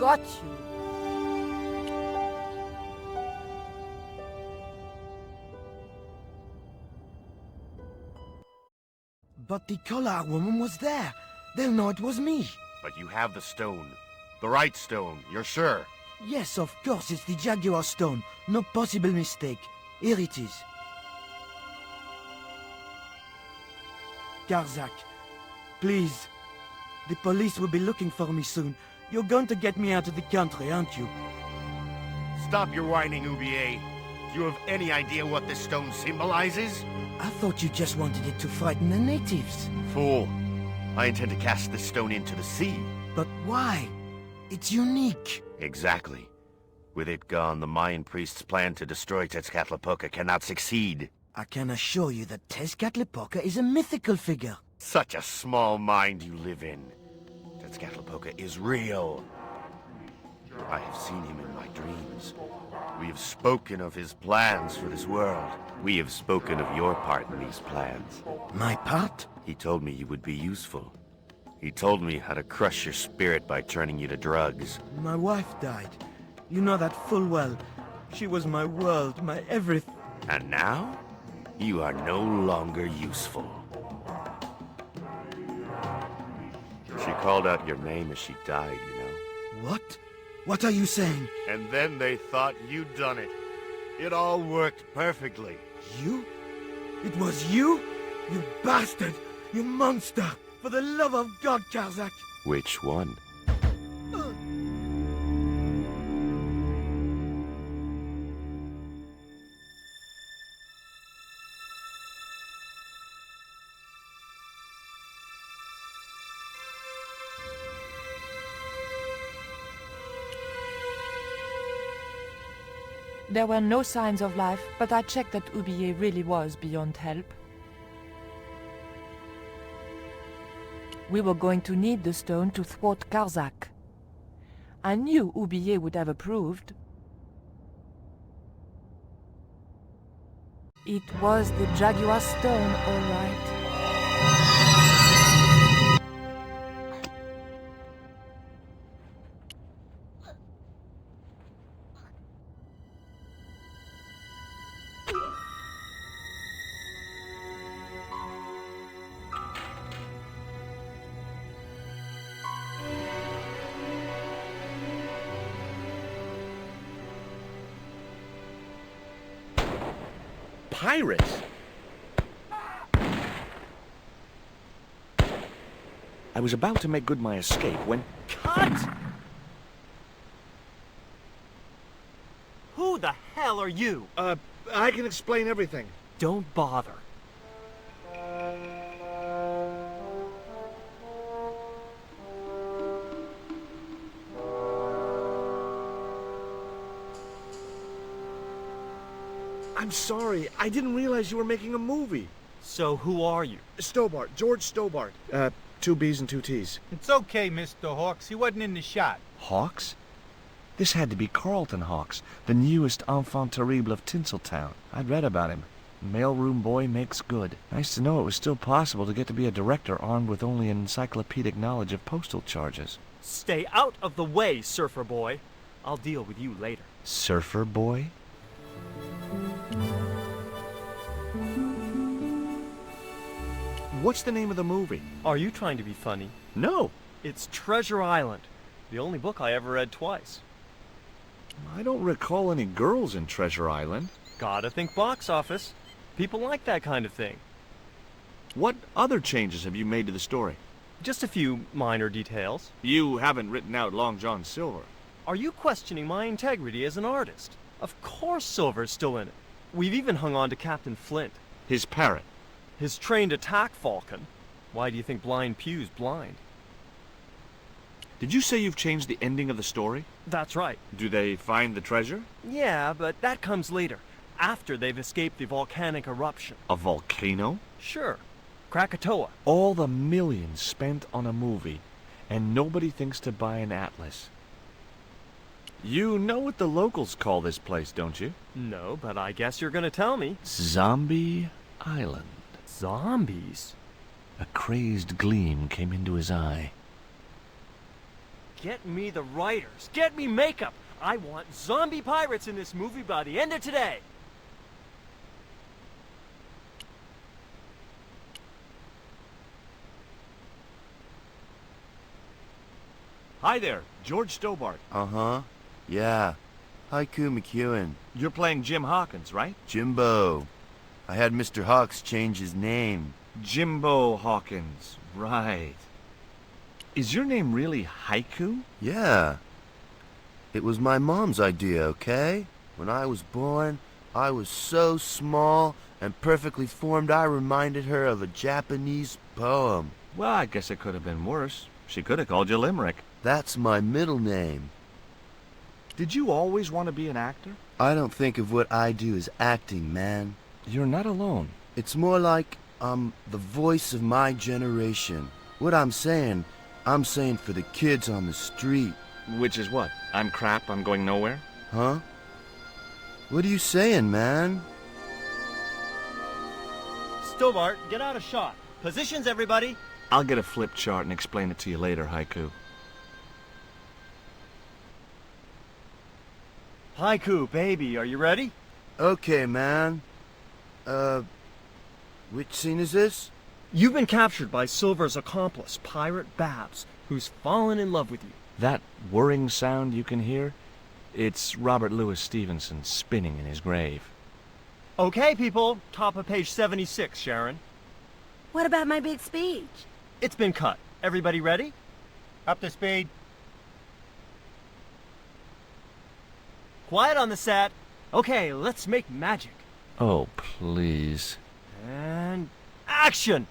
got you. But the collar woman was there. They'll know it was me. But you have the stone. The right stone, you're sure? Yes, of course, it's the Jaguar stone. No possible mistake. Here it is. Karzak, please. The police will be looking for me soon. You're going to get me out of the country, aren't you? Stop your whining, Oublier. Do you have any idea what this stone symbolizes? I thought you just wanted it to frighten the natives. Fool. I intend to cast this stone into the sea. But why? It's unique. Exactly. With it gone, the Mayan priest's plan to destroy Tezcatlipoca cannot succeed. I can assure you that Tezcatlipoca is a mythical figure. Such a small mind you live in. Tezcatlipoca is real. I have seen him in my dreams. We have spoken of his plans for this world. We have spoken of your part in these plans. My part? He told me you would be useful. He told me how to crush your spirit by turning you to drugs. My wife died. You know that full well. She was my world, my everything. And now? You are no longer useful. She called out your name as she died, you know. What? What are you saying? And then they thought you'd done it. It all worked perfectly. You? It was you? You bastard! You monster! For the love of God, Karzak! Which one? There were no signs of life, but I checked that Oublier really was beyond help. We were going to need the stone to thwart Karzak. I knew Oublier would have approved. It was the Jaguar stone, all right. Pirates? I was about to make good my escape when... Cut! Who the hell are you? I can explain everything. Don't bother. I'm sorry. I didn't realize you were making a movie. So who are you? Stobart. George Stobart. 2 B's and 2 T's. It's okay, Mr. Hawks. He wasn't in the shot. Hawks? This had to be Carlton Hawks, the newest enfant terrible of Tinseltown. I'd read about him. Mailroom boy makes good. Nice to know it was still possible to get to be a director armed with only an encyclopedic knowledge of postal charges. Stay out of the way, surfer boy. I'll deal with you later. Surfer boy? What's the name of the movie? Are you trying to be funny? No. It's Treasure Island, the only book I ever read twice. I don't recall any girls in Treasure Island. Gotta think box office. People like that kind of thing. What other changes have you made to the story? Just a few minor details. You haven't written out Long John Silver. Are you questioning my integrity as an artist? Of course Silver's still in it. We've even hung on to Captain Flint. His parrot. His trained attack falcon. Why do you think Blind Pew's blind? Did you say you've changed the ending of the story? That's right. Do they find the treasure? Yeah, but that comes later, after they've escaped the volcanic eruption. A volcano? Sure. Krakatoa. All the millions spent on a movie, and nobody thinks to buy an atlas. You know what the locals call this place, don't you? No, but I guess you're gonna tell me. Zombie Island. Zombies? A crazed gleam came into his eye. Get me the writers. Get me makeup. I want zombie pirates in this movie by the end of today. Hi there, George Stobart. Uh-huh. Yeah. Haiku McEwen. You're playing Jim Hawkins, right? Jimbo. I had Mr. Hawks change his name. Jimbo Hawkins, right. Is your name really Haiku? Yeah. It was my mom's idea, okay? When I was born, I was so small and perfectly formed I reminded her of a Japanese poem. Well, I guess it could have been worse. She could have called you Limerick. That's my middle name. Did you always want to be an actor? I don't think of what I do as acting, man. You're not alone. It's more like I'm the voice of my generation. What I'm saying for the kids on the street. Which is what? I'm crap, I'm going nowhere? Huh? What are you saying, man? Stobart, get out of shot. Positions, everybody. I'll get a flip chart and explain it to you later, Haiku. Haiku, baby, are you ready? Okay, man. Which scene is this? You've been captured by Silver's accomplice, Pirate Babs, who's fallen in love with you. That whirring sound you can hear? It's Robert Louis Stevenson spinning in his grave. Okay, people. Top of page 76, Sharon. What about my big speech? It's been cut. Everybody ready? Up to speed. Quiet on the set. Okay, let's make magic. Oh, please. And action!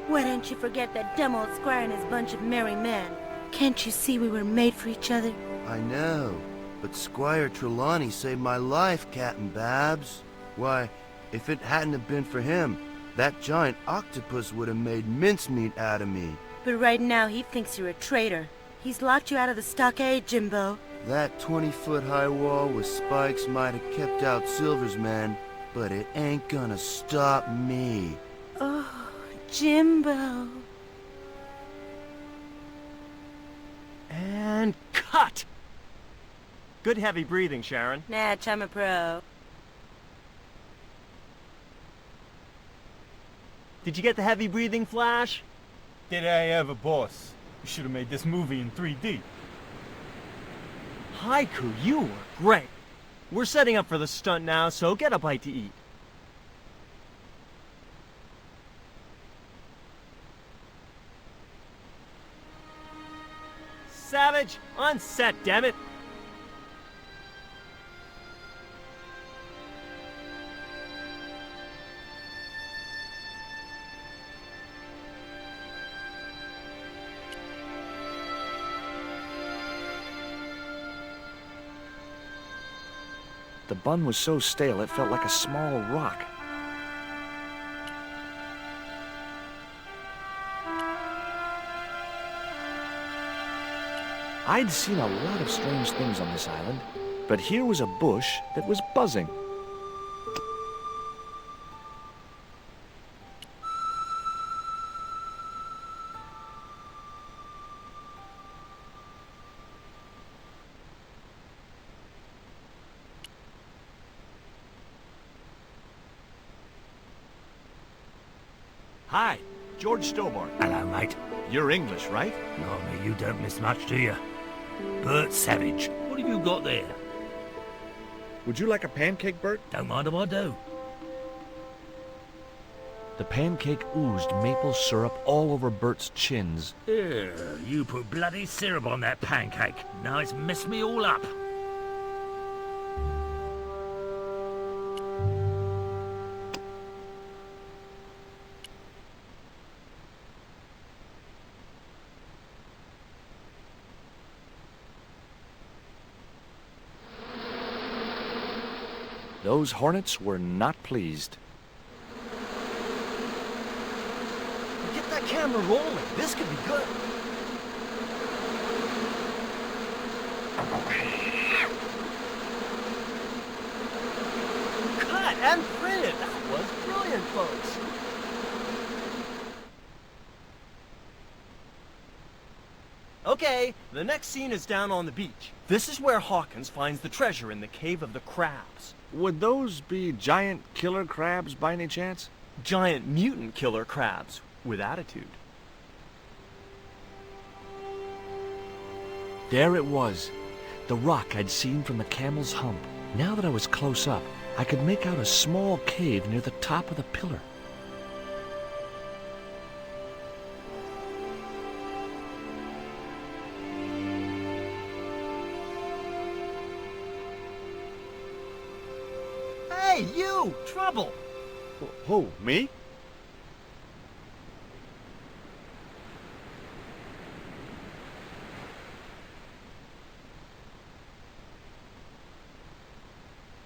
Why don't you forget that dumb old squire and his bunch of merry men? Can't you see we were made for each other? I know, but Squire Trelawney saved my life, Captain Babs. Why, if it hadn't have been for him, that giant octopus would have made mincemeat out of me. But right now he thinks you're a traitor. He's locked you out of the stockade, Jimbo. That 20-foot-high wall with spikes might have kept out Silver's men, but it ain't gonna stop me. Oh, Jimbo. And cut! Good heavy breathing, Sharon. Natch, I'm a pro. Did you get the heavy breathing, Flash? Did I ever, boss? We should have made this movie in 3D. Haiku, you were great. We're setting up for the stunt now, so get a bite to eat. Savage, on set, damn it. The bun was so stale it felt like a small rock. I'd seen a lot of strange things on this island, but here was a bush that was buzzing. Hi, George Stobart. Hello, mate. You're English, right? Blimey, you don't miss much, do you? Bert Savage. What have you got there? Would you like a pancake, Bert? Don't mind if I do. The pancake oozed maple syrup all over Bert's chins. Ew, you put bloody syrup on that pancake. Now it's messed me all up. Those hornets were not pleased. Get that camera rolling. This could be good. Cut and printed. That was brilliant, folks. Okay, the next scene is down on the beach. This is where Hawkins finds the treasure in the Cave of the Crabs. Would those be giant killer crabs by any chance? Giant mutant killer crabs with attitude. There it was, the rock I'd seen from the camel's hump. Now that I was close up, I could make out a small cave near the top of the pillar. Hey, you! Trouble! Who, me?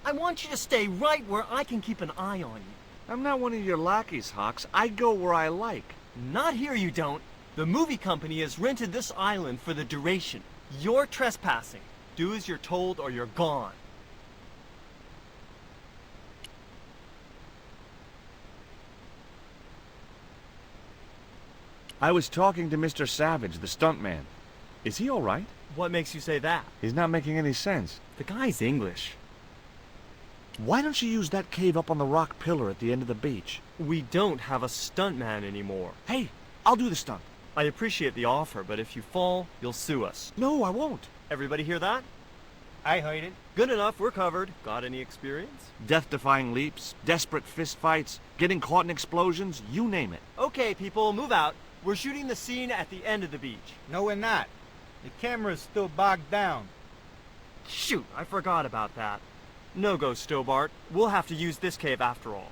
I want you to stay right where I can keep an eye on you. I'm not one of your lackeys, Hawks. I go where I like. Not here, you don't. The movie company has rented this island for the duration. You're trespassing. Do as you're told or you're gone. I was talking to Mr. Savage, the stuntman. Is he all right? What makes you say that? He's not making any sense. The guy's English. Why don't you use that cave up on the rock pillar at the end of the beach? We don't have a stuntman anymore. Hey, I'll do the stunt. I appreciate the offer, but if you fall, you'll sue us. No, I won't. Everybody hear that? I heard it. Good enough, we're covered. Got any experience? Death-defying leaps, desperate fistfights, getting caught in explosions, you name it. Okay, people, move out. We're shooting the scene at the end of the beach. No, we're not. The camera's still bogged down. Shoot, I forgot about that. No go, Stobart. We'll have to use this cave after all.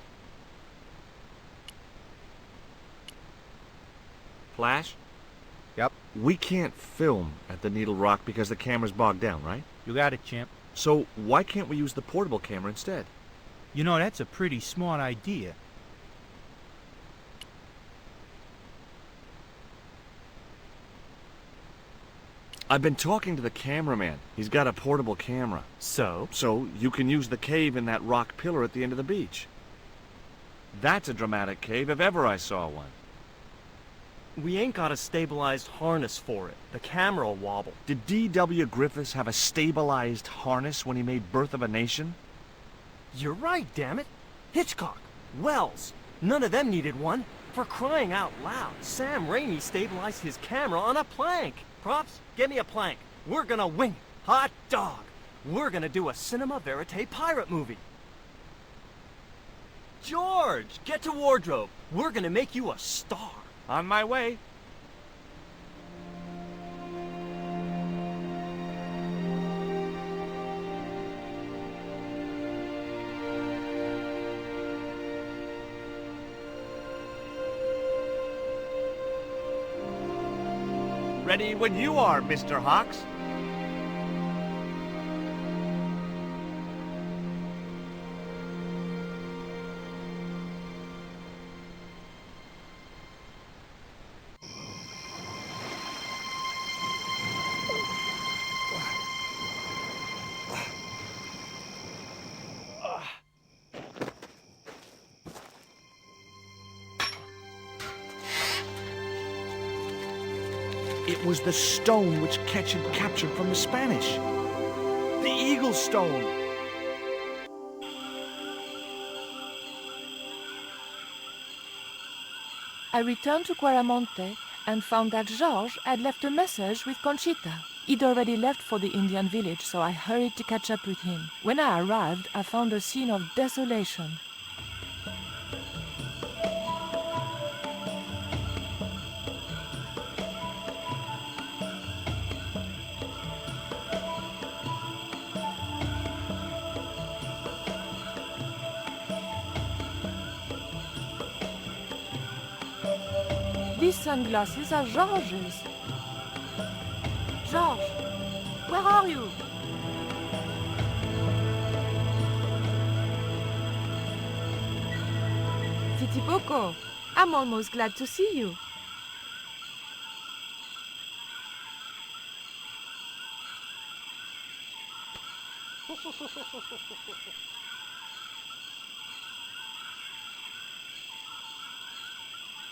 Flash? Yep. We can't film at the Needle Rock because the camera's bogged down, right? You got it, champ. So why can't we use the portable camera instead? You know, that's a pretty smart idea. I've been talking to the cameraman. He's got a portable camera. So? So you can use the cave in that rock pillar at the end of the beach. That's a dramatic cave if ever I saw one. We ain't got a stabilized harness for it. The camera will wobble. Did D.W. Griffiths have a stabilized harness when he made Birth of a Nation? You're right, damn it. Hitchcock, Wells, none of them needed one. For crying out loud, Sam Raimi stabilized his camera on a plank. Props, get me a plank. We're gonna wing it. Hot dog. We're gonna do a cinema verite pirate movie. George, get to wardrobe. We're gonna make you a star. On my way. Ready when you are, Mr. Hawks. It was the stone which Ketch had captured from the Spanish. The Eagle Stone. I returned to Quaramonte and found that Georges had left a message with Conchita. He'd already left for the Indian village, so I hurried to catch up with him. When I arrived, I found a scene of desolation. These sunglasses are Georges. Georges, where are you? Titipoco, I'm almost glad to see you.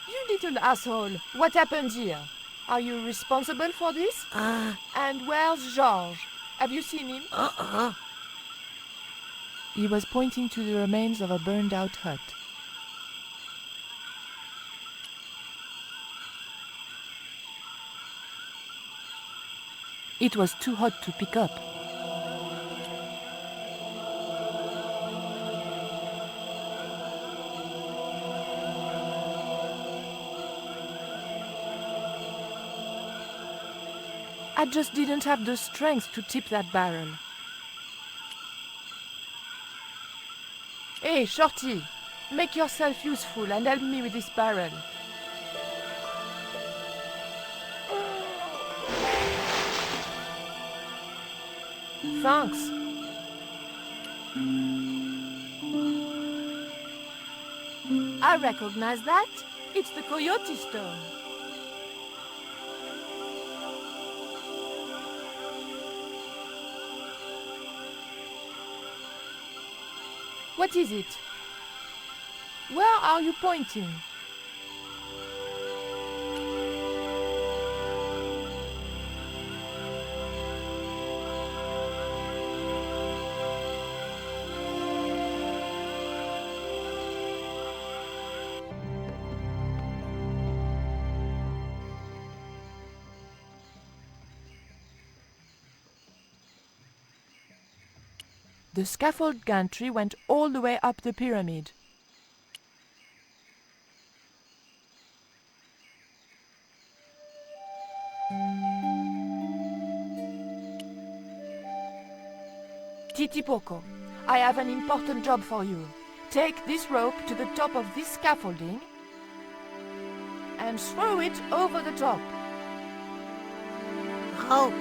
You little asshole, what happened here? Are you responsible for this? And where's Georges? Have you seen him? He was pointing to the remains of a burned-out hut. It was too hot to pick up. I just didn't have the strength to tip that barrel. Hey, Shorty! Make yourself useful and help me with this barrel. Thanks. I recognize that. It's the Coyote Stone. What is it? Where are you pointing? The scaffold gantry went all the way up the pyramid. Titipoco, I have an important job for you. Take this rope to the top of this scaffolding and throw it over the top. Oh.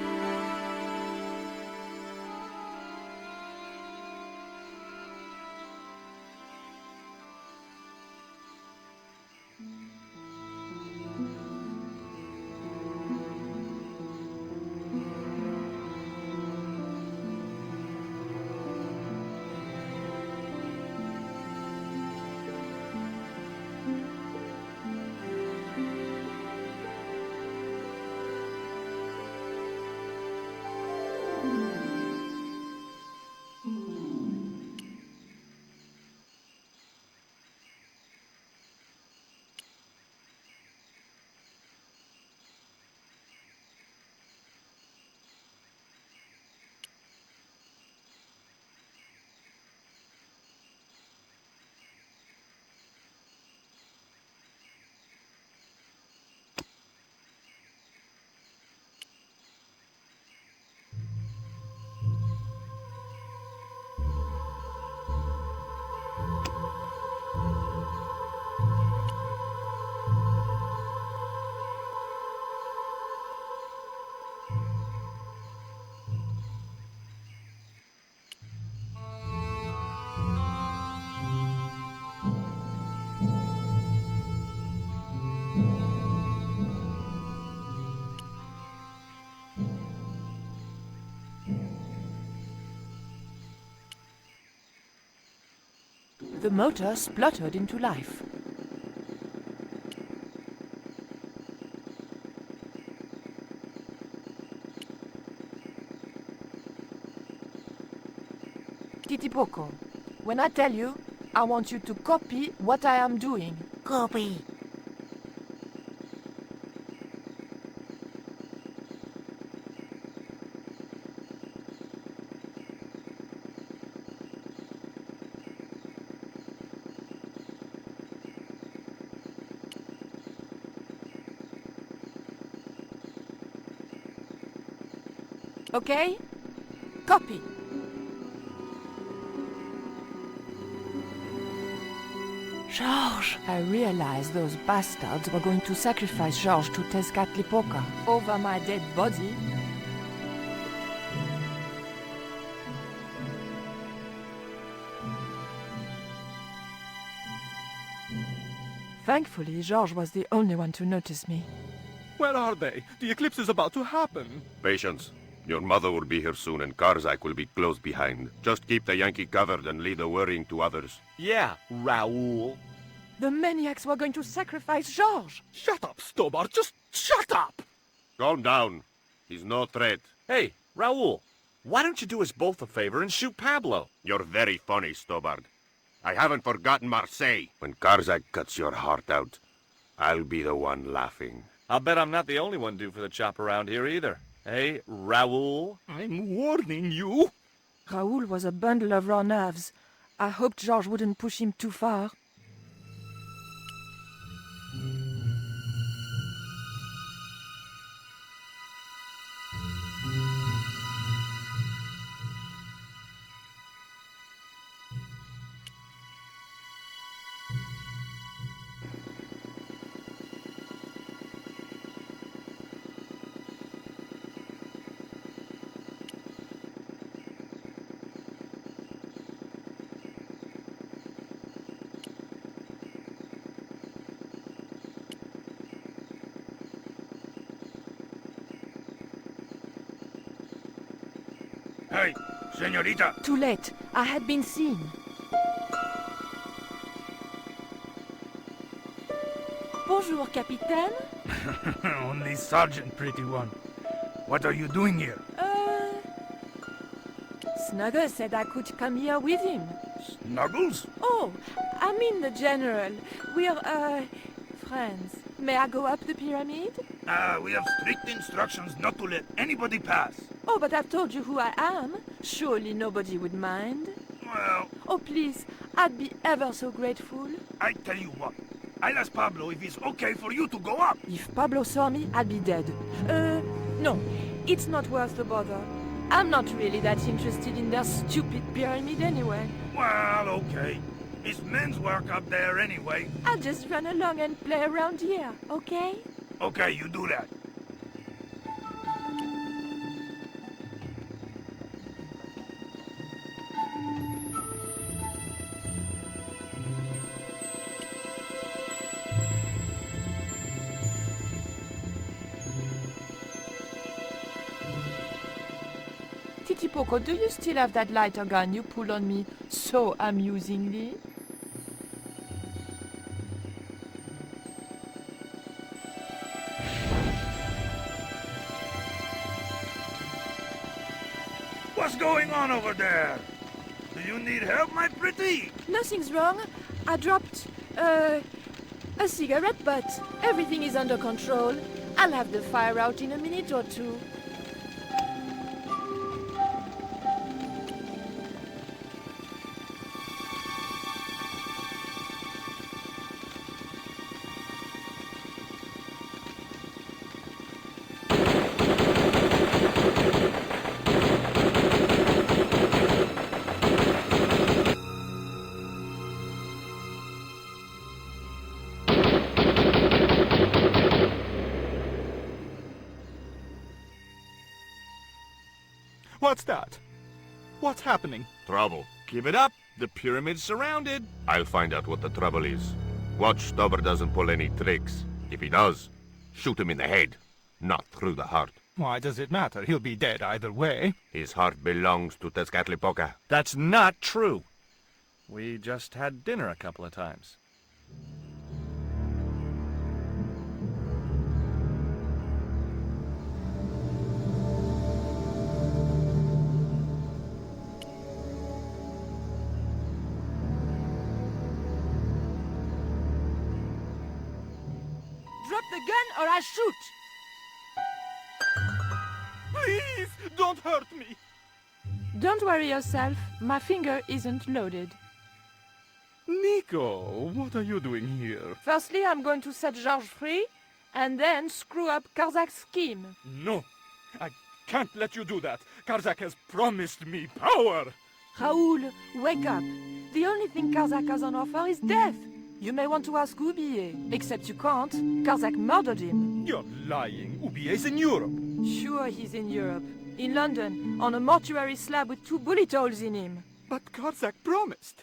The motor spluttered into life. Titipoco, when I tell you, I want you to copy what I am doing. Copy. Okay? Copy. Georges! I realized those bastards were going to sacrifice Georges to Tezcatlipoca over my dead body. Thankfully, Georges was the only one to notice me. Where are they? The eclipse is about to happen. Patience. Your mother will be here soon, and Karzak will be close behind. Just keep the Yankee covered and leave the worrying to others. Yeah, Raoul. The maniacs were going to sacrifice Georges! Shut up, Stobart! Just shut up! Calm down. He's no threat. Hey, Raoul, why don't you do us both a favor and shoot Pablo? You're very funny, Stobart. I haven't forgotten Marseille. When Karzak cuts your heart out, I'll be the one laughing. I'll bet I'm not the only one due for the chop around here either. Hey, Raoul? I'm warning you. Raoul was a bundle of raw nerves. I hoped George wouldn't push him too far. Hey, senorita! Too late. I had been seen. Bonjour, Capitaine. Only Sergeant, pretty one. What are you doing here? Snuggles said I could come here with him. Snuggles? Oh, I mean the General. We're, friends. May I go up the pyramid? We have strict instructions not to let anybody pass. Oh, but I've told you who I am. Surely nobody would mind. Well... Oh, please. I'd be ever so grateful. I tell you what. I'll ask Pablo if it's okay for you to go up. If Pablo saw me, I'd be dead. No. It's not worth the bother. I'm not really that interested in their stupid pyramid anyway. Well, okay. It's men's work up there anyway. I'll just run along and play around here, okay? Okay, you do that. Titipoco, do you still have that lighter gun you pulled on me so amusingly? What's going on over there? Do you need help, my pretty? Nothing's wrong. I dropped, a cigarette, but everything is under control. I'll have the fire out in a minute or two. What's that? What's happening? Trouble. Give it up. The pyramid's surrounded. I'll find out what the trouble is. Watch Stubber doesn't pull any tricks. If he does, shoot him in the head, not through the heart. Why does it matter? He'll be dead either way. His heart belongs to Tezcatlipoca. That's not true. We just had dinner a couple of times. Drop the gun or I shoot! Please, don't hurt me! Don't worry yourself. My finger isn't loaded. Nico, what are you doing here? Firstly, I'm going to set Georges free, and then screw up Karzak's scheme. No, I can't let you do that. Karzak has promised me power. Raoul, wake up. The only thing Karzak has on offer is death. You may want to ask Oubier, except you can't. Karzak murdered him. You're lying. Oubier's in Europe. Sure, he's in Europe. In London, on a mortuary slab with 2 bullet holes in him. But Karzak promised.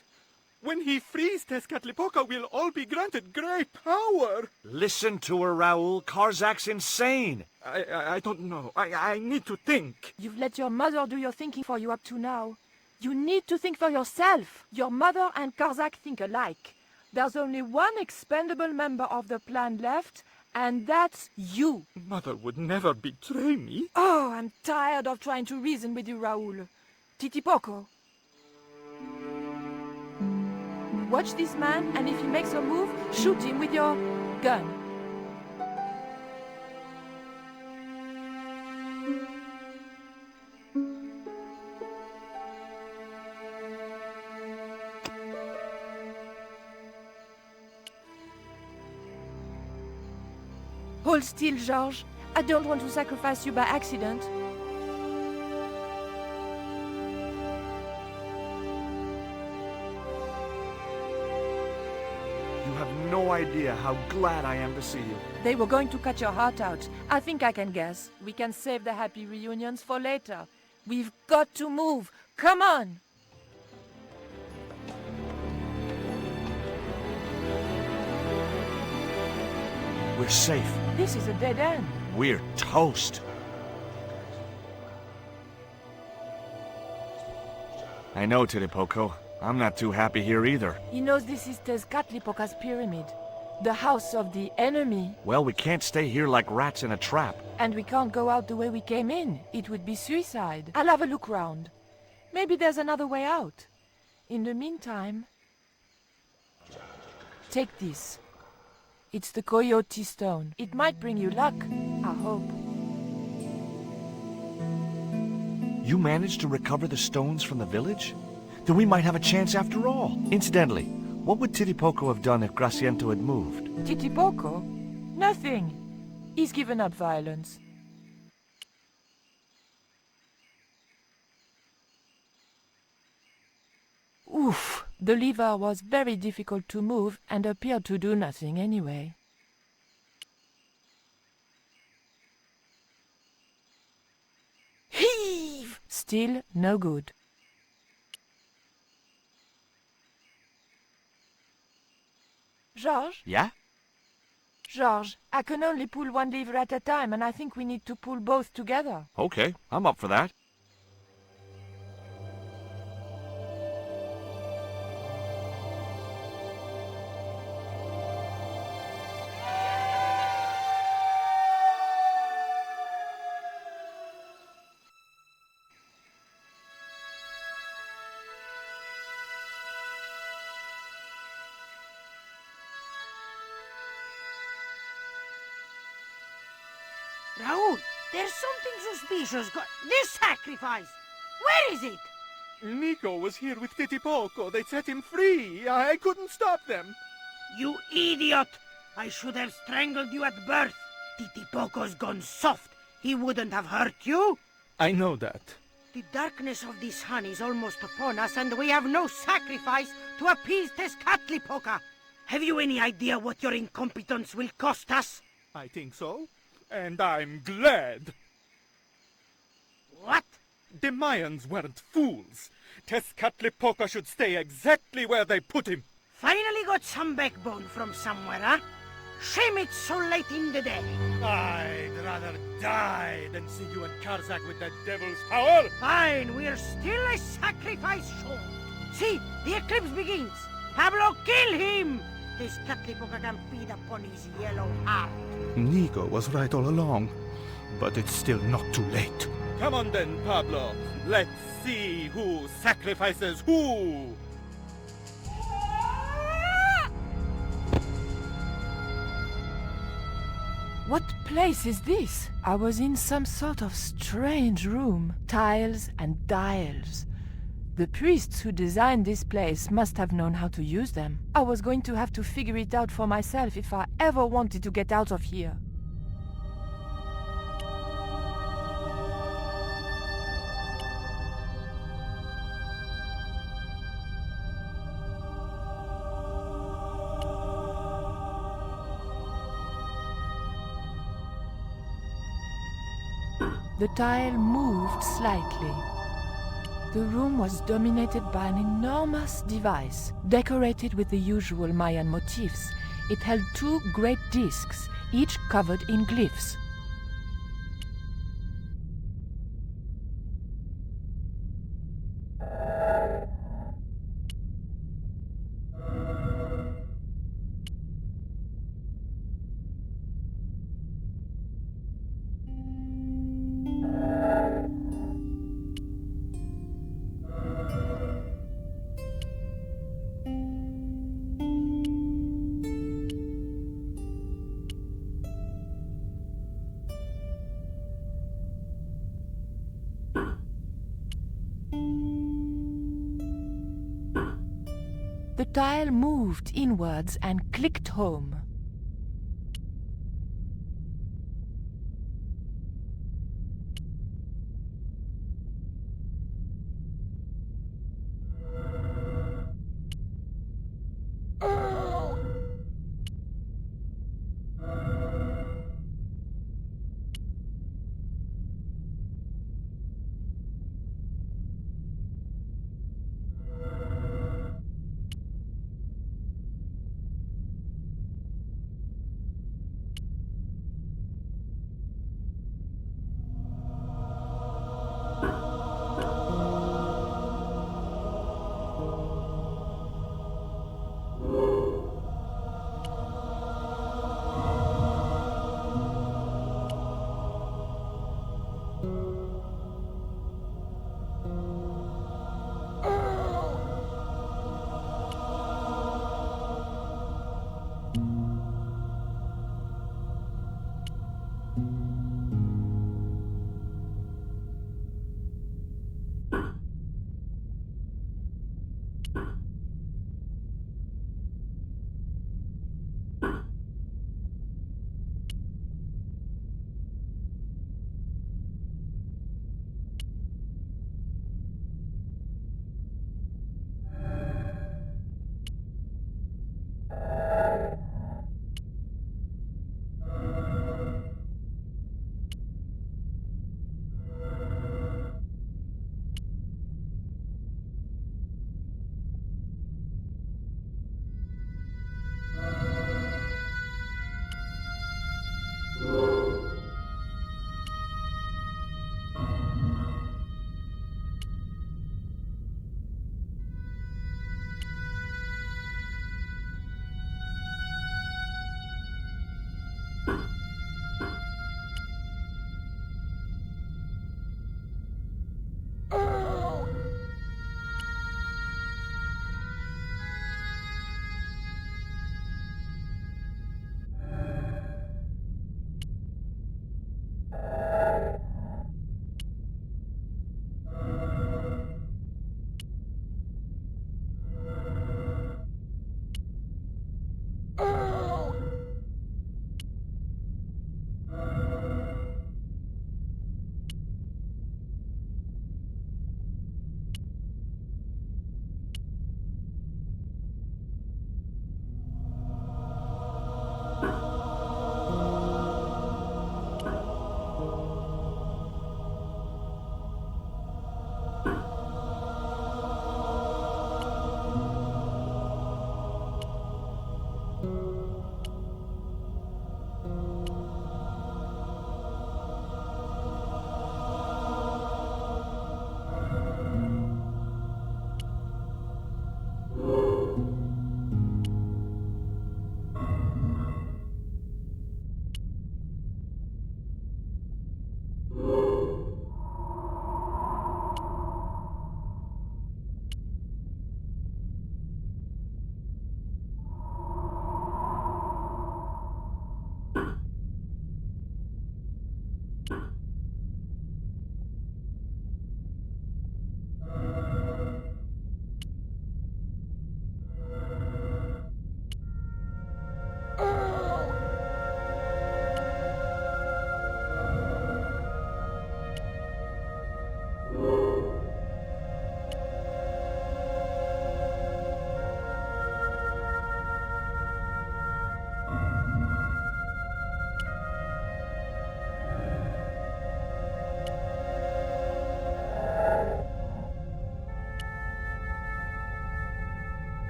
When he frees Tezcatlipoca, we'll all be granted great power. Listen to her, Raoul. Karzak's insane. I don't know. I need to think. You've let your mother do your thinking for you up to now. You need to think for yourself. Your mother and Karzak think alike. There's only one expendable member of the plan left, And that's you. Mother would never betray me. Oh, I'm tired of trying to reason with you, Raoul. Titipoco. Watch this man, and if he makes a move, shoot him with your gun. Hold still, Georges. I don't want to sacrifice you by accident. You have no idea how glad I am to see you. They were going to cut your heart out. I think I can guess. We can save the happy reunions for later. We've got to move. Come on! We're safe. This is a dead end. We're toast. I know, Titipoco. I'm not too happy here either. He knows this is Tezcatlipoca's pyramid, the house of the enemy. Well, we can't stay here like rats in a trap. And we can't go out the way we came in. It would be suicide. I'll have a look round. Maybe there's another way out. In the meantime... Take this. It's the Coyote Stone. It might bring you luck, I hope. You managed to recover the stones from the village? Then we might have a chance after all. Incidentally, what would Titipoco have done if Graciento had moved? Titipoco? Nothing. He's given up violence. Oof! The lever was very difficult to move and appeared to do nothing anyway. Heave! Still no good. Georges? Yeah? Georges, I can only pull one lever at a time, and I think we need to pull both together. Okay, I'm up for that. Raoul, there's something suspicious. This sacrifice! Where is it? Nico was here with Titipoco. They set him free. I couldn't stop them. You idiot! I should have strangled you at birth. Titipoco's gone soft. He wouldn't have hurt you. I know that. The darkness of this hun is almost upon us, and we have no sacrifice to appease Tezcatlipoca. Have you any idea what your incompetence will cost us? I think so. And I'm glad. What? The Mayans weren't fools. Tezcatlipoca should stay exactly where they put him. Finally got some backbone from somewhere, huh? Shame it's so late in the day. I'd rather die than see you and Karzak with the devil's power. Fine, we're still a sacrifice short. See, the eclipse begins. Pablo, kill him! Tezcatlipoca can feed upon his yellow heart. Nico was right all along, but it's still not too late. Come on then, Pablo. Let's see who sacrifices who. What place is this? I was in some sort of strange room. Tiles and dials. The priests who designed this place must have known how to use them. I was going to have to figure it out for myself if I ever wanted to get out of here. The tile moved slightly. The room was dominated by an enormous device, decorated with the usual Mayan motifs. It held two great discs, each covered in glyphs. dial moved inwards and clicked home.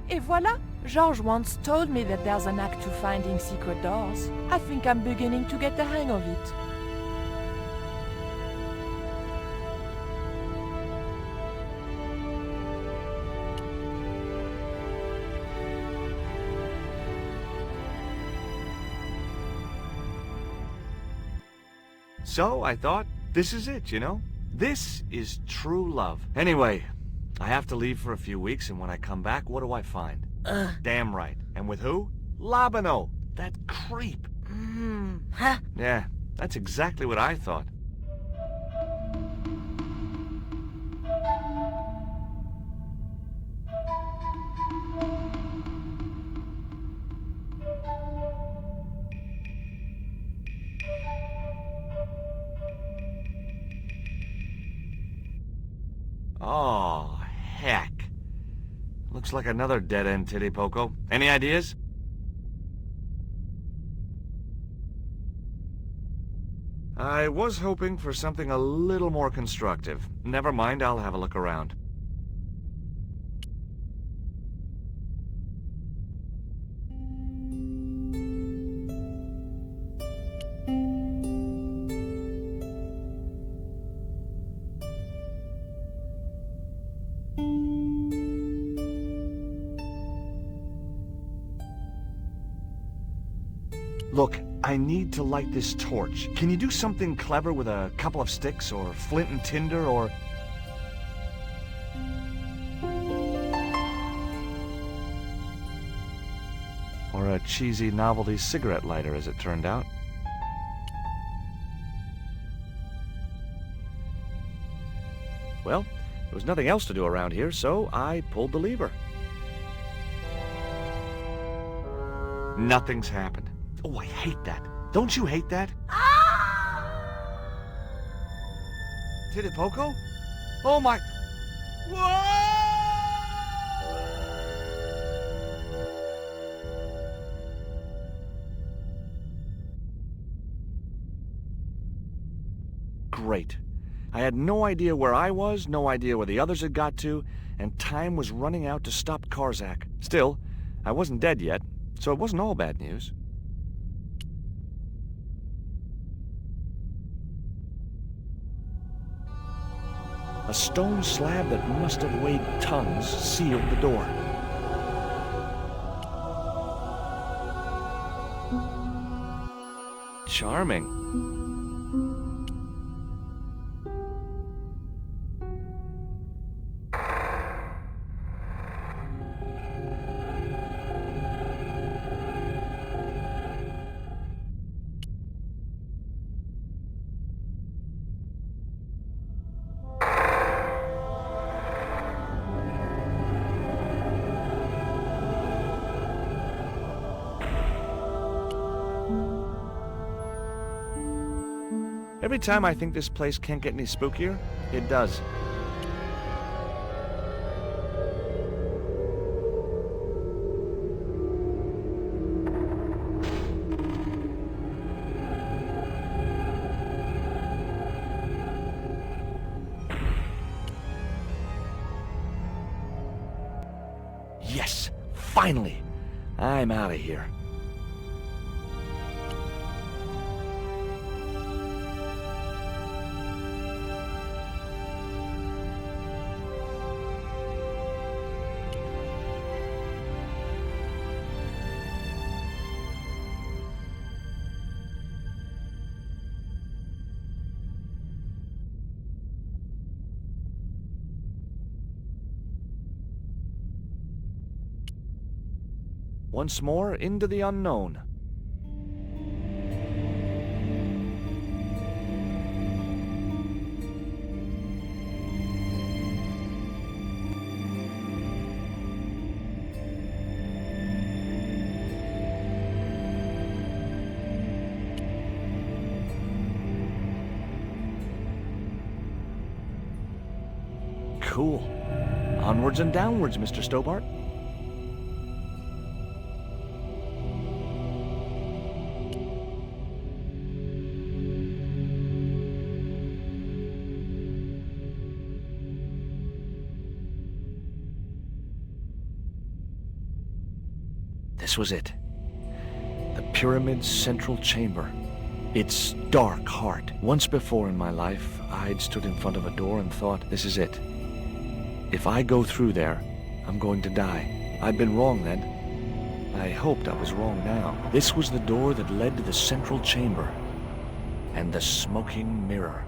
Et voilà! George once told me that there's an knack to finding secret doors. I think I'm beginning to get the hang of it. So I thought, This is it, you know? This is true love. Anyway, I have to leave for a few weeks, and when I come back, what do I find? Damn right. And with who? Labano, that creep. Huh? Yeah, that's exactly what I thought. Oh, heck. Looks like another dead-end titty poco. Any ideas? I was hoping for something a little more constructive. Never mind, I'll have a look around. Look, I need to light this torch. Can you do something clever with a couple of sticks, or flint and tinder, or... or a cheesy novelty cigarette lighter, as it turned out. Well, there was nothing else to do around here, so I pulled the lever. Nothing's happened. Oh, I hate that. Don't you hate that? Titty Poco? Oh my... Great. I had no idea where I was, no idea where the others had got to, and time was running out to stop Karzak. Still, I wasn't dead yet, so it wasn't all bad news. A stone slab that must have weighed tons sealed the door. Charming. Every time I think this place can't get any spookier, it does. Yes! Finally! I'm out of here. Once more into the unknown. Cool. Onwards and downwards, Mr. Stobart. This was it. The pyramid's central chamber. Its dark heart. Once before in my life, I'd stood in front of a door and thought, this is it. If I go through there, I'm going to die. I'd been wrong then. I hoped I was wrong now. This was the door that led to the central chamber. And the smoking mirror.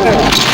Understood.